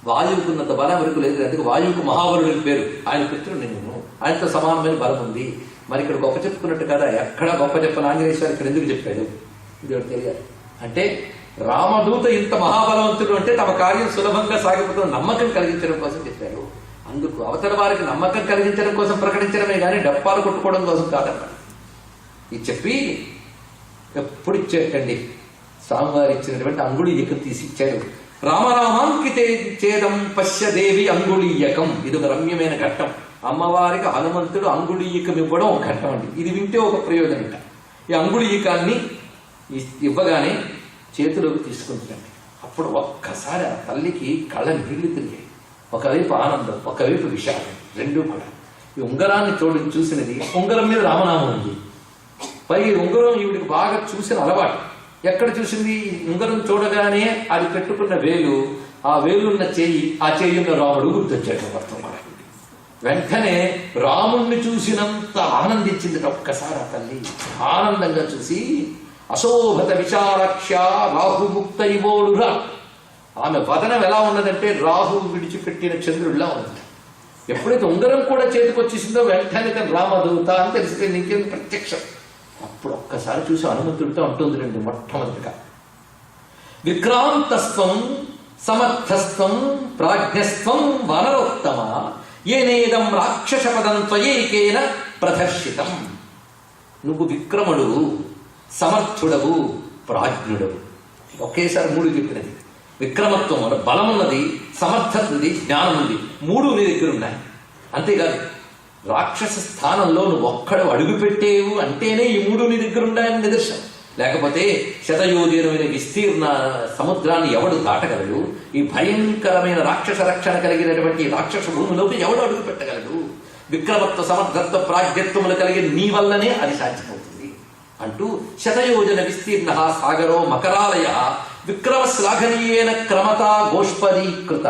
Speaker 1: వాయువుకున్నంత బలం ఎవరికి లేదు. అందుకు వాయువుకు మహావరుడికి పేరు. ఆయన పుత్రుడు నేను, ఆయనతో సమానమైన బలం ఉంది. మరి ఇక్కడ గొప్ప చెప్పుకున్నట్టు కదా, ఎక్కడ గొప్ప చెప్పని ఆంజనేశ్వరి ఇక్కడ ఎందుకు చెప్పాడు? ఇది ఒకటి తెలియాలి. అంటే రామదూత ఇంత మహాబలవంతుడు అంటే తమ కార్యం సులభంగా సాగిపోతున్న నమ్మకం కలిగించడం కోసం చెప్పారు. అందుకు అవతల వారికి నమ్మకం కలిగించడం కోసం ప్రకటించడమే కానీ డప్పాలు కొట్టుకోవడం కోసం కాదన్నమాట. ఇది చెప్పి ఎప్పుడు ఇచ్చేటండి స్వామివారు ఇచ్చినటువంటి అంగుళీయకం తీసి ఇచ్చాడు. రామరామాంకితే చేదం పశ్యదేవి అంగుళీయకం. ఇది ఒక రమ్యమైన ఘట్టం. అమ్మవారికి హనుమంతుడు అంగుళీయకం ఇవ్వడం ఒక ఘట్టం అండి. ఇది వింటే ఒక ప్రయోజనం. ఈ అంగుళీయకాన్ని ఇవ్వగానే చేతిలోకి తీసుకుంటుందండి. అప్పుడు ఒక్కసారి ఆ తల్లికి కళ్ళ నీళ్లు తిరిగాయి. ఒకవైపు ఆనందం, ఒకవైపు విషాదం, రెండూ కూడా. ఈ ఉంగరాన్ని చూసినది, ఉంగరం మీద రామనామం ఉంది. పై ఉంగరం ఈవిడికి బాగా చూసిన అలవాటు. ఎక్కడ చూసింది? ఉంగరం చూడగానే అది పెట్టుకున్న వేలు, ఆ వేలున్న చేయి, ఆ చేయి ఉన్న రాముడు గుర్తొచ్చాడు. మొత్తం వెంటనే రాముణ్ణి చూసినంత ఆనందించింది ఒక్కసారి ఆ తల్లి. ఆనందంగా చూసి అశోభత విశాలక్ష రాహుముక్త ఇవోడురా. ఆమె వదనం ఎలా ఉన్నదంటే రాహు విడిచిపెట్టిన చంద్రుడిలా ఉంది. ఎప్పుడైతే ఉంగరం కూడా చేతికొచ్చేసిందో వెంటనే తను రామదూత అని తెలిసిపోయింది. ఇంకేం ప్రత్యక్షం. అప్పుడు ఒక్కసారి చూసి హనుమంతుడితో అంటుంది రండి మొట్టమొదటిగా, విక్రాంతస్త్వం సమర్థస్త్వం ప్రాజ్ఞస్త్వం వానరోత్తమ ఏనేదం రాక్షస పదం త్వయేకేన ప్రదర్శితం. నువ్వు విక్రముడు, సమర్థుడవు, ప్రాజ్ఞుడవు. ఒకేసారి మూడు చెప్పినది. విక్రమత్వం అంటే బలం ఉన్నది, సమర్థత ఉంది, జ్ఞానం ఉంది. మూడు నీ దగ్గర ఉన్నాయి. అంతేకాదు రాక్షస స్థానంలో నువ్వు ఒక్కడు అడుగు పెట్టేవు అంటేనే ఈ మూడు నీ దగ్గర ఉన్నాయని నిదర్శనం. లేకపోతే శతయోజనమైన విస్తీర్ణ సముద్రాన్ని ఎవడు దాటగలడు? ఈ భయంకరమైన రాక్షస రక్షణ కలిగినటువంటి రాక్షస భూమిలోకి ఎవడు అడుగు పెట్టగలడు? విక్రమత్వ సమర్థత్వ ప్రాజ్ఞత్వములు కలిగిన నీ వల్లనే అది సాధ్యమవుతుంది అంటూ శతయోజన విస్తీర్ణ సాగరో మకరాలయ విక్రమ శ్లాఘనీయేన క్రమత గోష్పదీకృత.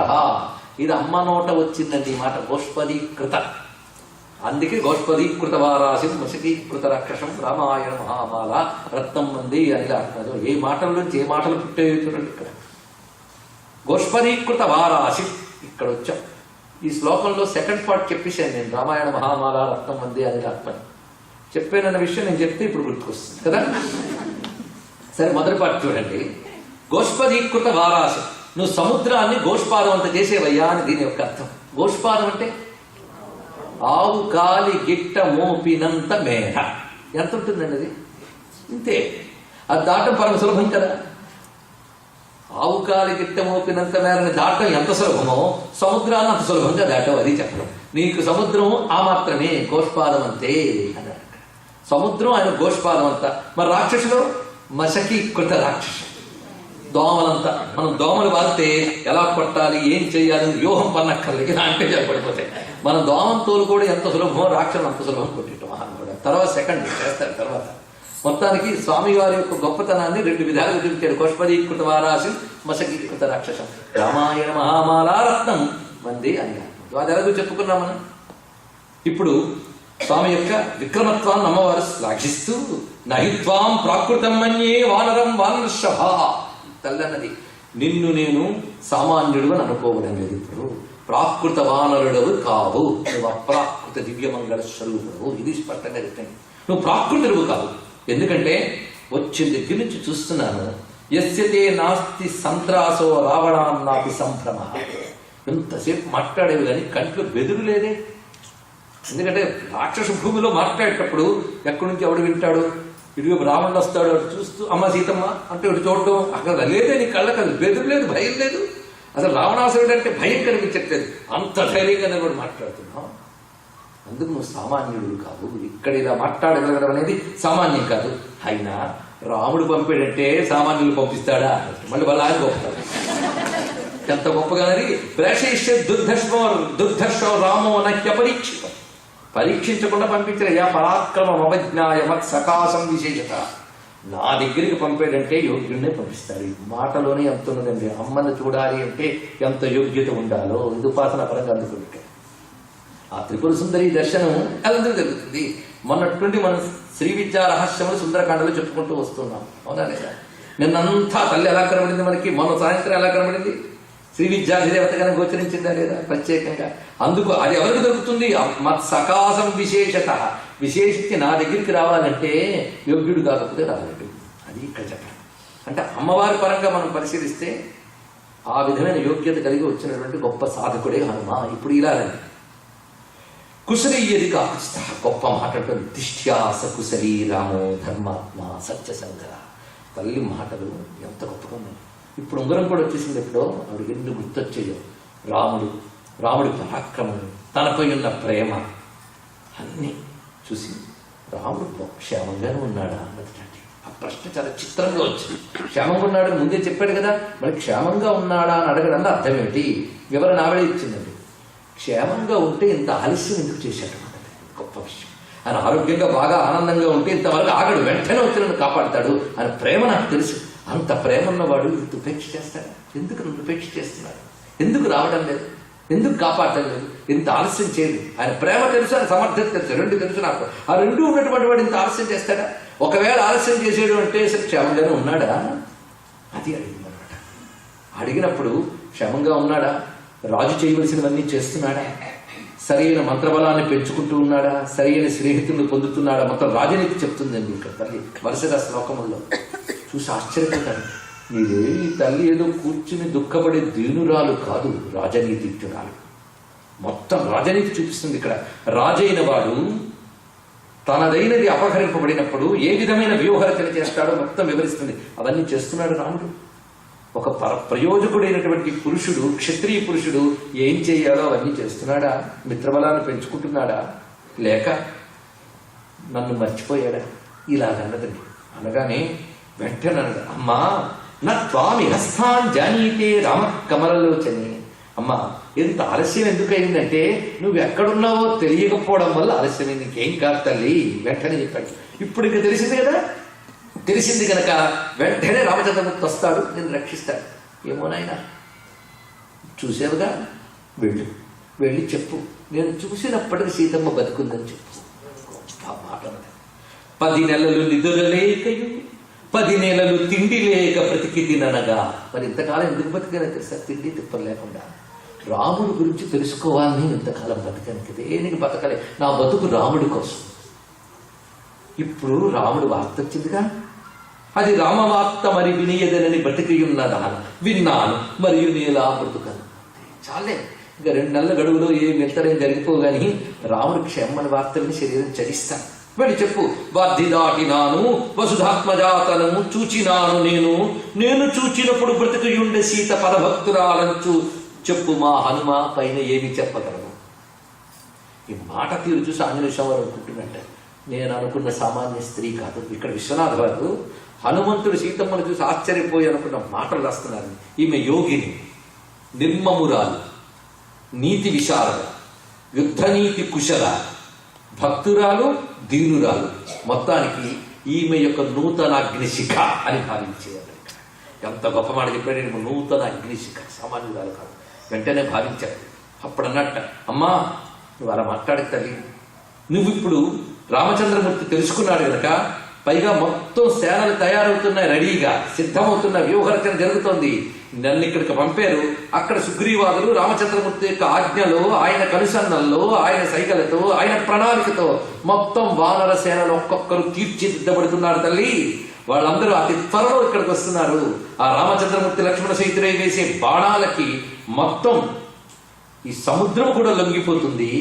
Speaker 1: ఇది అమ్మ నోట వచ్చిందండి ఈ మాట, గోష్పదీకృత. అందుకే గోష్పదీకృత వారాసి మశకీకృత రాక్షసం రామాయణ మహామాల రత్నం మంది అని అంటున్నారు. ఏ మాటల నుంచి ఏ మాటలు పుట్టేవి చూడండి. ఇక్కడ గోష్పదీకృత వారాసి ఇక్కడ వచ్చాం. ఈ శ్లోకంలో సెకండ్ పార్ట్ చెప్పేశాను నేను, రామాయణ మహామాల రత్నం మంది అని ఆత్మని చెప్పానన్న విషయం నేను చెప్తే ఇప్పుడు గుర్తుకొస్తుంది కదా. సరే, మొదటి పార్ట్ చూడండి. గోష్పదీకృత వారాసి, నువ్వు సముద్రాన్ని గోష్పాదం అంత చేసేవయ్యా అని దీని యొక్క అర్థం. గోష్పాదం అంటే ఆవు కాలి గిట్ట మోపినంత మేర. ఎంత ఉంటుందండి అది? ఇంతే. అది దాటం పరమ సులభం కదా. ఆవు కాలి గిట్ట మోపినంత మేరని దాటం ఎంత సులభమో సముద్రాన్ని అంత సులభంగా దాటం. అది చెప్పడం. నీకు సముద్రం ఆ మాత్రమే, గోష్పాదం అంతే అన్నాడు. సముద్రం ఆయన గోష్పాదం అంతా. మరి రాక్షసులు మశకీకృత రాక్షసు, దోమలంతా. మనం దోమలు వాళ్తే ఎలా కొట్టాలి, ఏం చేయాలని వ్యూహం పన్నక్కర్లేదు, ఇలా అంటే పడిపోతాయి. మన దోమం తోలు కూడా ఎంత సులభమో రాక్షసులు అంత సులభం కొట్టేయటం మహానుభావుడు. తర్వాత సెకండ్ చేస్తారు. తర్వాత మొత్తానికి స్వామి వారి యొక్క గొప్పతనాన్ని రెండు విధాలుగా చూపించాడు. గోష్పదీకృత వారాసి మశకీకృత రాక్షసం రామాయణ మహామాలారత్నం మంది అని. అది ఎలాగో చెప్పుకున్నాం మనం. ఇప్పుడు స్వామి యొక్క విక్రమత్వాన్ని అమ్మవారు శ్లాఘిస్తూ నహిత్వాం ప్రాకృతం మన్యే వానరం వానర్షభ. తల్లన్నది, నిన్ను నేను సామాన్యుడు అని అనుకోవడం లేదు. ఇప్పుడు ప్రాకృత వానరుడవు కావు, నువ్వు అప్రాకృత దివ్యమంగళ స్వరూపుడవు. ఇది స్పష్టంగా చెప్తాను. నువ్వు ప్రాకృతుడువు కావు. ఎందుకంటే వచ్చిన దగ్గర నుంచి చూస్తున్నాను. యస్యతే నాస్తి సంత్రాసో రావణాన్నాపి సంభ్రమ. ఎంతసేపు మాట్లాడేవి కానీ కంట్లో బెదురు లేదే. ఎందుకంటే రాక్షస భూమిలో మాట్లాడేటప్పుడు ఎక్కడి నుంచి ఎవడు వింటాడు? ఇదిగో రావణుడు వస్తాడు, అటు చూస్తూ అమ్మ సీతమ్మ అంటే ఇటు చూడటం అక్కడ లేదే. నీ కళ్ళకి అది బెదురు లేదు, భయం లేదు. అసలు రావణాసురుడు అంటే భయం కనిపించట్లేదు. అంత ధైర్యంగా నేను మాట్లాడుతున్నావు. అందుకు నువ్వు సామాన్యుడు కావు. ఇక్కడ ఇలా మాట్లాడగలగడం అనేది సామాన్యం కాదు. అయినా రాముడు పంపాడంటే సామాన్యులు పంపిస్తాడా? మళ్ళీ వాళ్ళ ఆయన గొప్ప. ఎంత గొప్పగానని ప్రేషయిష్య దుర్ధర్షో రామో నహ్య పరీక్షితం. పరీక్షించకుండా పంపించరయ్యా. పరాక్రమం అవజ్ఞాయ మత్ సకాశం విశేషత. నా దగ్గరికి పంపాడంటే యోగ్యుడినే పంపిస్తాడు. ఈ మాటలోనే ఎంత ఉన్నదండి. అమ్మను చూడాలి అంటే ఎంత యోగ్యత ఉండాలో ఇది ఉపాసన పరంగా అందుకుంటే. ఆ త్రిపుర సుందరి దర్శనం ఎలా జరుగుతుంది? మొన్నటువంటి మనం శ్రీ విద్యా రహస్యములు సుందరకాండలో చెప్పుకుంటూ వస్తున్నాం, అవునా లేదా? నిన్నంతా తల్లి ఎలా కనబడింది మనకి, మొన్న సాయంత్రం ఎలా కనబడింది? శ్రీ విద్యాధిదేవతగానే గోచరించిందా లేదా ప్రత్యేకంగా? అందుకు అది ఎవరికి దొరుకుతుంది? మత్ సకాశం విశేషత. విశేషించి నా దగ్గరికి రావాలంటే యోగ్యుడు కాకపోతే రాలేడు. అది ఇక్కడ చెప్పడం. అంటే అమ్మవారి పరంగా మనం పరిశీలిస్తే ఆ విధమైన యోగ్యత కలిగి వచ్చినటువంటి గొప్ప సాధకుడే హనుమ. ఇప్పుడు ఇలా కుశలీయది కాకుస్త. గొప్ప మాటలు. దిష్ట్యాస కుశలీ రామో ధర్మాత్మ సత్యసంగర. తల్లి మాటలు ఎంత గొప్పగా ఉన్నాయి. ఇప్పుడు ఉంగరం కూడా వచ్చేసింది. ఎప్పుడో ఆవిడకి ఎన్ని గుర్తొచ్చాయో. రాముడి పరాక్రమం, తనపై ఉన్న ప్రేమ అన్నీ చూసి రాముడు క్షేమంగానే ఉన్నాడా అన్నది. ఆ ప్రశ్న చాలా చిత్రంగా వచ్చింది. క్షేమంగా ఉన్నాడని ముందే చెప్పాడు కదా, మరి క్షేమంగా ఉన్నాడా అని అడగడంలో అర్థం ఏమిటి? వివరణ ఆవిడే ఇచ్చిందండి. క్షేమంగా ఉంటే ఇంత ఆలస్యం ఎందుకు చేశాడు అన్నది గొప్ప విషయం. ఆయన ఆరోగ్యంగా బాగా ఆనందంగా ఉంటే ఇంతవరకు ఆగడు, వెంటనే వచ్చి నన్ను కాపాడుతాడు అని ప్రేమ నాకు తెలుసు. అంత ప్రేమ ఉన్నవాడు ఇంత ఉపేక్ష చేస్తాడు. ఎందుకు నన్ను ఉపేక్ష చేస్తున్నాడు? ఎందుకు రావడం లేదు? ఎందుకు కాపాడలేదు? ఇంత ఆలస్యం చేయదు. ఆయన ప్రేమ తెలుసు, ఆయన సమర్థత తెలుసు, రెండు తెలుసు నాకు. ఆ రెండు ఉన్నటువంటి వాడు ఇంత ఆలస్యం చేస్తాడా? ఒకవేళ ఆలస్యం చేసేడు అంటే అసలు క్షేమంగానే ఉన్నాడా? అది అడిగిందనమాట. అడిగినప్పుడు క్షేమంగా ఉన్నాడా? రాజు చేయవలసినవన్నీ చేస్తున్నాడా? సరైన మంత్రబలాన్ని పెంచుకుంటూ ఉన్నాడా? సరైన స్నేహితులను పొందుతున్నాడా? మొత్తం రాజనీతి చెప్తుందండి ఇక్కడ తల్లి వరుసగా శ్లోకముల్లో. చూసి ఆశ్చర్యపోతాడు. ఇదే ఈ తల్లి ఏదో కూర్చుని దుఃఖపడే దీనురాలు కాదు, రాజనీతిజ్ఞురాలు. మొత్తం రాజనీతి చూపిస్తుంది ఇక్కడ. రాజైన వాడు తనదైనది అపహరింపబడినప్పుడు ఏ విధమైన వ్యూహరచన చేస్తాడో మొత్తం వివరిస్తుంది. అవన్నీ చేస్తున్నాడు రాముడు. ఒక ప్రయోజకుడైనటువంటి పురుషుడు, క్షత్రియ పురుషుడు ఏం చేయాలో అవన్నీ చేస్తున్నాడా? మిత్రబలాన్ని పెంచుకుంటున్నాడా? లేక నన్ను మర్చిపోయాడా? ఇలాగన్నదండి. అనగానే వెంటనే అన్నది, అమ్మా నా త్వామి హస్తాన్ జానీతే రామ కమలలోచనే. అమ్మా ఎంత ఆలస్యం ఎందుకు అయిందంటే నువ్వు ఎక్కడున్నావో తెలియకపోవడం వల్ల ఆలస్యమైంది, ఇంకేం కాదు తల్లి. వెంటనే చెప్పాడు. ఇప్పుడు ఇంకా తెలిసింది కదా, తెలిసింది కనుక వెంటనే రామచంద్రమూర్తి వస్తాడు, నేను రక్షిస్తాడు. ఏమోనైనా చూసేవుగా, వెళ్ళి చెప్పు, నేను చూసినప్పటికీ సీతమ్మ బతుకుందని చెప్పు. మాట 10 నెలలు నిదురలేకయు 10 నెలలు తిండి లేక బ్రతికి తిననగా. మరి ఇంతకాలం ఎందుకు బతికానో తెలుసా? తిండి తిప్పలు లేకుండా. రాముడి గురించి తెలుసుకోవాలని ఇంతకాలం బతికానికి, దేనికి బతకలే, నా బతుకు రాముడి కోసం. ఇప్పుడు రాముడు వార్త వచ్చిందిగా, అది రామవార్త మరి వినియదనని బతికియున్నదా విన్నాను మరియు నీలా బ్రతుకను. చాలే, ఇంకా 2 నెలల గడువులో ఏ వింతరేం జరిగిపోగాని రాముడు క్షేమని వార్త విని శరీరం చరిస్తాను. వెళ్ళి చెప్పు, వార్ధి దాటినాను వసుధాత్మజాతనము చూచినాను నేను చూచినప్పుడు బ్రతికియుండే సీత పరభక్తురాలంచు చెప్పు మా హనుమ పైన ఏమి చెప్పగలను. ఈ మాట తీరు చూసి ఆంజనేయ స్వామి అనుకుంటున్నట్ట, నేను అనుకున్న సామాన్య స్త్రీ కాదు. ఇక్కడ విశ్వనాథ వారు హనుమంతుడు సీతమ్మను చూసి ఆశ్చర్యపోయి అనుకున్న మాటలు రాస్తున్నారు. ఈమె యోగిని, నిర్మమురాలు, నీతి విశారద, యుద్ధనీతి కుశల, భక్తురాలు, దీనురాలు. మొత్తానికి ఈమె యొక్క నూతన అగ్నిశిఖ అని భావించేవారు. ఎంత గొప్ప మాట చెప్పాడు. నేను నూతన అగ్నిశిఖ, సామాన్యురాలు కాదు. వెంటనే భావించాడు. అప్పుడు అన్నట్ట, అమ్మా నువ్వు అలా మాట్లాడక తల్లి, నువ్వు ఇప్పుడు రామచంద్రమూర్తి తెలుసుకున్నాడు కనుక, పైగా మొత్తం సేనలు తయారవుతున్నాయి, రెడీగా సిద్ధమవుతున్న వ్యూహరచన జరుగుతోంది. నన్ను ఇక్కడికి పంపారు. అక్కడ సుగ్రీవాదులు రామచంద్రమూర్తి యొక్క ఆజ్ఞలో, ఆయన కనుసన్నల్లో, ఆయన సైగలతో, ఆయన ప్రణాళికతో మొత్తం వానర సేనలు ఒక్కొక్కరు తీర్చిదిద్దబడుతున్నారు తల్లి. వాళ్ళందరూ అతి త్వరలో ఇక్కడికి వస్తున్నారు. ఆ రామచంద్రమూర్తి లక్ష్మణ సైతులై వేసే బాణాలకి మొత్తం ఈ సముద్రం కూడా లొంగిపోతుంది.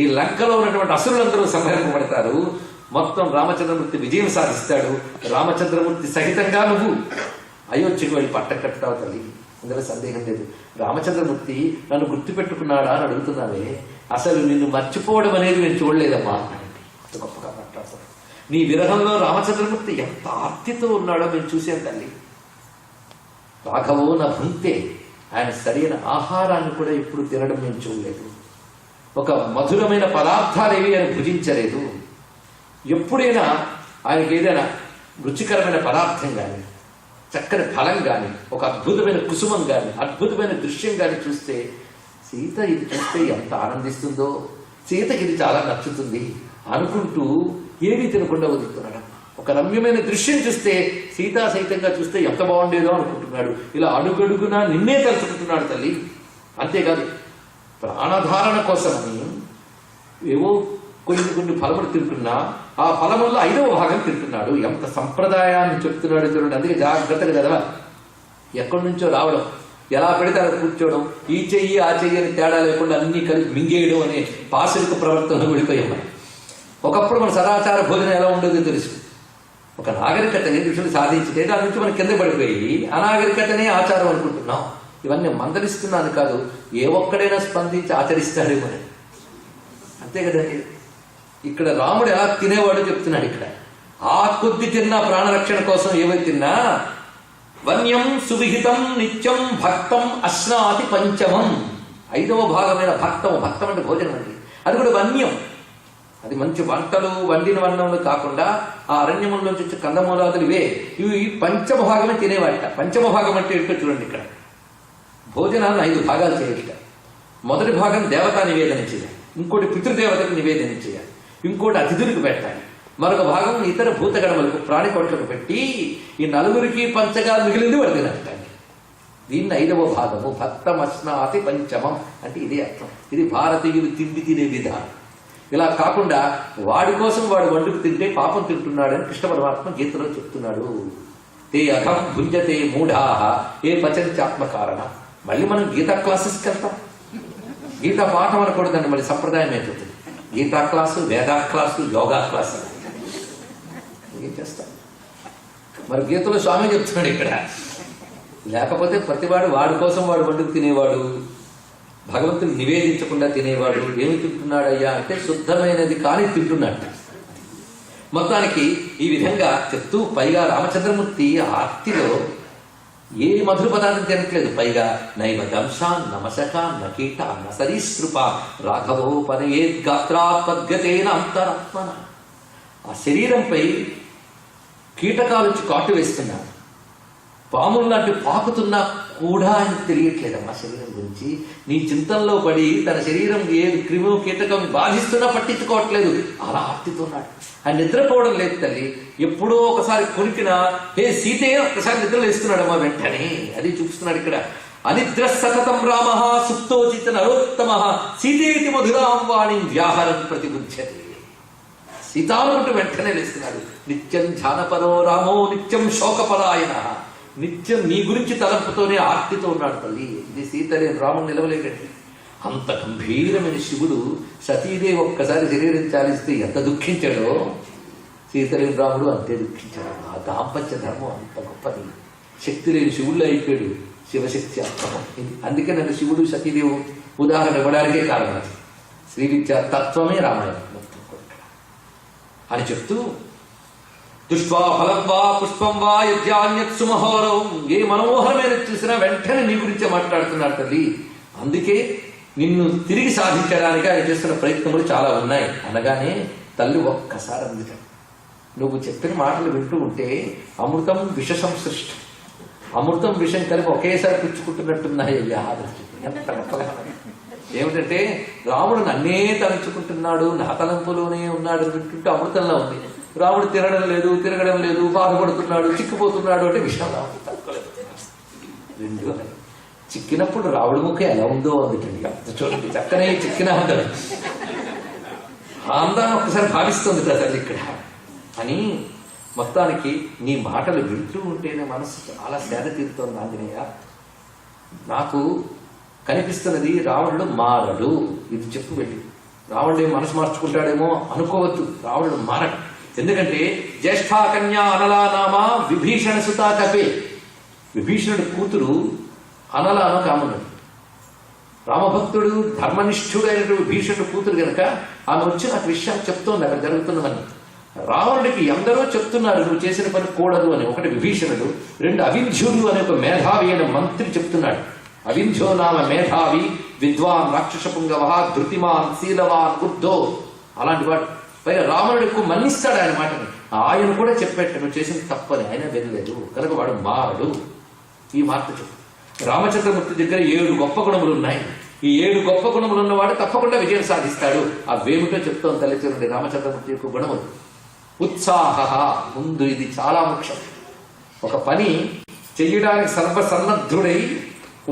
Speaker 1: ఈ లంకలో ఉన్నటువంటి అసురులందరూ సంహరింపబడతారు. మొత్తం రామచంద్రమూర్తి విజయం సాధిస్తాడు. రామచంద్రమూర్తి సహితంగా నువ్వు అయోధ్యకు వెళ్ళి పట్ట కట్టుతావు తల్లి, అందులో సందేహం లేదు. రామచంద్రమూర్తి నన్ను గుర్తుపెట్టుకున్నాడా అని అడుగుతున్నావే, అసలు నిన్ను మర్చిపోవడం అనేది నేను చూడలేదమ్మా అన్నాడండి. అంత గొప్పగా మాట్లాడతాడు. నీ విరహంలో రామచంద్రమూర్తి ఎంత ఆర్తితో ఉన్నాడో మేము చూసాం తల్లి. రాఘవో నా భుంతే, ఆయన సరైన ఆహారాన్ని కూడా ఎప్పుడు తినడం మేము చూడలేదు. ఒక మధురమైన పదార్థాలు ఏవి ఆయన భుజించలేదు. ఎప్పుడైనా ఆయనకి ఏదైనా రుచికరమైన పదార్థం కానీ, చక్కని ఫలం కానీ, ఒక అద్భుతమైన కుసుమం కానీ, అద్భుతమైన దృశ్యం కానీ చూస్తే సీత ఇది చూస్తే ఎంత ఆనందిస్తుందో, సీతకి ఇది చాలా నచ్చుతుంది అనుకుంటూ ఏమీ తినకుండా వదులుతున్నాడు. ఒక రమ్యమైన దృశ్యం చూస్తే సీతా సహితంగా చూస్తే ఎంత బాగుండేదో అనుకుంటున్నాడు. ఇలా అడుగడుగునా నిన్నే తలుచుకుంటున్నాడు తల్లి. అంతేకాదు, ప్రాణధారణ కోసమని ఏవో కొన్ని ఫలములు తింటున్నా ఆ ఫలముల్లో 5వ భాగం తింటున్నాడు. ఎంత సంప్రదాయాన్ని చెప్తున్నాడు చూడండి. అందుకే జాగ్రత్తగా చదవాలి. ఎక్కడి నుంచో రావడం, ఎలా పెడితే అలా కూర్చోవడం, ఈ చెయ్యి ఆ చెయ్యి అని తేడా లేకుండా అన్ని కలిపి మింగేయడం అనే పాశవిక ప్రవర్తనలో వెళ్ళిపోయాం. ఒకప్పుడు మన సదాచార భోజనం ఎలా ఉండేదో తెలుసు. ఒక నాగరికతని ఋషులు సాధించితే దాని నుంచి మనం కింద పడిపోయి అనాగరికతనే ఆచారం అనుకుంటున్నాం. ఇవన్నీ మందలిస్తున్నాను కాదు, ఏ ఒక్కడైనా స్పందించి ఆచరిస్తాడేమో. అంతే కదండి. ఇక్కడ రాముడు ఎలా తినేవాడో చెప్తున్నాడు. ఇక్కడ ఆ కొద్ది తిన్నా ప్రాణరక్షణ కోసం ఏవైతే తిన్నా, వన్యం సువిహితం నిత్యం భక్తం అశ్నాతి పంచమం. 5వ భాగమైన భక్తం. భక్తం అంటే భోజనం అండి. అది కూడా వన్యం. అది మంచి వంటలు వండిన వన్నములు కాకుండా ఆ అరణ్యముల నుంచి వచ్చే కందమూలాదులు ఇవి పంచమ భాగమే తినేవాట. పంచమ భాగం అంటే ఏంటో చూడండి. ఇక్కడ భోజనాన్ని 5 భాగాలు చేయట. మొదటి భాగం దేవతా నివేదన చేయాలి, ఇంకోటి పితృదేవతకు నివేదన చేయాలి, ఇంకోటి అతిథులకు పెట్టాలి, మరొక భాగం ఇతర భూతగణములకు ప్రాణికోట్లకు పెట్టి ఈ నలుగురికి పంచగా మిగిలింది వాడు తినట్టండి. దీన్ని 5వ భాగము భక్తమస్నాతి పంచమం అంటే ఇదే అర్థం. ఇది భారతీయులు తిండి తినే విధానం. ఇలా కాకుండా వాడి కోసం వాడు వండుకు తింటే పాపం తింటున్నాడని కృష్ణ పరమాత్మ గీతలో చెప్తున్నాడు. తే అఘం భుంజతే మూఢాహ ఏ పచంచాత్మకారణ. మళ్ళీ మనం గీతా క్లాసెస్కి వెళ్తాం. గీతా పాఠం అనకూడదండి, మళ్ళీ సంప్రదాయం అయిపోతుంది. గీతా క్లాసు, వేదా క్లాసు, యోగా క్లాసు ఏం చేస్తాం. మరి గీతలో స్వామి చెప్తున్నాడు ఇక్కడ. లేకపోతే ప్రతివాడు వాడి కోసం వాడు వండుకు తినేవాడు, భగవంతుని నివేదించకుండా తినేవాడు ఏమి తింటున్నాడయ్యా అంటే శుద్ధమైనది కానీ తింటున్నట్టు. మొత్తానికి ఈ విధంగా చెప్తూ పైగా రామచంద్రమూర్తి ఆర్తిలో ఏ మధుర పదార్థం తినట్లేదు. పైగా నైవ దంశాన్ నమశకాన్ నకీట నసరీసృప రాఘవోపనయేద్గాత్రాత్మద్గతేన అంతరాత్మన. ఆ శరీరంపై కీటకాలు వచ్చి కాటు వేస్తున్నారు, పాములు లాంటి పాకుతున్నా కూడా ఆయనకు తెలియట్లేదమ్మా శరీరం గురించి. నీ చింతనలో పడి తన శరీరం ఏ క్రిమి కీటకం బాధిస్తున్నా పట్టించుకోవట్లేదు. అలా ఆర్తితున్నాడు. ఆయన నిద్రపోవడం లేదు తల్లి. ఎప్పుడో ఒకసారి కొనికిన హే సీతే ఒక్కసారి నిద్రలు వేస్తున్నాడమ్మా వెంటనే. అది చూపిస్తున్నాడు ఇక్కడ. అనిద్ర సతతం రామ సుప్తోచిత నరోత్తమ సీతేతి మధురాం వాణి వ్యాహరం ప్రతిబుధ్యతే. సీతానుకుంటూ వెంటనే లేస్తున్నాడు. నిత్యం ధ్యానపరో రామో నిత్యం శోకపరాయణ. నిత్యం నీ గురించి తలంపుతోనే ఆర్తితో ఉన్నాడు తల్లి. ఇది సీతలే రాముడు నిలవలేకండి. అంత గంభీరమైన శివుడు సతీదేవి ఒక్కసారి శరీరం చాలిస్తే ఎంత దుఃఖించాడో సీతలేని రాముడు అంతే దుఃఖించాడు. ఆ దాంపత్య ధర్మం అంత గొప్పది. శక్తి లేని శివుళ్ళు అయిపోయాడు, శివశక్తి అర్థం. అందుకే నన్ను శివుడు సతీదేవి ఉదాహరణ ఇవ్వడానికే కారణం. అది శ్రీ విద్యా తత్వమే రామాయణం మొత్తం అని చెప్తూ దుష్వా ఫలం వా పుష్పం వా యజ్ఞాన్యత్ సుమహోరం. ఏ మనోహరమైన చూసినా వెంటనే నీ గురించే మాట్లాడుతున్నాడు తల్లి. అందుకే నిన్ను తిరిగి సాధించడానికి ఆయన చేస్తున్న ప్రయత్నములు చాలా ఉన్నాయి అనగానే తల్లి ఒక్కసారి అందుకే నువ్వు చెప్పిన మాటలు వింటూ ఉంటే అమృతం విష సంసృష్టం, అమృతం విషం కలిపి ఒకేసారి పుచ్చుకుంటున్నట్టున్నాయి. ఎంత గొప్పగా. ఏమిటంటే రాముడు నన్నే తలంచుకుంటున్నాడు, నా తలంపులోనే ఉన్నాడు వింటుంటే అమృతంలో ఉంది. రాముడు తిరగడం లేదు, బాధపడుతున్నాడు, చిక్కిపోతున్నాడు అంటే విషయం రాముడు తక్కువలేదు. రెండు చిక్కినప్పుడు రావుడి ముఖం ఎలా ఉందో అందుకండి. చూడండి చక్కనే చిక్కిన అంటాడు. ఆ అందాన్ని ఒక్కసారి భావిస్తుంది కదా ఇక్కడ అని. మొత్తానికి నీ మాటలు వింటూ ఉంటేనే మనసు చాలా సేద తీరుతోంది ఆంజనేయ. నాకు కనిపిస్తున్నది రావణుడు మారడు. ఇది చెప్పు వెళ్ళి. రావణుడు మనసు మార్చుకుంటాడేమో అనుకోవద్దు. రావణుడు మారడు. ఎందుకంటే జ్యేష్ఠా కన్యా అనలా నామ విభీషణ సుతా కపే. విభీషణుడు కూతురు అనల అనో కామన్నాడు. రామభక్తుడు ధర్మనిష్ఠుడైనటువంటి విభీషణుడు కూతురు కనుక ఆమె వచ్చి నాకు విషయాలు చెప్తోంది అక్కడ జరుగుతున్నవన్నీ. రావణుడికి ఎందరో చెప్తున్నారు నువ్వు చేసిన పని కూడదు అని. ఒకటి విభీషణుడు, రెండు అవింధ్యుడు అనే ఒక మేధావి అయిన మంత్రి చెప్తున్నాడు. అవింధ్యో నామ మేధావి విద్వాన్ రాక్షస పుంగవ ధృతిమాన్ శీలవాన్ బుద్ధో. అలాంటి వాడు. పైగా రావణుడు ఎక్కువ మన్నిస్తాడు ఆయన మాటని. ఆయన కూడా చెప్పేట నువ్వు చేసిన తప్పని. ఆయన వినలేదు కనుక వాడు మారడు. ఈ మాట చెప్పు. రామచంద్రమూర్తి దగ్గర 7 గొప్ప గుణములు ఉన్నాయి. ఈ 7 గొప్ప గుణములు ఉన్నవాడు తప్పకుండా విజయం సాధిస్తాడు. అవేమిటో చెప్తాం తల్లి. చూడండి రామచంద్రమూర్తి యొక్క గుణములు. ఉత్సాహ. ముందు ఇది చాలా ముఖ్యం. ఒక పని చెయ్యడానికి సర్వసన్నద్ధుడై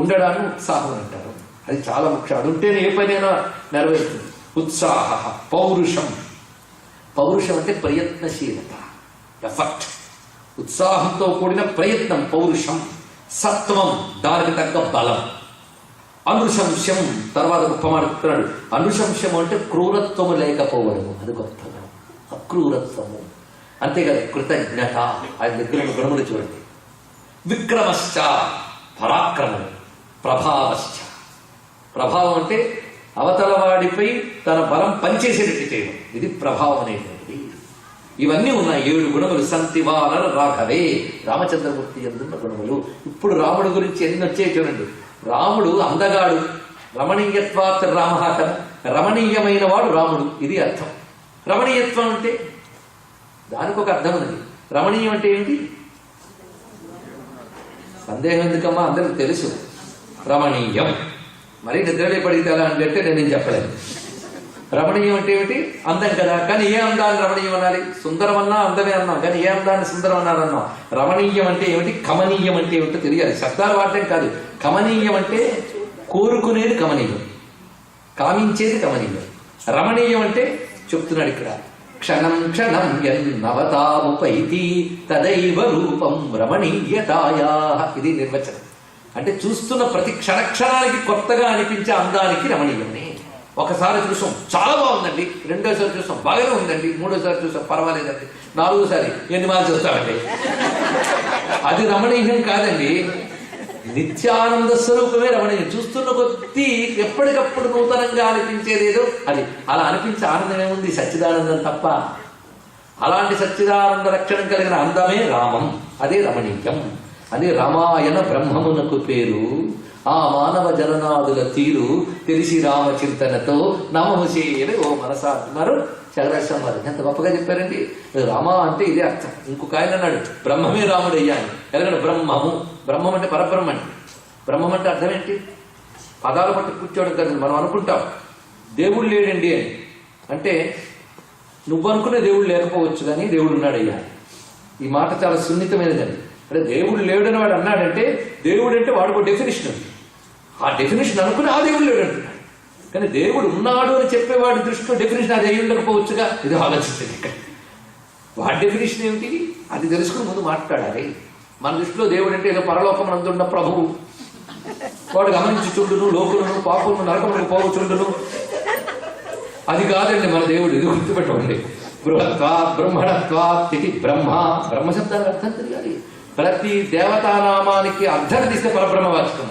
Speaker 1: ఉండడాన్ని ఉత్సాహం అంటారు. అది చాలా ముఖ్యం. అది ఉంటేనే ఏ పనైనా నెరవేరుతుంది. ఉత్సాహ. పౌరుషం. పౌరుషం అంటే ప్రయత్నశీలత, ఎఫర్ట్. ఉత్సాహంతో కూడిన ప్రయత్నం పౌరుషం. సత్వం, దానికి తగ్గ బలం. అనుశంస్యం, తర్వాత గొప్ప మాట చెప్తున్నాడు. అనుశంస్యం అంటే క్రూరత్వము లేకపోవడము, అది గొప్పగా. అక్రూరత్వము. అంతేకాదు కృతజ్ఞత. ఆయన దగ్గర గుణములు చూడండి. విక్రమశ్చ, పరాక్రమం. ప్రభావశ్చ, ప్రభావం అంటే అవతల వాడిపై తన బలం పనిచేసేటట్టు చేయడం. ఇది ప్రభావం అనేటువంటిది. ఇవన్నీ ఉన్నాయి 7 గుణములు. సంతివానర రాఘవే. రామచంద్రమూర్తి ఎందున్న గుణములు. ఇప్పుడు రాముడు గురించి ఎన్ని వచ్చాయి చూడండి. రాముడు అందగాడు. రమణీయత్వాత్ రామ కదా. రమణీయమైన వాడు రాముడు. ఇది అర్థం. రమణీయత్వం అంటే దానికి ఒక అర్థం ఉన్నది. రమణీయం అంటే ఏంటి? సందేహం ఎందుకమ్మా, అందరికి తెలుసు. రమణీయం మరీ నిద్రలే పడితే అలా అంటే నేను చెప్పలేను. రమణీయం అంటే ఏమిటి? అందం కదా. కానీ ఏ అందాన్ని రమణీయం అనాలి? సుందరం అన్నా అందమే అన్నాం, కానీ ఏ అందాన్ని సుందరం అన్నారన్నాం. రమణీయం అంటే ఏమిటి, కమనీయం అంటే ఏమిటో తెలియాలి. శబ్దాలు వాడటం కాదు. కమనీయం అంటే కోరుకునేది కమనీయం, కామించేది కమనీయం. రమణీయం అంటే చెప్తున్నాడు ఇక్కడ, క్షణం క్షణం యన్నవతాముపైతి తదైవ రూపం రమణీయతాయా. ఇది నిర్వచనం. అంటే చూస్తున్న ప్రతి క్షణక్షణానికి కొత్తగా అనిపించే అందానికి రమణీయమని. ఒకసారి చూసాం చాలా బాగుందండి, రెండోసారి చూసాం బాగానే ఉందండి, మూడోసారి చూసాం పర్వాలేదండి, నాలుగోసారి ఎన్ని మార్లు చూస్తామండి, అది రమణీయం కాదండి. నిత్యానంద స్వరూపమే రమణీయం. చూస్తున్న కొద్దీ ఎప్పటికప్పుడు నూతనంగా అనిపించేదేదో అది. అలా అనిపించే ఆనందం ఏముంది? సచ్చిదానందం తప్ప. అలాంటి సచ్చిదానంద లక్షణం కలిగిన అందమే రామం, అదే రమణీయం. అదే రామాయణ బ్రహ్మమునకు పేరు. ఆ మానవ జననాదుల తీరు తెలిసి రామచింతనతో నమము చేయని ఓ మనసా అంటున్నారు చగరేశ్వరం వారు. ఎంత గొప్పగా చెప్పారండి. రామ అంటే ఇదే అర్థం. ఇంకొక ఆయన అన్నాడు బ్రహ్మమే రాముడు అయ్యాను. ఎలాగంటే బ్రహ్మము, బ్రహ్మం అంటే పరబ్రహ్మ అండి. బ్రహ్మం అంటే అర్థం ఏంటి? పదాలు పట్టి కూర్చోవడం కదా. మనం అనుకుంటాం దేవుడు లేడండి అని. అంటే నువ్వు అనుకునే దేవుడు లేకపోవచ్చు, కానీ దేవుడు ఉన్నాడయ్యా. ఈ మాట చాలా సున్నితమైనదండి. అంటే దేవుడు లేడని వాడు అన్నాడంటే దేవుడు అంటే వాడికి డెఫినేషన్ ఉంది. ఆ డెఫినేషన్ అనుకుని ఆ దేవుడు లేడు అంటున్నాడు. కానీ దేవుడు ఉన్నాడు అని చెప్పేవాడి దృష్టిలో డెఫినేషన్ అది అయి ఉండకపోవచ్చుగా. ఇది ఆలోచించండి. ఇక్కడ వాడి డెఫినేషన్ ఏమిటి అది తెలుసుకుని ముందు మాట్లాడాలి. మన దృష్టిలో దేవుడు అంటే ఏదో పరలోకమునందున్న ప్రభువు, వాడు గమనించి చుండును, లోకులను పాపులను నరకములకు పోవచుండును, అది కాదండి మన దేవుడు. ఇది గుర్తుపెట్టండి. బృహత్వా బ్రహ్మణత్వా ఇది బ్రహ్మ. బ్రహ్మశబ్దానికి అర్థం తెలియాలి. ప్రతి దేవతానామానికి అర్థం తీస్తే పరబ్రహ్మవాచకం.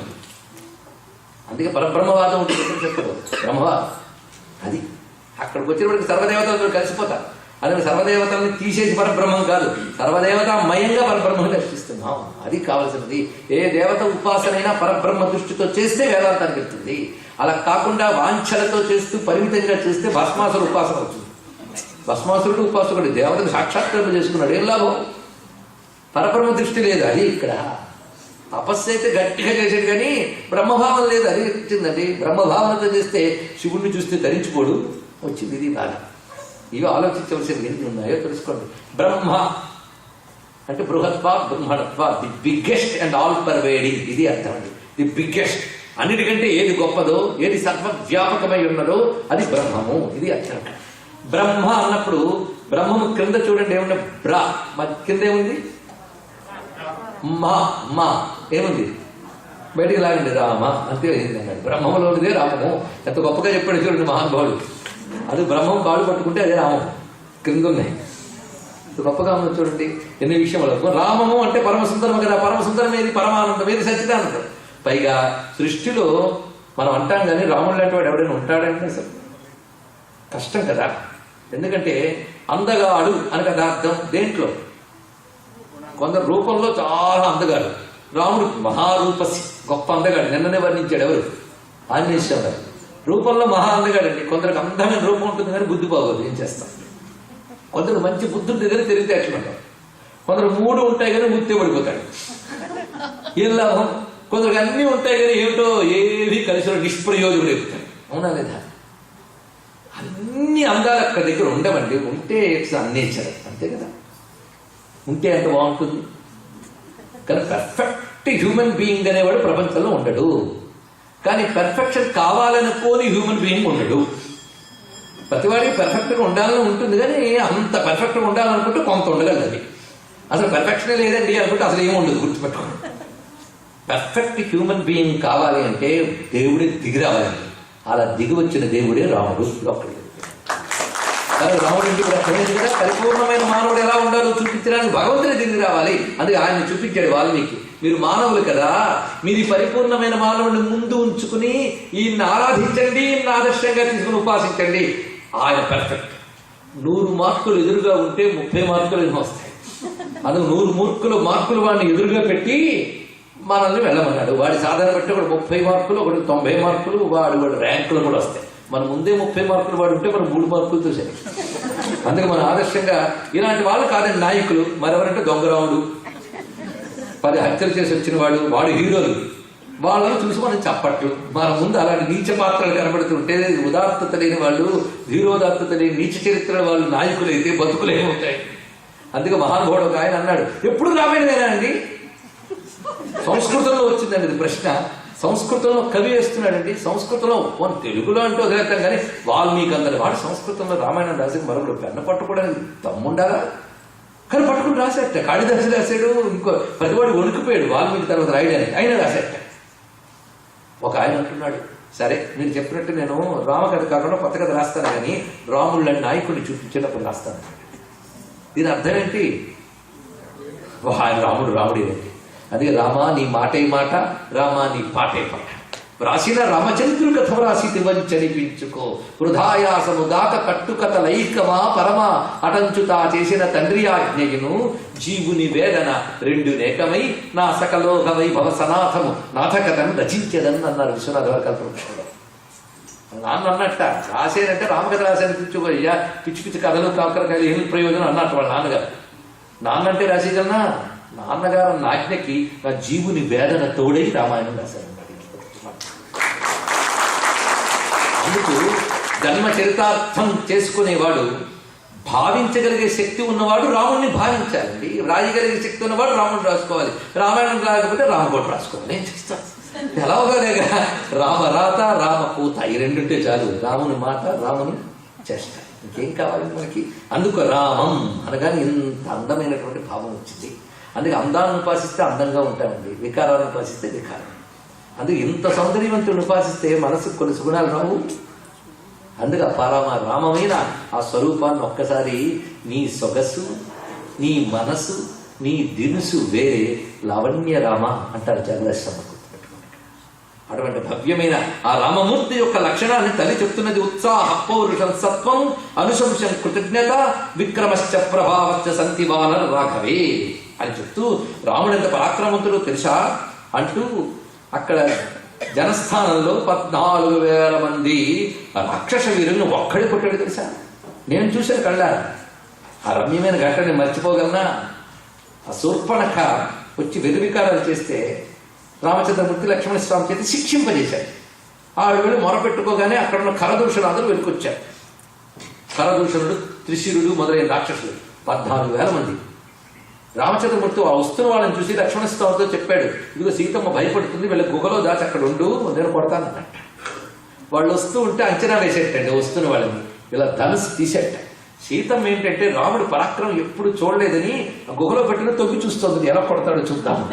Speaker 1: అందుకే పరబ్రహ్మవాదం ఉంటుంది. ఎప్పుడు చెప్పదు బ్రహ్మవాదం. అది అక్కడికి వచ్చినప్పటికి సర్వదేవతలతో కలిసిపోతారు. అదే సర్వదేవతల్ని తీసేసి పరబ్రహ్మం కాదు, సర్వదేవతామయంగా పరబ్రహ్మం దర్శిస్తున్నాం. అది కావలసినది. ఏ దేవత ఉపాసనైనా పరబ్రహ్మ దృష్టితో చేస్తే వేదాంతానికి వెళ్తుంది. అలా కాకుండా వాంఛలతో చేస్తూ పరిమితంగా చేస్తే భస్మాసురుడు ఉపాసన అవుతుంది. భస్మాసురుడు ఉపాసకుడు దేవతను సాక్షాత్కారం చేసుకున్నాడు, ఏం లాభం? పరబ్రహ్మ దృష్టి లేదు. అది ఇక్కడ తపస్సు అయితే గట్టిగా చేశాడు, కానీ బ్రహ్మభావం లేదు. అది వచ్చిందండి. బ్రహ్మభావనతో చేస్తే శివుణ్ణి చూస్తే ధరించుకోడు. వచ్చింది ఇది బాగా. ఇవి ఆలోచించవలసినవి ఎన్ని ఉన్నాయో తెలుసుకోండి. బ్రహ్మ అంటే బృహత్వ బ్రహ్మణత్వ, the biggest and all pervading. ఇది అర్థం అండి. ది బిగ్గెస్ట్, అన్నిటికంటే ఏది గొప్పదో, ఏది సర్వవ్యాపకమై ఉన్నదో అది బ్రహ్మము. ఇది అర్థం. బ్రహ్మ అన్నప్పుడు బ్రహ్మము క్రింద చూడండి ఏమన్నా బ్రా, కింద ఏముంది? మా మా ఏముంది? బయటికి లాగండి రామ, అంతే అన్నాడు. బ్రహ్మములోనిదే రామము. ఎంత గొప్పగా చెప్పాడు చూడండి మహానుభావుడు. అది బ్రహ్మం కాళ్ళు పట్టుకుంటే అదే రామం. క్రింద ఉన్నాయి గొప్పగా ఉన్నది చూడండి ఎన్ని విషయములు. రామము అంటే పరమసుందరము కదా. పరమసుందరం ఏది? పరమానందం. ఏది? సచ్చిదానందం. పైగా సృష్టిలో మనం అంటాం కానీ రాముడు లాంటి వాడు ఎవరైనా ఉంటాడంటే అసలు కష్టం కదా. ఎందుకంటే అందగాడు అని కదా అర్థం. దేంట్లో? కొందరు రూపంలో చాలా అందగాడు. రాముడు మహారూపసి, గొప్ప అందగాడు. నిన్ననే వర్ణించాడు ఎవరు? ఆంజనేయ రూపంలో మహా అందగాడండి. కొందరికి అందమైన రూపం ఉంటుంది కానీ బుద్ధి బాగోదు. ఏం చేస్తాం? కొందరు మంచి బుద్ధి ఉంటుంది కానీ తెలివితే ఎట్లుంటారు. కొందరు మూడు ఉంటాయి కానీ ఉత్తే పడిపోతాడు. ఏం లాభం? కొందరికి అన్నీ ఉంటాయి కానీ ఏమిటో ఏవి కలిసి నిష్ప్రయోజకుడు ఎక్కుతాడు. అవునా లేదా? అన్ని అందాలు అక్కడ దగ్గర ఉండవండి. ఉంటే ఇట్స్ అన్నేచర్, అంతే కదా. ఉంటే ఎంత బాగుంటుంది. కానీ పర్ఫెక్ట్ హ్యూమన్ బీయింగ్ అనేవాడు ప్రపంచంలో ఉండడు. కానీ పర్ఫెక్షన్ కావాలనుకోని హ్యూమన్ బీయింగ్ ఉండడు. ప్రతివాడికి పర్ఫెక్ట్గా ఉండాలని ఉంటుంది, కానీ అంత పర్ఫెక్ట్గా ఉండాలనుకుంటే కొంత ఉండగలదు. అది అసలు పర్ఫెక్షనే లేదండి అనుకుంటే అసలు ఏమి ఉండదు. గుర్తుపెట్టుకోండి. పర్ఫెక్ట్ హ్యూమన్ బీయింగ్ కావాలి అంటే దేవుడే దిగి రావాలండి. అలా దిగి వచ్చిన దేవుడే రాముడు. ఒక్కడు రాముడు ఇంటికి కూడా పరిపూర్ణమైన మానవుడు ఎలా ఉండాలో చూపించడానికి భగవంతుని దిగి రావాలి. అందుకే ఆయన చూపించాడు వాల్మీకి. మీరు మానవులు కదా, మీరు పరిపూర్ణమైన మానవుడిని ముందు ఉంచుకుని ఈయన్ని ఆరాధించండి, ఈయన్ని ఆదర్శంగా తీసుకుని ఉపాసించండి. ఆయన పర్ఫెక్ట్. 100 మార్కులు ఎదురుగా ఉంటే 30 మార్కులు ఏమో వస్తాయి. అందుకు 100 మార్కులు వాడిని ఎదురుగా పెట్టి మనల్ని వెళ్ళమన్నాడు. వాడి సాధన బట్టి ఒకటి 30 మార్కులు, ఒకటి 90 మార్కులు, వాడి ర్యాంకులు కూడా వస్తాయి. మన ముందే 30 మార్కులు వాడు ఉంటే మనం 3 మార్కులతో సరే. అందుకే మన ఆదర్శంగా ఇలాంటి వాళ్ళు కాదండి నాయకులు. మరెవరంటే దొంగరాముడు, 10 హత్యలు చేసి వచ్చిన వాడు హీరోలు. వాళ్ళని చూసి మనం చప్పట్లు. మన ముందు అలాంటి నీచ పాత్రలు కనబడుతుంటే ఉదాత్తత లేని వాళ్ళు, ధీరోదాత్తత లేని నీచ చరిత్ర వాళ్ళు నాయకులైతే బతుకులు ఏమవుతాయి? అందుకే మహానుభావుడు ఒక ఆయన అన్నాడు, ఎప్పుడు రామాయణమేనా అండి? సంస్కృతంలో వచ్చిందండి ఇది ప్రశ్న. సంస్కృతంలో కవి వేస్తున్నాడండి. సంస్కృతంలో తెలుగులో అంటూ వదిలేస్తాం కానీ వాల్మీకి అందరి వాడు సంస్కృతంలో రామాయణం రాసి మరొకరు పెన్న పట్టుకోవడానికి దమ్ముండాలా? కానీ పట్టుకుని రాసేట. కాళిదాసు రాశాడు, ఇంకో ప్రతివాడు వణుకుపోయాడు వాల్మీకి తర్వాత రాయడానికి, అయినా రాసేట. ఒక ఆయన అంటున్నాడు, సరే మీరు చెప్పినట్టు నేను రామకథ కాకుండా కొత్త కథ రాస్తాను కానీ రాముళ్ళని నాయకుడిని చూపించినప్పుడు రాస్తాను. దీని అర్థం ఏంటి? రాముడు రాముడేనండి. అందుకే రామా నీ మాటే మాట, రామా నీ పాటే పాట. రాసిన రామచంద్రు కథ రాసి వంచనిపించుకో, వృధాయాసముగాక కట్టుకథ లైకమా పరమా అటంచుతా చేసిన తండ్రి ఆజ్ఞయును జీవుని వేదన రెండు నేకమై నా సకలోక వైభవ సనాథము నాథకథను రచించదని అన్నారు విశ్వనాథ కల్పవృక్షంలో. నాన్న అన్నట్ట రాసేనంటే రామకథ రాసేనిపించుకోయ్యా, పిచ్చి పిచ్చి కథలు కాకరకాయలు ఏమి ప్రయోజనం అన్నట్టు వాళ్ళ నాన్నగారు. నాన్నంటే రాసేదన్నా, నాన్నగారు అన్న ఆజ్ఞకి నా జీవుని వేదన తోడై రామాయణం రాశారు. అందుకు జన్మ చరితార్థం చేసుకునేవాడు, భావించగలిగే శక్తి ఉన్నవాడు రాముడిని భావించాలండి. రాయగలిగే శక్తి ఉన్నవాడు రాముడిని రాసుకోవాలి. రామాయణం రాకపోతే రామకోట రాసుకోవాలి. నేను చేస్తాను ఎలా అవుతానేగా, రామరాత రామకూత ఈ రెండుంటే చాలు. రాముని మాట, రాముని చేష్ట, ఇంకేం కావాలి మనకి? అందుకు రామం అనగానే ఇంత అందమైనటువంటి భావం వచ్చింది. అందుకే అందాన్ని ఉపాసిస్తే అందంగా ఉంటామండి, వికారాన్ని ఉపాసిస్తే వికారం. అందుకే ఇంత సౌందర్యవంతుడిని ఉపాసిస్తే మనసుకు కొన్ని సుగుణాలు రావు. అందుకే రామమైన ఆ స్వరూపాన్ని ఒక్కసారి నీ సొగసు, నీ మనసు, నీ దినుసు వేరే లావణ్య రామ అంటారు జగదశమ్మ. అటువంటి భవ్యమైన ఆ రామమూర్తి యొక్క లక్షణాన్ని తల్లి చెప్తున్నది. ఉత్సాహ పౌరుషం సత్వం అనుశంసం కృతజ్ఞత విక్రమశ్చ ప్రభావశ్చ సంతివానర రాఘవే అని చెప్తూ రాముడు ఎంత పరాక్రమవంతుడో తెలుసా అంటూ అక్కడ జనస్థానంలో 14,000 మంది రాక్షస వీరులను ఒక్కడి కొట్టాడు తెలుసా. నేను చూశాను కళ్ళ. ఆ రమ్యమైన ఘటన మర్చిపోగలనా? ఆ శూర్పణఖ వచ్చి వెలువికారాలు చేస్తే రామచంద్రమూర్తి లక్ష్మణస్వామి చేతి శిక్షింపజేశాడు. ఆవిడ వెళ్ళి మొరపెట్టుకోగానే అక్కడ ఉన్న కరదూషణులు అందరూ వెనుకొచ్చారు. కరదూషణుడు, త్రిశిరుడు మొదలైన రాక్షసులు 14,000 మంది. రామచంద్రమూర్తి ఆ వస్తున్న వాళ్ళని చూసి లక్ష్మణస్వామితో చెప్పాడు, ఇదిగో సీతమ్మ భయపడుతుంది, వీళ్ళ గుహలో దాచి అక్కడ ఉండు, నేను కొడతానన్నట్ట. వాళ్ళు వస్తూ ఉంటే అంచనా వేసేటండి వస్తున్న వాళ్ళని, ఇలా ధనుసు తీసేట. సీతమ్మ ఏంటంటే రాముడి పరాక్రమం ఎప్పుడు చూడలేదని ఆ గుహలో పెట్టిన తొంగి చూస్తుంది, ఎలా కొడతాడో చూద్దాము.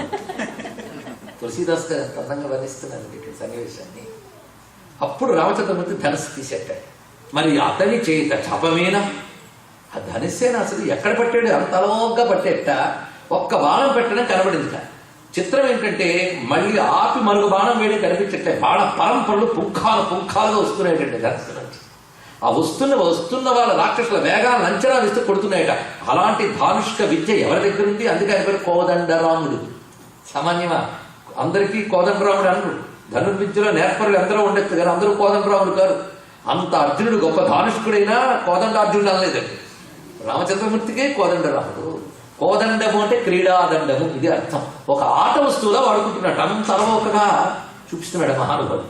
Speaker 1: తులసీదాస్ గారు అందంగా వర్ణిస్తున్నారు ఇక్కడ సన్నివేశాన్ని. అప్పుడు రామచంద్రమూర్తి ధనుసు తీసేట. మరి అతని చేత జపమేనా? ఆ ధనుస్సేన అసలు ఎక్కడ పట్టాడు? అంత అలవోగ్గా పట్టేట. ఒక్క బాణం పెట్టడం కనబడింది. చిత్రం ఏంటంటే మళ్ళీ ఆపి మరొక బాణం వేయడం కనిపించట్లే. బాణ పరంపరలు పుంఖాలుగా వస్తున్నాయటండి ధనుస్సు నుంచి. ఆ వస్తున్న వాళ్ళ రాక్షసుల వేగాలను అంచనా వేస్తూ కొడుతున్నాయట. అలాంటి ధానుష్క విద్య ఎవరి దగ్గర ఉంది? అందుకే ఆయన పేరు కోదండరాముడు. సామాన్యమా అందరికీ కోదండరాముడు అన్నారు. ధనుర్విద్యలో నేర్పరులు ఎందరో ఉండొచ్చు కానీ అందరూ కోదండరాముడు కాదు. అంత అర్జునుడు గొప్ప ధానుష్కుడైనా కోదండార్జునుడు అనలేదండి. రామచంద్రమూర్తికే కోదండరాముడు. కోదండము అంటే క్రీడాదండము, ఇది అర్థం. ఒక ఆట వస్తువులా వాడుకుంటున్నాడు. అంత అలవోకగా చూపిస్తున్నాడు మహానుభావుడు.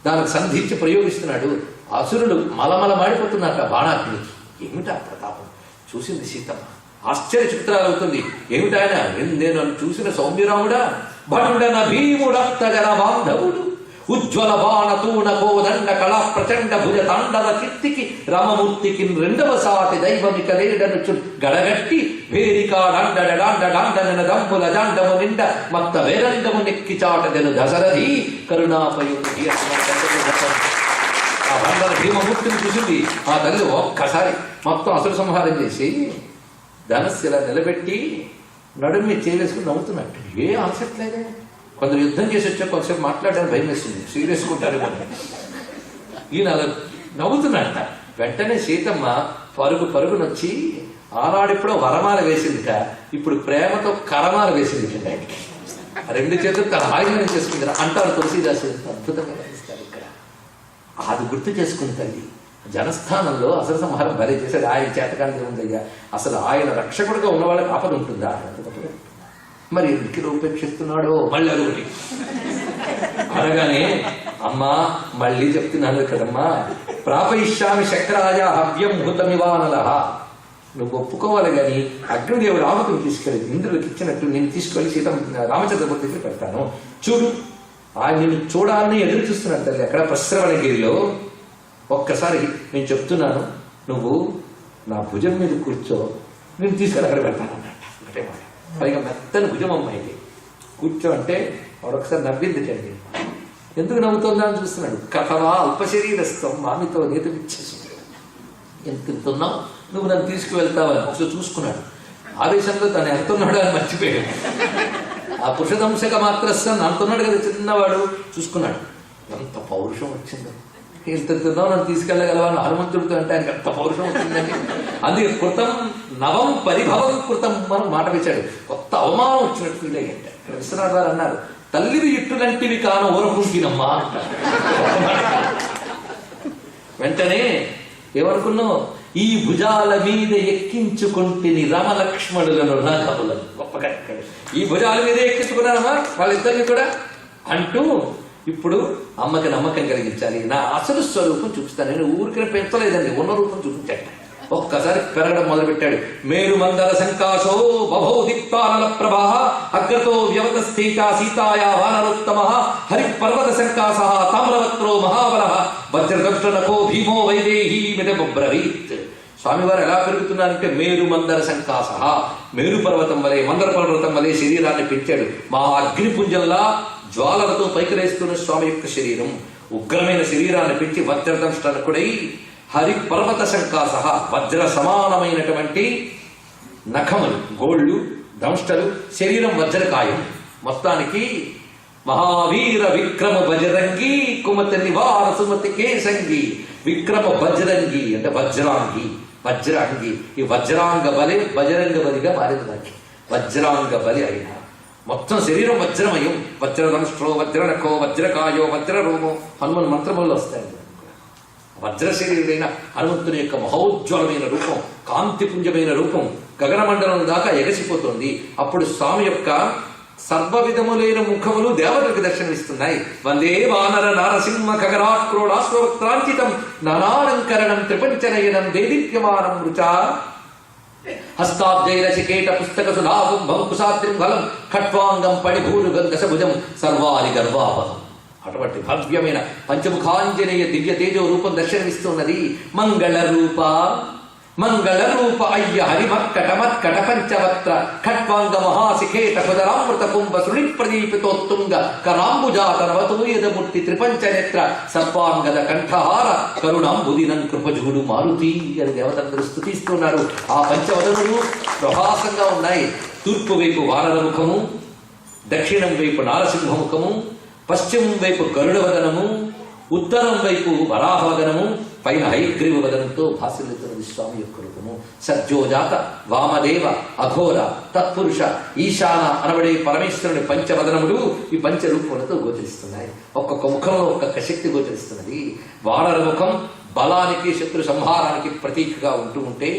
Speaker 1: దానికి సంధించి ప్రయోగిస్తున్నాడు. అసురులు మలమల మాడిపోతున్నట్ట బాణాగ్నికి. ఏమిటా ప్రతాపం చూసింది సీతమ్మ. ఆశ్చర్య చిత్రాలు అవుతుంది. ఏమిటాయన? నేను చూసిన సౌమ్యరాముడా, భటుడన భీముడత్తగర బాంధవుడు, ఉజ్వల బాణతూణ కోదండ కళా ప్రచండ భుజ తాండవ కీర్తికి రామమూర్తికి రెండవ సాటి దైవమిక లేడనుచు గడగట్టి వేరికా డాండన దంపుల జాండము నిండ మత్త వేరండము నెక్కి చాటదెను దశరథి కరుణాపయుడి. ఆ బండల భీమమూర్తిని చూసింది ఆ తల్లి. ఒక్కసారి మొత్తం అసురు సంహారం చేసి ధనస్సు ఇలా నిలబెట్టి నడుమి చేయవేసుకుని నవ్వుతున్నట్టు. ఏ ఆన్సట్లేదే. కొందరు యుద్ధం చేసి వచ్చా కొంతసేపు మాట్లాడడానికి భయం వేస్తుంది, సీరియస్కుంటారు. ఈయన అలా నవ్వుతున్నట్ట. వెంటనే సీతమ్మ పరుగునొచ్చి ఆనాడిప్పుడో వరమాల వేసిందిట, ఇప్పుడు ప్రేమతో కరమాల వేసింది. ఆయనకి రెండు చేతులు తన ఆయుధం చేసుకుంది అంటారు తులసీదాసు. అద్భుతంగా వేస్తారు ఇక్కడ. అది గుర్తు చేసుకుని తల్లి జనస్థానంలో అసలు సంహారం భలే చేశాడు. ఆయన చేతకాంతి ఉందయ్యా. అసలు ఆయన రక్షకుడుగా ఉన్న వాళ్ళకి ఆపద ఉంటుందా? మరి ఎందుకు ఉపేక్షిస్తున్నాడో మళ్ళీ అదొకటి. అనగానే అమ్మా మళ్ళీ చెప్తున్నాను కదమ్మా, ప్రాపయిష్యామి శక్రాయ హవ్యం హుతమివానల, నువ్వు ఒప్పుకోవాలి గాని అగ్నిదేవుడు ఆహుతిని తీసుకెళ్ళి ఇంద్రుడికి ఇచ్చినట్టు నేను తీసుకెళ్లి రామచంద్రమూర్తి దగ్గర పెడతాను, చూడు. ఆయన నిన్ను చూడాలని ఎదురు చూస్తున్నాడు తల్లి అక్కడ ప్రశ్రవణగిరిలో. ఒక్కసారి నేను చెప్తున్నాను, నువ్వు నా భుజం మీద కూర్చో, నేను తీసుకెళ్ళి అక్కడ పెడతాను అన్నట్ట. ఒకటే మాట, పైగా మెత్తని భుజం అమ్మాయిది. కూర్చో అంటే వాడొకసారి నవ్విందిటండి. ఎందుకు నవ్వుతుందా అని చూస్తున్నాడు. కథవా అల్పశరీరస్థం మామితో నీత పిచ్చేసి, ఎంత తింటున్నావు, నువ్వు నన్ను తీసుకువెళ్తావని ఒకసారి చూసుకున్నాడు. ఆవేశంలో తను ఎంత ఉన్నాడో అని మర్చిపోయాడు. ఆ పురుషదంశక మాత్రస్థాన్ని అంటున్నాడు కదా చిన్నవాడు, చూసుకున్నాడు. ఎంత పౌరుషం వచ్చిందో, ఇంత తిన్నావు నన్ను తీసుకెళ్ళగలవా హనుమంతుడితో అంటే ఆయనకి ఎంత పౌరుషం వచ్చిందండి. అందుకే కృతం నవం పరిభవం కృతం మనం మాట వేశాడు. కొత్త అవమానం వచ్చినట్టు ఫీల్ అయ్యంట. విశ్వనాథ్ గారు అన్నారు, తల్లివి ఇట్టులంటివి కాను ఊరకుంటినమ్మా అంటారు. వెంటనే ఏమనుకున్నావు, ఈ భుజాల మీద ఎక్కించుకుంటుని రామలక్ష్మణులను రాఘవులను. గొప్పగా ఎక్కాడు. ఈ భుజాల మీద ఎక్కించుకున్నారమ్మా వాళ్ళిద్దరిని కూడా అంటూ, ఇప్పుడు అమ్మకి నమ్మకం కలిగించాలి, నా అసలు స్వరూపం చూపిస్తాను. నేను ఊరికనే పెంచలేదండి, ఉన్న రూపం చూపించట. ఒక్కసారి పెరగడం మొదలుపెట్టాడు. మేరు మందర సంకాశో బభౌ దిక్పానల ప్రభా అగ్రతో వ్యవతస్థిత సీతాయా వానరోత్తమ హరి పర్వత సంకాశ తామ్రవక్త్రో మహాబల వజ్రదక్షనకో భీమో వైదేహీ మిదబ్రవీత్. స్వామివారు ఎలా పెరుగుతున్నారంటే మేరు మందర సంకాశ, మేరు పర్వతం వలె మందర పర్వతం వలె శరీరాన్ని పెంచాడు. మా అగ్నిపుంజంలా జ్వాలలతో పైకిరేస్తున్న స్వామి యొక్క శరీరం, ఉగ్రమైన శరీరాన్ని పెంచి వజ్రదంష్టనకుడై హరి పర్వత సంకాశ, వజ్ర సమానమైనటువంటి నఖములు, గోళ్ళు, దంష్టలు, శరీరం వజ్రకాయం. మొత్తానికి మహావీర విక్రమ బజరంగి కుమతి నివార సుమతి కేసంగి. విక్రమ బజరంగి అంటే వజ్రాంగి, వజ్రాంగి. ఈ వజ్రాంగ బలి బజరంగ బలిగా మారింది. దానికి వజ్రాంగ బలి అయినా మొత్తం శరీరం వజ్రమయం. వజ్రదంష్టో వజ్రనఖో వజ్రకాయో వజ్రరోమో హనుమన్ మంత్రములు వస్తాయి. వజ్రశరీరుడైన హనుమంతుని యొక్క మహోజ్వలమైన రూపం, కాంతిపుంజమైన రూపం గగనమండలం దాకా ఎగసిపోతుంది. అప్పుడు స్వామి యొక్క సర్వ విధములైన ముఖములు దేవతలకు దర్శనమిస్తున్నాయి. వందే వానర నారసింహ ఖగరాక్రోడాశ్వక్రాంచితం నానాలంకరణం త్రిపంచనయనం దేదీప్యమానం రుచా హస్తాబ్జైరచికేట పుస్తక సుధాకుంభం కుశాద్రింఫలం ఖట్వాంగం పడిభూరు గంగసభుజం సర్వారి గర్వాపహం. అటువంటి భవ్యమైన పంచముఖాంజనేయ దివ్య తేజో రూపం దర్శనమిస్తున్నది. మంగళ రూప మంగళ రూప అయ్య హరిమక్కట మత్కట పంచవక్త్ర ఖట్వాంగ మహాశిఖేట కుదరామృత కుంభ శృణి ప్రదీపితోత్తుంగ కరాంబుజాతనవతూయదమూర్తి త్రిపంచనేత్ర సర్వాంగద కంఠహార కరుణాంబుదినం కృపజుగుడు మారుతి అని దేవతందరూ స్తుతిస్తున్నారు. ఆ పంచవదనులు ప్రభాసంగా ఉన్నాయి. తూర్పు వైపు వానర ముఖము, దక్షిణం వైపు నారసింహముఖము, పశ్చిమం వైపు గరుడవదనము, ఉత్తరం వైపు వరాహవదనము, పైన హైగ్రీవ వదనంతో భాసిల్లుతున్నది స్వామి యొక్క రూపము. సజ్జోజాత వామదేవ అఘోర తత్పురుష ఈశాన అనబడే పరమేశ్వరుని పంచవదనములు ఈ పంచరూపములతో గోచరిస్తున్నాయి. ఒక్కొక్క ముఖంలో ఒక్కొక్క శక్తి గోచరిస్తున్నది. వానర ముఖం బలానికి శత్రు సంహారానికి ప్రతీకగా ఉంటూ ఉంటే,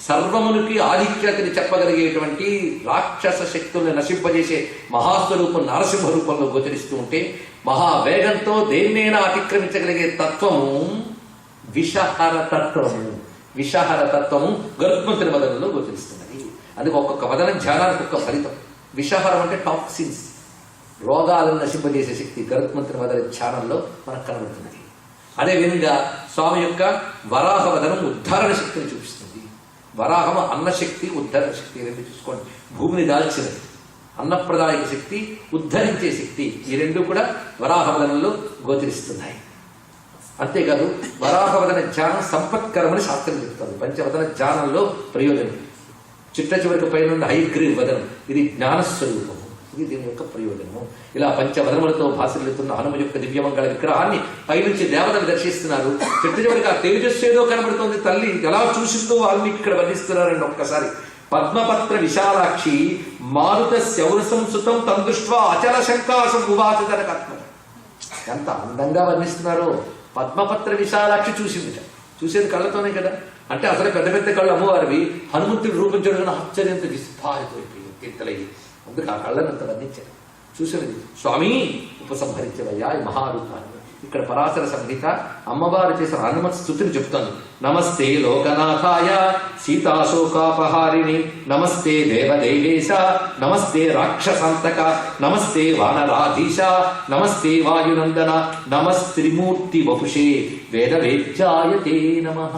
Speaker 1: సర్వమునికి ఆధిక్యతని చెప్పగలిగేటువంటి రాక్షస శక్తుల్ని నశింపజేసే మహాస్వరూపం నరసింహ రూపంలో గోచరిస్తూ ఉంటే, మహావేగంతో దేన్నైనా అతిక్రమించగలిగే తత్వము విషహర తత్వము. విషహర తత్వము గరుత్మంతుని వదనంలో గోచరిస్తున్నది. అందుకే ఒక్కొక్క వదనం ధ్యానానికి ఒక్క ఫలితం. విషహరం అంటే టాక్సిన్స్, రోగాలను నశింపజేసే శక్తి గరుత్మంతుని వదన ధ్యానంలో మనకు కనబడుతున్నది. అదేవిధంగా స్వామి యొక్క వరాహ వదనం ఉద్ధారణ శక్తిని చూపిస్తుంది. వరాహము అన్నశక్తి, ఉద్ధరణ శక్తి రెండు చూసుకోండి. భూమిని దాల్చినది అన్నప్రదాయక శక్తి, ఉద్ధరించే శక్తి, ఈ రెండు కూడా వరాహవదనంలో గోచరిస్తున్నాయి. అంతేకాదు వరాహవదన ధ్యానం సంపత్కరమని శాస్త్రం చెప్తుంది. పంచవదన ధ్యానంలో ప్రయోజనం. చిట్ట చివరికి పైన హైగ్రీవ్ వదనం, ఇది జ్ఞానస్వరూపము, ఇది దీని యొక్క ప్రయోజనము. ఇలా పంచవదనములతో భాసిల్లుతున్న హనుమ యొక్క దివ్యమంగళ విగ్రహాన్ని పైనుంచి దేవతలు దర్శిస్తున్నారు. చిట్ట చివరికి ఆ తేజస్సు ఏదో కనబడుతుంది. తల్లి ఎలా చూసిందో వాల్మీకి ఇక్కడ వర్ణిస్తున్నారండి. ఒక్కసారి పద్మపత్ర విశాలాక్షి మారుత శౌరసంసుతం తం దృష్ట్వా అచల శంకాశం ఉవాచ జనకాత్మ. ఎంత అందంగా వర్ణిస్తున్నారో. పద్మపత్ర విశాలాక్షి చూసిందిట. చూసేది కళ్ళతోనే కదా. అంటే అసలు పెద్ద పెద్ద కళ్ళు అమ్మవారివి. హనుమంతుడి రూపం చూడగానే ఆశ్చర్యంతో విస్ఫారితమైపోయింది, తీర్థలయ్యి. అందుకు ఆ కళ్ళను అంత వర్ణించారు. చూసినది. స్వామి ఉపసంహరించవయ్యా ఈ మహారూపాన్ని. ఇక్కడ పరాశర సంహిత అమ్మవారు చేసిన హనుమత్ స్తుతిని చెప్తోంది. నమస్తే లోకనాథాయ సీతాశోకాపహారిణి, నమస్తే దేవదేవేశ, నమస్తే రాక్షసాంతక, నమస్తే వానరాధీశ, నమస్తే వాయునందన, నమస్త్రిమూర్తి వపుషే వేదవేద్యాయ తే నమః.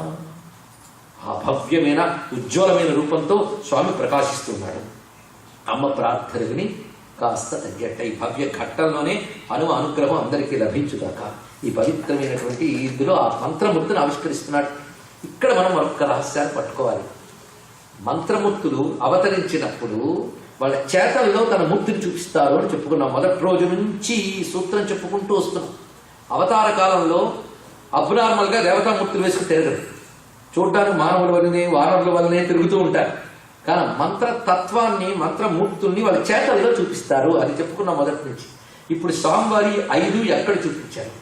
Speaker 1: ఆ భవ్యమైన ఉజ్వలమైన రూపంతో స్వామి ప్రకాశిస్తున్నాడు. అమ్మ ప్రార్థన విని కాస్త తగ్గట్ట ఈ భవ్య ఘట్టంలోనే హనుమ అనుగ్రహం అందరికీ లభించుగాక. ఈ పవిత్రమైనటువంటి ఇందులో ఆ మంత్రమూర్తిని ఆవిష్కరిస్తున్నాడు. ఇక్కడ మనం మరొక రహస్యాన్ని పట్టుకోవాలి. మంత్రమూర్తులు అవతరించినప్పుడు వాళ్ళ చేతల్లో తన మూర్తిని చూపిస్తారు అని చెప్పుకున్నాం. మొదటి రోజు నుంచి ఈ సూత్రం చెప్పుకుంటూ వస్తున్నాం. అవతార కాలంలో అబ్నార్మల్ గా దేవతామూర్తులు వేసుకుని తిరగరు. చూడటానికి మానవుల వల్లనే వానరుల వల్లనే తిరుగుతూ ఉంటారు. కానీ మంత్రతత్వాన్ని మంత్రమూర్తుల్ని వాళ్ళ చేతల్లో చూపిస్తారు. అది చెప్పుకున్నాం మొదటి నుంచి. ఇప్పుడు స్వామివారి 5 ఎక్కడ చూపించారు?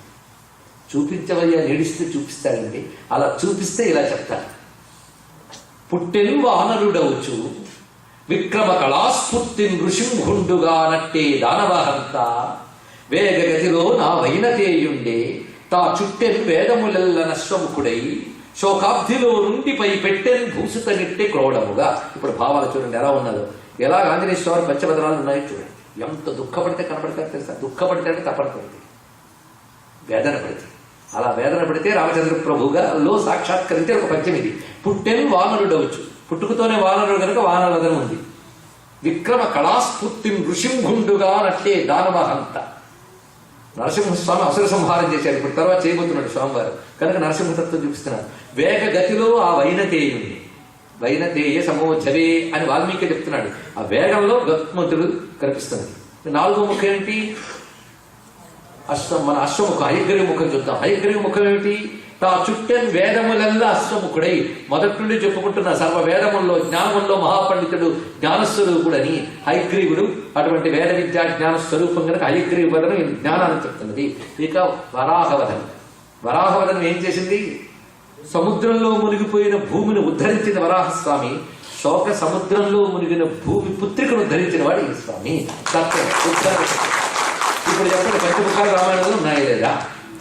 Speaker 1: చూపించవయ్యా నేడిస్తే చూపిస్తాడండి. అలా చూపిస్తే ఇలా చెప్తారు. పుట్టెను వానరుడవచ్చు విక్రమ కళాస్ఫూర్తి నృసింహుండుగా నట్టే దానవహంత, వేగగతిలో నా వైనతేయుండే తా చుట్టెను వేదములెల్ల నశ్వముఖుడై, శోకాబ్ధిలో నుండి పై పెట్టెన్ భూసుతనిట్టే క్రోడముగా. ఇప్పుడు భావాలు చూడండి ఎలా ఉన్నదో. ఎలా ఆంజనేయ స్వామి పంచభద్రాలు ఉన్నాయో చూడండి. ఎంత దుఃఖపడితే కనపడతారు తెలుసా? దుఃఖపడితే అంటే తపన పడితే, వేదన పడితే. అలా వేదన పడితే రామచంద్ర ప్రభుగా లో సాక్షాత్కరించే ఒక పద్యం ఇది. పుట్టెను వానరుడవచ్చు, పుట్టుకతోనే వానరుడు కనుక వానరదనం ఉంది. విక్రమ కళాస్ఫూర్తి నృసింహుండుగా నట్టే దానవహంత. నరసింహస్వామి అసుర సంహారం చేశారు. ఇప్పుడు తర్వాత చేయబోతున్నాడు స్వామివారు కనుక నరసింహతత్వం చూపిస్తున్నారు. వేగ గతిలో ఆ వైనతేయుణ్ణి, వైనతేయ సమోజవే అని వాల్మీకి చెప్తున్నాడు. ఆ వేగంలో గత్మంతుడు కనిపిస్తున్నది. 4వ ముఖం ఏంటి? మన అశ్వముఖం, హయగ్రీవ ముఖం చూద్దాం. హయగ్రీవ ముఖం ఏమిటి? తా చుట్టెన్ వేదములల్లా అశ్వముఖుడై. మొదటి నుండి చెప్పుకుంటున్న సర్వ వేదముల్లో జ్ఞానముల్లో మహాపండితుడు జ్ఞానస్వరూపుడని హయగ్రీవుడు. అటువంటి వేద విద్యా జ్ఞాన స్వరూపం కనుక హయగ్రీవ వదనం జ్ఞానాన్ని చెప్తున్నది. ఇక వరాహవదనం. వరాహవదనం ఏం చేసింది? సముద్రంలో మునిగిపోయిన భూమిని ఉద్ధరించిన వరాహస్వామి, శోక సముద్రంలో మునిగిన భూమి పుత్రికను ఉద్ధరించిన వాడు ఈ స్వామి. ఇప్పుడు చెప్పండి, పంచముఖాలు రామాయణంలో ఉన్నాయా లేదా?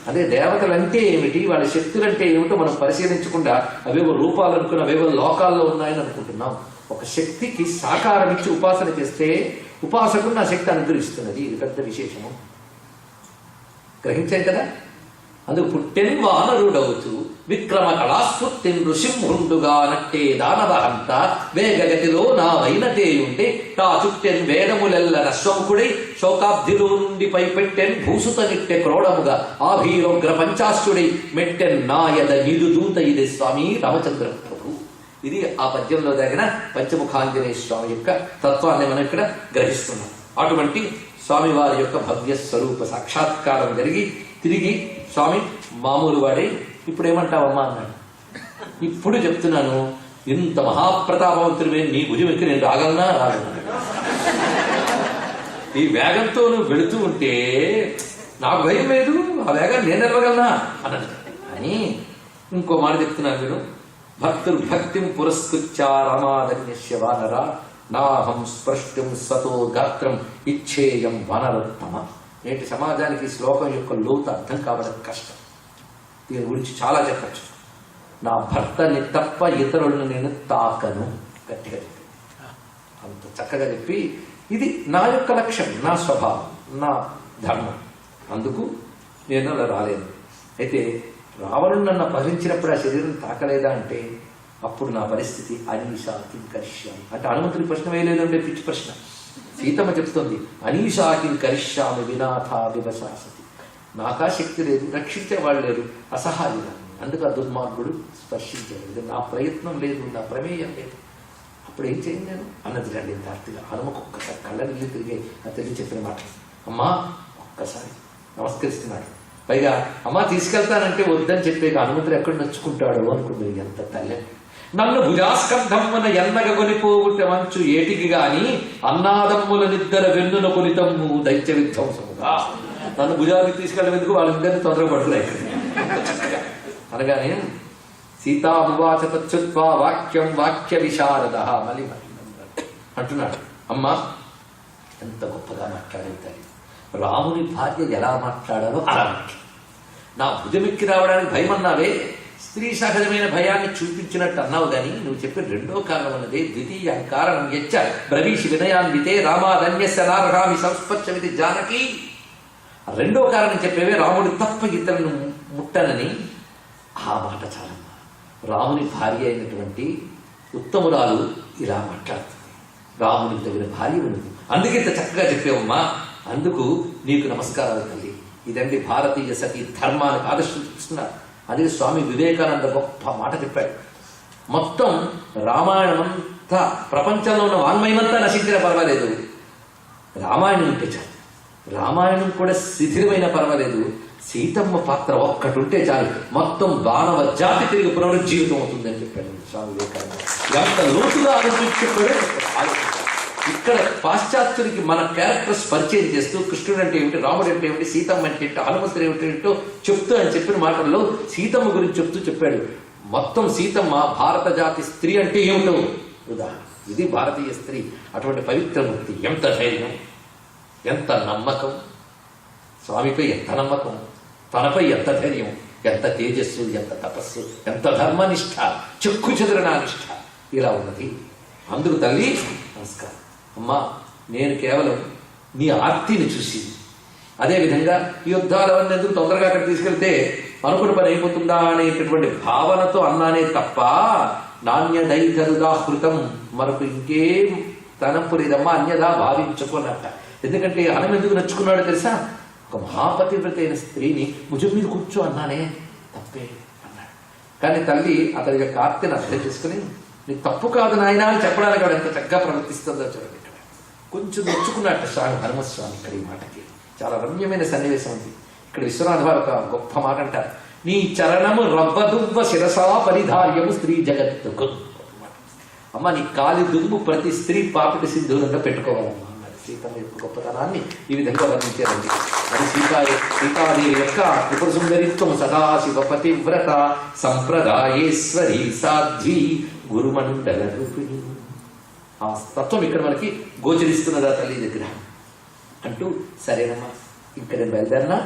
Speaker 1: అదే దేవతలు అంటే ఏమిటి, వాళ్ళ శక్తులు అంటే ఏమిటో మనం పరిశీలించకుండా అవేవో రూపాలు అనుకుని అవేవో లోకాల్లో ఉన్నాయని అనుకుంటున్నాం. ఒక శక్తికి సాకారం ఇచ్చి ఉపాసన చేస్తే ఉపాసకుడు నా శక్తి అనుగ్రహిస్తున్నది. ఇది పెద్ద విశేషము. గ్రహించాయి కదా? అందుకు పుట్టెను వానరుడవుతూ విక్రమ కళాస్ఫూర్తి నృసింహుండుగా నట్టే దానవహంత, వేగగతిలో నా వైనతేయుండే తా చుట్టెన్ వేదములెల్ల నశ్వముఖుడై, శోకాబ్ధిలో నుండి పై పెట్టెన్ భూసుత నిట్టె క్రోడముగా, ఆభీరోగ్ర పంచాశ్రుడై మెట్టెన్ నాయద నిదు దూత. ఇది స్వామి రామచంద్ర ప్రభు. ఇది ఆ పద్యంలో దగ్గర పంచముఖాంజనేయ స్వామి యొక్క తత్వాన్ని మనం ఇక్కడ గ్రహిస్తున్నాం. అటువంటి స్వామివారి యొక్క భవ్య స్వరూప సాక్షాత్కారం జరిగి తిరిగి స్వామి మామూలు వాడే ఇప్పుడు ఏమంటావమ్మా అన్నాడు. ఇప్పుడు చెప్తున్నాను, ఇంత మహాప్రతాపవంతుడివే నీ భుజం ఎక్కి నేను రాగలనా? రాగలనా? ఈ వేగంతో నువ్వు వెళుతూ ఉంటే నాకు భయం లేదు, ఆ వేగాన్ని నేను నిలవగలనా అన్నాడు. అని ఇంకో మాట చెప్తున్నాను మీరు. భక్తిం పురస్కృత్య రమాధన్యస్య వానర నాహం స్పృష్టం సతో గాత్రం ఇచ్చేయం వనరోత్తమ. నేటి సమాజానికి శ్లోకం యొక్క లోతు అర్థం కావడం కష్టం. దీని గురించి చాలా చెప్పచ్చు. నా భర్తని తప్ప ఇతరులను నేను తాకను గట్టిగా చెప్పి, అంత చక్కగా చెప్పి, ఇది నా యొక్క లక్ష్యం, నా స్వభావం, నా ధర్మం. అందుకు నేను అలా రాలేను. అయితే రావణుడు నన్ను అపహరించినప్పుడు ఆ శరీరం తాకలేదా అంటే అప్పుడు నా పరిస్థితి అనీషా కింకరిష్యామి అంటే హనుమంతుడి ప్రశ్న వేయలేదంటే పిచ్చి ప్రశ్న. సీతమ్మ చెప్తుంది, అనీషా కింకరిష్యామి వినాథా వివశాసతి. నాకా శక్తి లేదు, రక్షించేవాళ్ళు లేరు, అసహాయులు. అందుకు ఆ దుర్మార్గుడు స్పర్శించలేదు. నా ప్రయత్నం లేదు, నా ప్రమేయం లేదు. అప్పుడు ఏం చేయండి నేను అన్నది రండి తార్తిగా. హనుమకు ఒక్కసారి కళ్ళ నీళ్ళు తిరిగే ఆ తల్లి చెప్పిన మాట. అమ్మా ఒక్కసారి నమస్కరిస్తున్నాడు. పైగా అమ్మ తీసుకెళ్తానంటే వద్దని చెప్పే హనుమంతుడు ఎక్కడ నచ్చుకుంటాడు అనుకుంది. ఎంత తల్లి. నన్ను భుజాస్కంధమ్మున ఎన్నగ కొనిపోగుట మంచు ఏటికి గాని అన్నాదమ్ముల నిద్దర వెన్నున కొలితమ్ము దైత్య విధ్వంసముగా. నన్ను భుజానికి తీసుకెళ్ళేందుకు వాళ్ళిద్దరిని తొందరపడలేదు అనగానే సీతామువాచ తచ్చుత్వా వాక్యం వాక్య విశారద. మళ్ళీ అంటున్నాడు, అమ్మా ఎంత గొప్పగా మాట్లాడేది. రాముని భార్య ఎలా మాట్లాడాలో అలా మాట్లాడు. నా భుజమెక్కి రావడానికి భయం అన్నావే, స్త్రీ సహజమైన భయాన్ని చూపించినట్టు అన్నావు గాని నువ్వు చెప్పిన రెండో కారణం అన్నదే ద్వితీయ కారణం యచ్చ బ్రవీషి వినయాన్వితే రామాదన్యస్య నార్హామి సంస్పర్శమితి జానకి. రెండో కారణం చెప్పేవే రాముడి తప్ప ఇతరులను ముట్టనని. ఆ మాట చాలమ్మా. రాముని భార్య అయినటువంటి ఉత్తమురాలు ఇలా మాట్లాడుతుంది. రామునికి తగిన భార్య ఉన్నది, అందుకే ఇంత చక్కగా చెప్పేవమ్మా. అందుకు నీకు నమస్కారాలు తల్లి. ఇదండి భారతీయ సతీ ధర్మానికి ఆదర్శం చూస్తున్నారు. అదే స్వామి వివేకానంద గొప్ప మాట చెప్పాడు. మొత్తం రామాయణమంతా ప్రపంచంలో ఉన్న వాంగ్మయమంతా నశించినా పర్వాలేదు, రామాయణం ఉంటే చాలు. రామాయణం కూడా శిథిలమైన పర్వాలేదు, సీతమ్మ పాత్ర ఒక్కటి ఉంటే చాలు మొత్తం దానవ జాతి తిరిగి పునరుజ్జీవితం అవుతుందని చెప్పాడు స్వామి వివేకానంద. ఎంత లోతుగా ఆలోచించాడే. ఇక్కడ పాశ్చాత్యుడికి మన క్యారెక్టర్స్ పరిచయం చేస్తూ కృష్ణుడు అంటే ఏమిటి, రాముడు అంటే ఏమిటి, సీతమ్మ అంటే ఏంటో, హనుమంతుడు ఏమిటో చెప్తూ అని చెప్పిన మాటల్లో సీతమ్మ గురించి చెప్తూ చెప్పాడు. మొత్తం సీతమ్మ భారత జాతి స్త్రీ అంటే ఏమిటో ఉదాహరణ. ఇది భారతీయ స్త్రీ, అటువంటి పవిత్రమూర్తి. ఎంత ధైర్యం, ఎంత నమ్మకం, స్వామిపై ఎంత నమ్మకం, తనపై ఎంత ధైర్యం, ఎంత తేజస్సు, ఎంత తపస్సు, ఎంత ధర్మనిష్ట, చెక్కు చెదరనా నిష్ట ఇలా ఉన్నది. అందుకు తల్లి నమస్కారం. అమ్మా, నేను కేవలం నీ ఆర్తిని చూసి, అదేవిధంగా ఈ యుద్ధాలవన్నీ ఎందుకు తొందరగా అక్కడ తీసుకెళ్తే అనుకున్న పని అయిపోతుందా అనేటటువంటి భావనతో అన్నానే తప్ప నాణ్యదైతరుదాహృతం మరొక ఇంకేం తనంపు లేదమ్మా, అన్యదా భావించుకోనట్ట. ఎందుకంటే హనుమ ఎందుకు నచ్చుకున్నాడో తెలుసా? ఒక మహాపతివ్రత అయిన స్త్రీని భుజం మీద కూర్చో అన్నానే, తప్పే అన్నాడు. కానీ తల్లి అతని యొక్క ఆర్తిని అర్థం చేసుకుని నీకు తప్పు కాదు నాయన అని చెప్పడానికి ఆవిడ ఎంత చక్కగా ప్రవర్తిస్తుందో చూడండి. ఇక్కడ కొంచెం నొచ్చుకున్నట్టు స్వామి హనుమస్వామి ఇక్కడ ఈ మాటకి చాలా రమ్యమైన సన్నివేశం ఉంది. ఇక్కడ విశ్వనాథ వారు ఒక గొప్ప మాట అంటారు, నీ చరణము రవ్వదువ్వ శిరసా పరిధార్యము స్త్రీ జగత్తుకు. అమ్మ, నీ కాలి దుమ్ము ప్రతి స్త్రీ పాపిటి సింధూరంగా పెట్టుకోవాలమ్మా అన్నది. సీతమ్మ యొక్క గొప్పతనాన్ని ఈ విధంగా వర్ణించారండి. అది సీతాదేవి యొక్క త్రిపుర సుందరిత్వం సదాశివ పతివ్రత సంప్రదాయేశ్వరి సాధ్వి గురుమండల రూపిణి. ఆ తత్వం ఇక్కడ మనకి గోచరిస్తున్నదా తల్లి దగ్గర అంటూ, సరేనమ్మా ఇక్కడ బయలుదేరినా